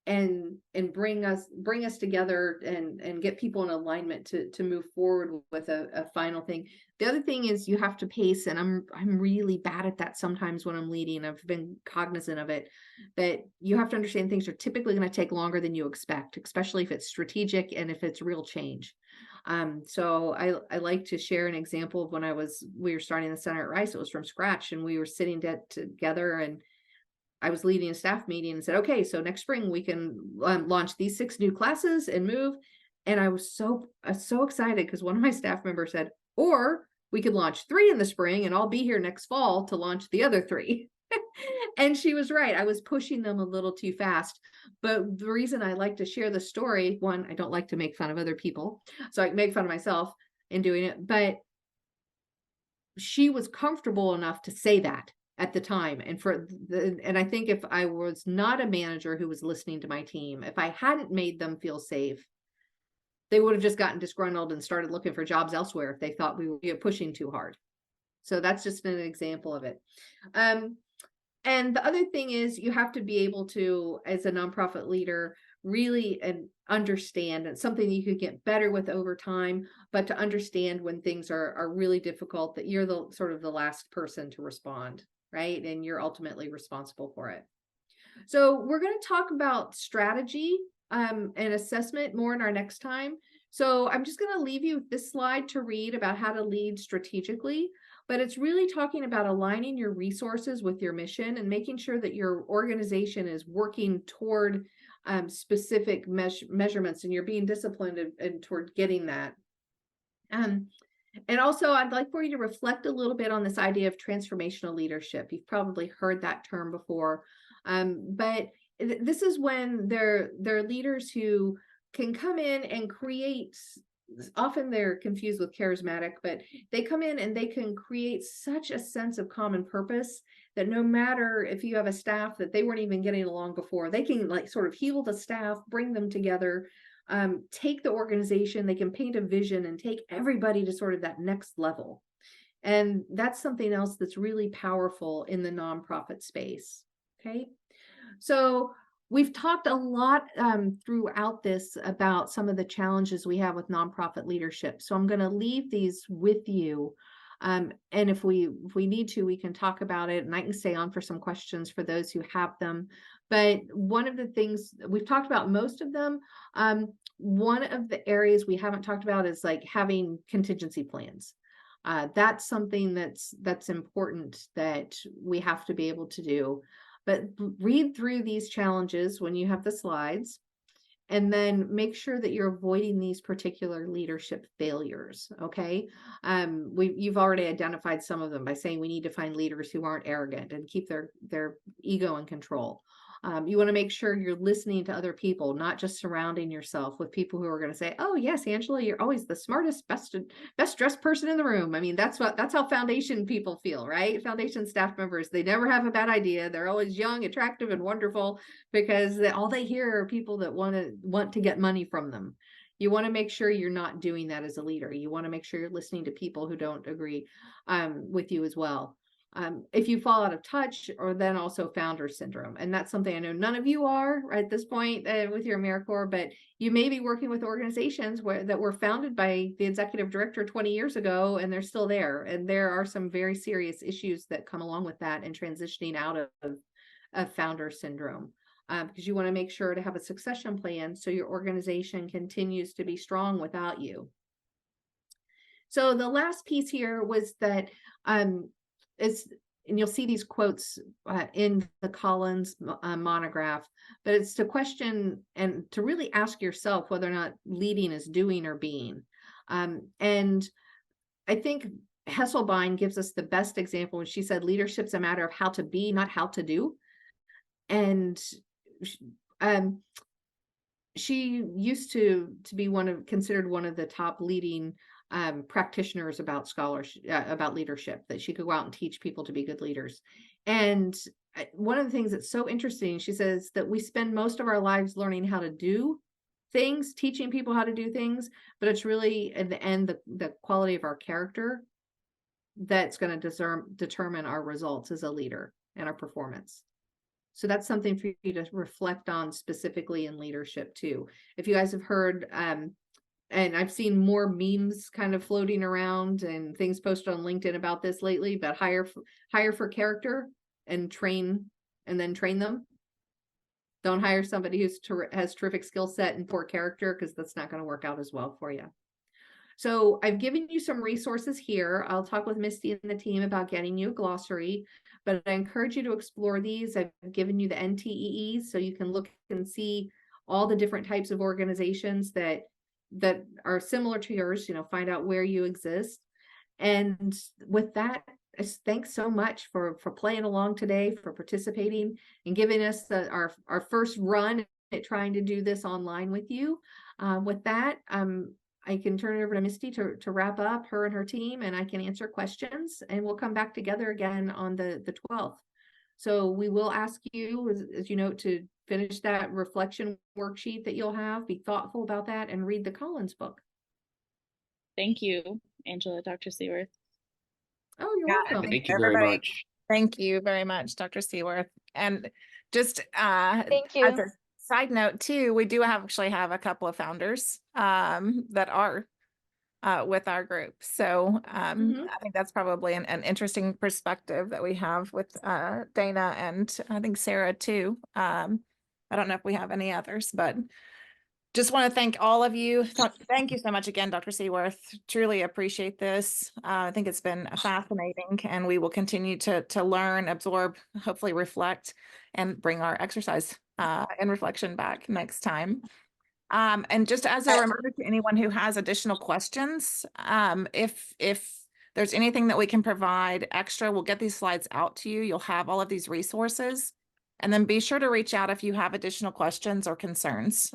and bring us together and get people in alignment to move forward with a final thing. The other thing is you have to pace, and I'm really bad at that sometimes when I'm leading. I've been cognizant of it, that you have to understand things are typically going to take longer than you expect, especially if it's strategic and if it's real change. So I like to share an example of when we were starting the center at Rice. It was from scratch, and we were sitting together, and I was leading a staff meeting and said, okay, so next spring we can launch these 6 new classes and move. And I was so excited because one of my staff members said, or we could launch 3 in the spring and I'll be here next fall to launch the other 3. And she was right. I was pushing them a little too fast. But the reason I like to share the story, one, I don't like to make fun of other people, so I make fun of myself in doing it. But she was comfortable enough to say that at the time. And I think if I was not a manager who was listening to my team, if I hadn't made them feel safe, they would have just gotten disgruntled and started looking for jobs elsewhere if they thought we were pushing too hard. So that's just an example of it. And the other thing is you have to be able to, as a nonprofit leader, really understand, and something you could get better with over time, but to understand when things are really difficult, that you're the sort of the last person to respond, right? And you're ultimately responsible for it. So we're going to talk about strategy and assessment more in our next time. So I'm just going to leave you with this slide to read about how to lead strategically. But it's really talking about aligning your resources with your mission and making sure that your organization is working toward specific measurements, and you're being disciplined and toward getting that. And also, I'd like for you to reflect a little bit on this idea of transformational leadership. You've probably heard that term before, but this is when they're leaders who can come in and create. Often they're confused with charismatic, but they come in and they can create such a sense of common purpose that no matter if you have a staff that they weren't even getting along before, they can like sort of heal the staff, bring them together, take the organization, they can paint a vision and take everybody to sort of that next level. And that's something else that's really powerful in the nonprofit space. Okay. So we've talked a lot throughout this about some of the challenges we have with nonprofit leadership. So I'm going to leave these with you. And if we need to, we can talk about it, and I can stay on for some questions for those who have them. But one of the things we've talked about, most of them, one of the areas we haven't talked about is like having contingency plans. That's something that's important that we have to be able to do. But read through these challenges when you have the slides, and then make sure that you're avoiding these particular leadership failures. Okay. You've already identified some of them by saying we need to find leaders who aren't arrogant and keep their ego in control. You want to make sure you're listening to other people, not just surrounding yourself with people who are going to say, "Oh yes, Angela, you're always the smartest, best dressed person in the room." I mean, that's how foundation people feel, right? Foundation staff members, they never have a bad idea. They're always young, attractive, and wonderful because all they hear are people that want to get money from them. You want to make sure you're not doing that as a leader. You want to make sure you're listening to people who don't agree with you as well. If you fall out of touch, or then also founder syndrome. And that's something I know none of you are at this point with your AmeriCorps, but you may be working with organizations that were founded by the executive director 20 years ago, and they're still there. And there are some very serious issues that come along with that and transitioning out of founder syndrome. Because you want to make sure to have a succession plan so your organization continues to be strong without you. So the last piece here was that and you'll see these quotes in the Collins monograph, but it's to question and to really ask yourself whether or not leading is doing or being. And I think Hesselbein gives us the best example when she said leadership's a matter of how to be, not how to do. And she used to be considered one of the top leading practitioners about scholarship, about leadership, that she could go out and teach people to be good leaders. And one of the things that's so interesting, she says that we spend most of our lives learning how to do things, teaching people how to do things, but it's really in the end the quality of our character that's going to determine our results as a leader and our performance. So that's something for you to reflect on specifically in leadership too. If you guys have heard, and I've seen more memes kind of floating around and things posted on LinkedIn about this lately, but hire for character and train them. Don't hire somebody who has terrific skill set and poor character, because that's not going to work out as well for you. So I've given you some resources here. I'll talk with Misty and the team about getting you a glossary, but I encourage you to explore these. I've given you the NTEEs so you can look and see all the different types of organizations that are similar to yours, find out where you exist. And with that, thanks so much for playing along today, for participating and giving us our first run at trying to do this online with you. With that, I can turn it over to Misty to wrap up, her and her team, and I can answer questions, and we'll come back together again on the 12th. So we will ask you, as you know, to finish that reflection worksheet that you'll have, be thoughtful about that, and read the Collins book. Thank you, Angela, Dr. Seaworth. Oh, you're welcome. Thank you very much. Thank you very much, Dr. Seaworth. And just Thank you. as a side note too, we do actually have a couple of founders that are with our group. So I think that's probably an interesting perspective that we have with Dana and I think Sarah too. I don't know if we have any others, but just want to thank all of you. Thank you so much again, Dr. Seaworth. Truly appreciate this. I think it's been fascinating, and we will continue to learn, absorb, hopefully reflect, and bring our exercise and reflection back next time. And just as a reminder to anyone who has additional questions, if there's anything that we can provide extra, we'll get these slides out to you. You'll have all of these resources, and then be sure to reach out if you have additional questions or concerns.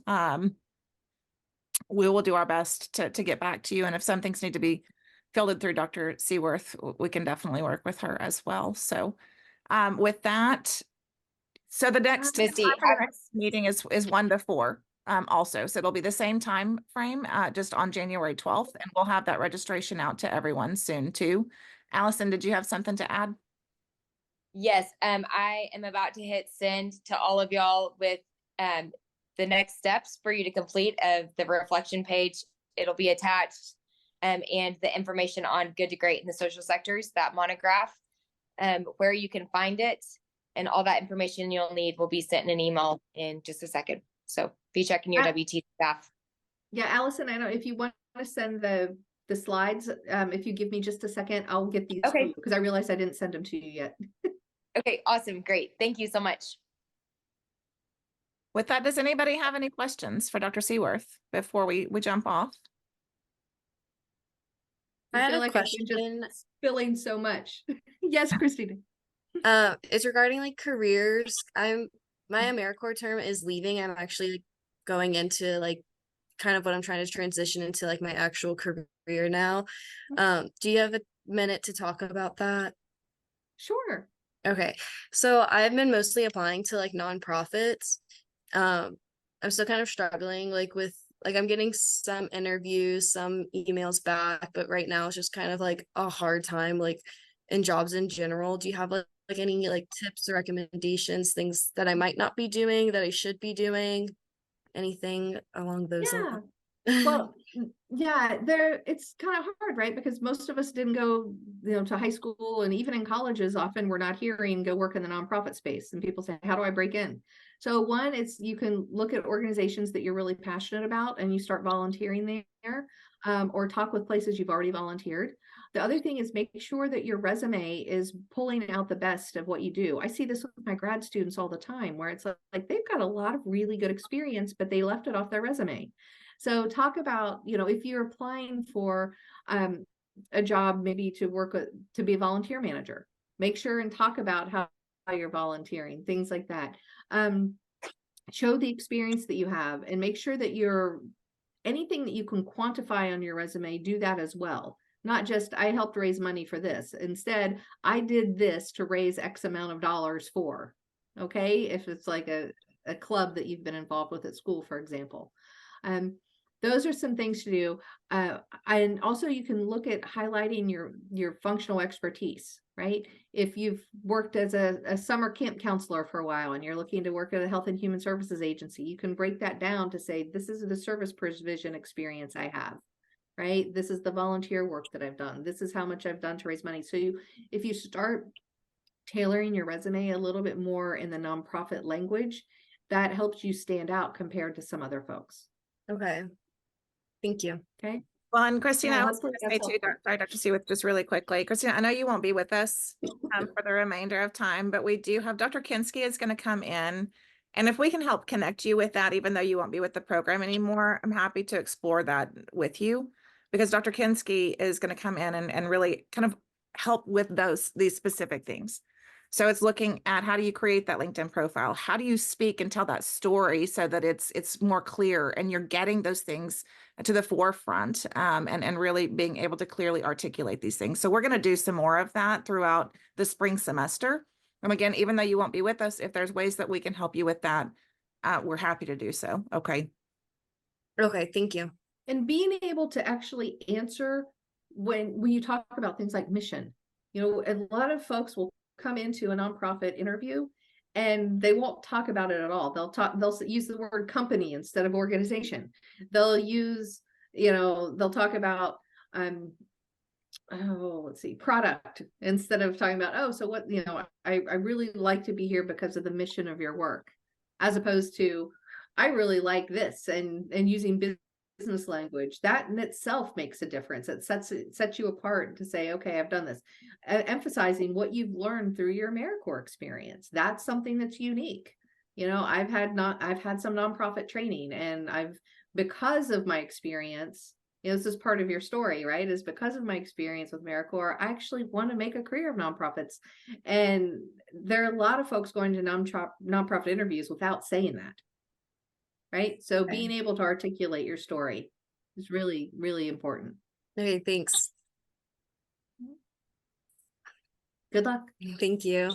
We will do our best to get back to you. And if some things need to be filtered through Dr. Seaworth, we can definitely work with her as well. So with that, so the next meeting is 1 to 4 also. So it'll be the same time frame just on January 12th. And we'll have that registration out to everyone soon too. Allison, did you have something to add? Yes, I am about to hit send to all of y'all with the next steps for you to complete of the reflection page. It'll be attached and the information on Good to Great in the social sectors, that monograph, where you can find it, and all that information you'll need will be sent in an email in just a second. So be checking your WT staff. Yeah, Allison, I know if you want to send the the slides. If you give me just a second, I'll get these Okay. because I realized I didn't send them to you yet. Okay, awesome. Great. Thank you so much. With that, does anybody have any questions for Dr. Seaworth before we jump off? I I had feel a like I've been question. just spilling so much. Yes, Christina. It's regarding like careers. My AmeriCorps term is leaving. I'm actually like, going into like kind of what I'm trying to transition into like my actual career now. Do you have a minute to talk about that? Sure. Okay. So I've been mostly applying to like nonprofits. I'm still kind of struggling like with like I'm getting some interviews, some emails back, but right now it's just kind of like a hard time like in jobs in general. Do you have like any like tips or recommendations, things that I might not be doing that I should be doing? Anything along those lines? Well, yeah, it's kind of hard, right? Because most of us didn't go, to high school, and even in colleges, often we're not hearing go work in the nonprofit space. And people say, how do I break in? So one is you can look at organizations that you're really passionate about and you start volunteering there, or talk with places you've already volunteered. The other thing is make sure that your resume is pulling out the best of what you do. I see this with my grad students all the time, where it's like they've got a lot of really good experience, but they left it off their resume. So talk about, if you're applying for a job, maybe to work to be a volunteer manager, make sure and talk about how you're volunteering, things like that. Show the experience that you have and make sure that anything that you can quantify on your resume, do that as well. Not just, I helped raise money for this. Instead, I did this to raise X amount of dollars for, okay? If it's like a club that you've been involved with at school, for example. Those are some things to do. And also you can look at highlighting your functional expertise, right? If you've worked as a summer camp counselor for a while and you're looking to work at a health and human services agency, you can break that down to say, this is the service provision experience I have, right? This is the volunteer work that I've done. This is how much I've done to raise money. So if you start tailoring your resume a little bit more in the nonprofit language, that helps you stand out compared to some other folks. Okay. Thank you. Okay. Well, and Christina, Yeah, I was going to say that's too, helpful. sorry, Dr. Seaworth, just really quickly. Christina, I know you won't be with us for the remainder of time, but we do have Dr. Kinski is going to come in. And if we can help connect you with that, even though you won't be with the program anymore, I'm happy to explore that with you, because Dr. Kinski is going to come in and really kind of help with these specific things. So it's looking at how do you create that LinkedIn profile? How do you speak and tell that story so that it's more clear and you're getting those things to the forefront, and really being able to clearly articulate these things. So we're going to do some more of that throughout the spring semester. And again, even though you won't be with us, if there's ways that we can help you with that, we're happy to do so. Okay. Okay, thank you. And being able to actually answer when you talk about things like mission, a lot of folks will come into a nonprofit interview and they won't talk about it at all. They'll use the word company instead of organization. They'll use, they'll talk about, product instead of talking about, so what, I really like to be here because of the mission of your work, as opposed to, I really like this, and using business language. That in itself makes a difference. It sets you apart to say, okay, I've done this. Emphasizing what you've learned through your AmeriCorps experience. That's something that's unique. I've had some nonprofit training, and because of my experience, this is part of your story, right? Is because of my experience with AmeriCorps, I actually want to make a career of nonprofits. And there are a lot of folks going to nonprofit interviews without saying that. Right? So being able to articulate your story is really, really important. Okay, thanks. Good luck. Thank you.